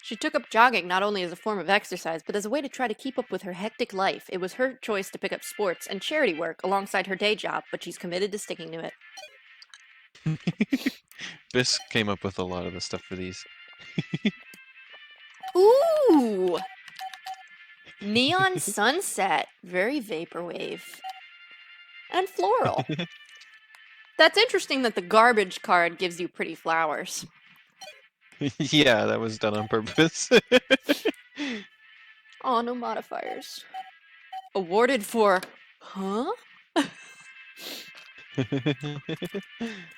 She took up jogging not only as a form of exercise, but as a way to try to keep up with her hectic life. It was her choice to pick up sports and charity work alongside her day job, but she's committed to sticking to it. Biss came up with a lot of the stuff for these. Ooh! Neon sunset. Very vaporwave. And floral. That's interesting that the garbage card gives you pretty flowers. Yeah, that was done on purpose. Oh, no modifiers. Awarded for... Huh?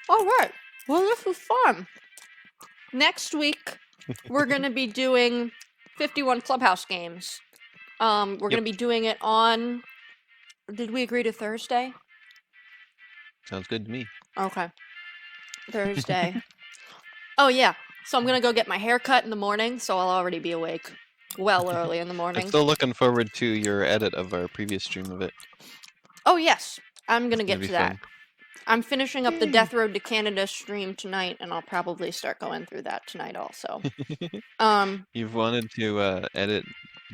Alright. Well, this was fun. Next week, we're going to be doing 51 Clubhouse games. We're going to be doing it on... Did we agree to Thursday? Sounds good to me. Okay. Thursday. Oh, yeah. So I'm going to go get my hair cut in the morning, so I'll already be awake. Well early in the morning. I'm still looking forward to your edit of our previous stream of it. Oh, yes. I'm going to It's get gonna to be that. fun. I'm finishing up the Death Road to Canada stream tonight, and I'll probably start going through that tonight also. You've wanted to edit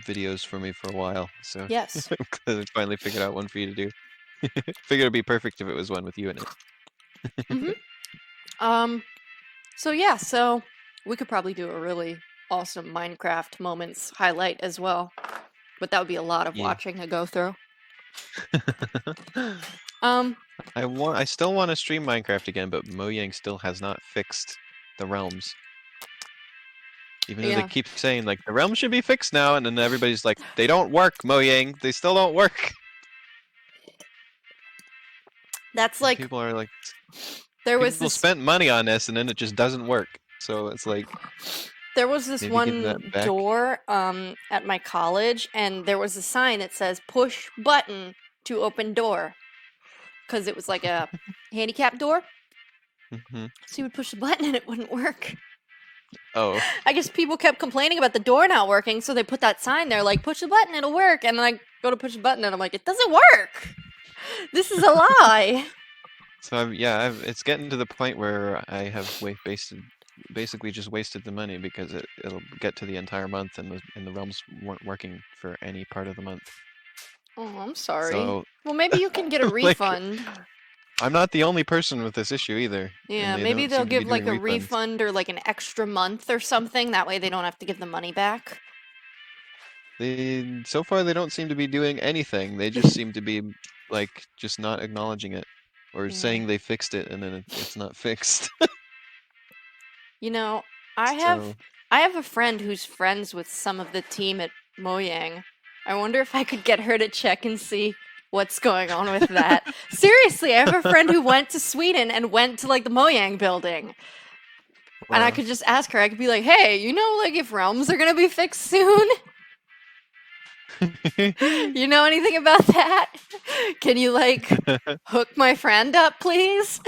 videos for me for a while, so Yes. I'm glad I finally figured out one for you to do. Figured it'd be perfect if it was one with you in it. So yeah, so we could probably do a really awesome Minecraft moments highlight as well. But that would be a lot of Yeah. watching to go through. I still want to stream Minecraft again, but Mojang still has not fixed the realms. Even though Yeah. they keep saying like the realms should be fixed now, and then everybody's like, they don't work, Mojang. They still don't work. That's like People are like, there was people this spent money on this, and then it just doesn't work. So it's like, there was this maybe give one that back. door at my college, and there was a sign that says push button to open door. Because it was like a handicap door. Mhm. So you would push the button and it wouldn't work. Oh, I guess people kept complaining about the door not working, so they put that sign there like push the button, it'll work. And then I go to push the button and I'm like, it doesn't work. This is a lie. so it's getting to the point where I have basically just wasted the money because it'll get to the entire month and the realms weren't working for any part of the month. Oh, I'm sorry. So Well, maybe you can get a like, refund. I'm not the only person with this issue either. Yeah, and maybe don't they'll seem to be give like a doing refunds. refund or like an extra month or something. That way they don't have to give the money back. So far they don't seem to be doing anything. They just seem to be like just not acknowledging it. or Yeah. saying they fixed it and then it's not fixed. You know, I have a friend who's friends with some of the team at Mojang. I wonder if I could get her to check and see what's going on with that. Seriously, I have a friend who went to Sweden and went to like the Mojang building. And I Wow. could just ask her, I could be like, hey, you know, like if realms are gonna be fixed soon? You know anything about that? Can you like hook my friend up, please?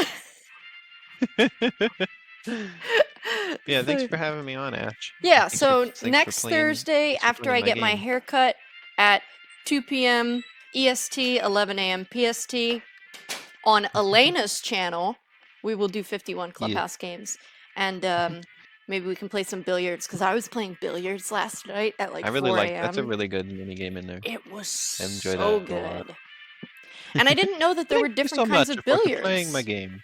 Yeah, thanks So- for having me on, Ash. Yeah, Thanks so for next playing- Thursday, thanks for after playing I get my game. haircut at 2 p.m. EST, 11 a.m. PST, on Alayna's channel, we will do 51 Clubhouse games. And maybe we can play some billiards, because I was playing billiards last night at like I really 4 like a.m. that's a really good mini game in there. It was I enjoy so that a lot. good. And I didn't know that there were Thank you different so kinds much of for billiards. playing my game.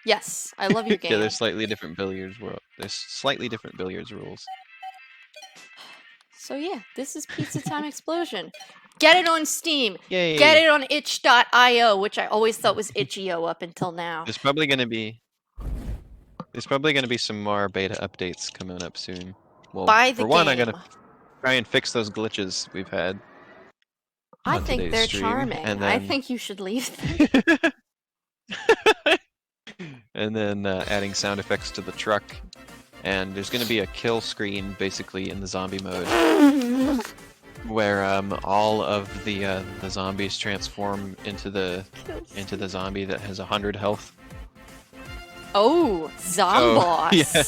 Yes, I love your game. Yeah, there's slightly different billiards There's slightly different billiards rules. So yeah, this is Pizza Time Explosion. Get it on Steam. Yay! Get it on itch.io, which I always thought was itch.io up until now. There's probably gonna be some more beta updates coming up soon. Well, Buy the for one, game. I'm gonna try and fix those glitches we've had. I on think today's they're stream, charming. and I then- think you should leave them. And then adding sound effects to the truck. And there's going to be a kill screen, basically, in the zombie mode, where all of the zombies transform into the zombie that has 100 health. Oh, Zomboss. yeah.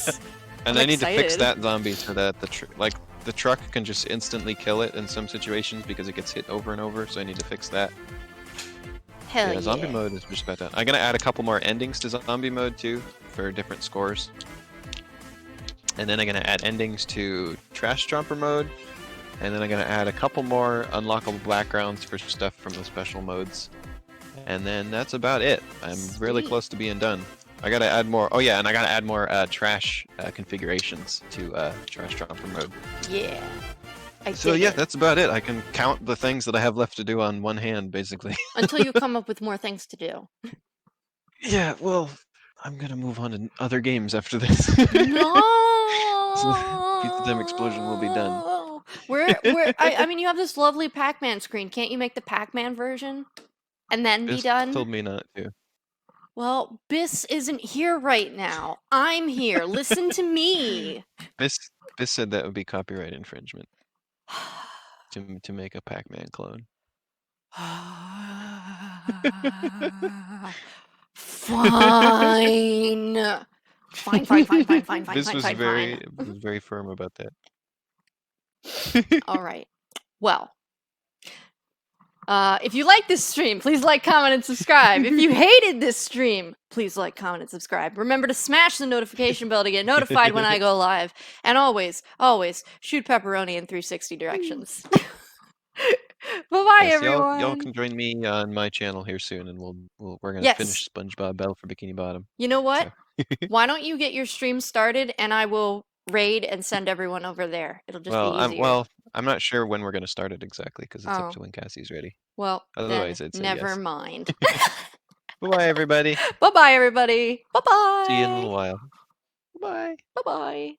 And I'm I need to fix excited. that zombie so that the truck can just instantly kill it in some situations because it gets hit over and over. So I need to fix that. Hell yeah. Zombie mode is just about done. I'm gonna add a couple more endings to zombie mode too for different scores. And then I'm gonna add endings to Trash Chomper Mode. And then I'm gonna add a couple more unlockable backgrounds for stuff from the special modes. And then that's about it. I'm really Sweet. close to being done. I gotta add more. Oh yeah, and I gotta add more trash configurations to Trash Chomper Mode. Yeah. So dig yeah, it. that's about it. I can count the things that I have left to do on one hand, basically. Until you come up with more things to do. Yeah, well, I'm gonna move on to other games after this. No. Pizza Time Explosion will be done. I mean, you have this lovely Pac-Man screen. Can't you make the Pac-Man version and then be Biss done? told me not to. Well, Biss isn't here right now. I'm here. Listen to me. Biss said that would be copyright infringement to make a Pac-Man clone. Fine. Fine. Biss was fine. very firm about that. All right. Well, if you like this stream, please like, comment, and subscribe. If you hated this stream, please like, comment, and subscribe. Remember to smash the notification bell to get notified when I go live. And always shoot pepperoni in 360 directions. Bye-bye, Yes, everyone. y'all can join me on my channel here soon, and we're gonna Yes. finish SpongeBob Battle for Bikini Bottom. You know what? So. Why don't you get your stream started, and I will raid and send everyone over there. It'll just be easier. I'm not sure when we're gonna start it exactly because it's Oh. up to when Cassie's ready. Well, Otherwise, then I'd say never yes. mind. Bye, everybody. Bye-bye, everybody. Bye-bye. See you in a little while. Bye. Bye-bye.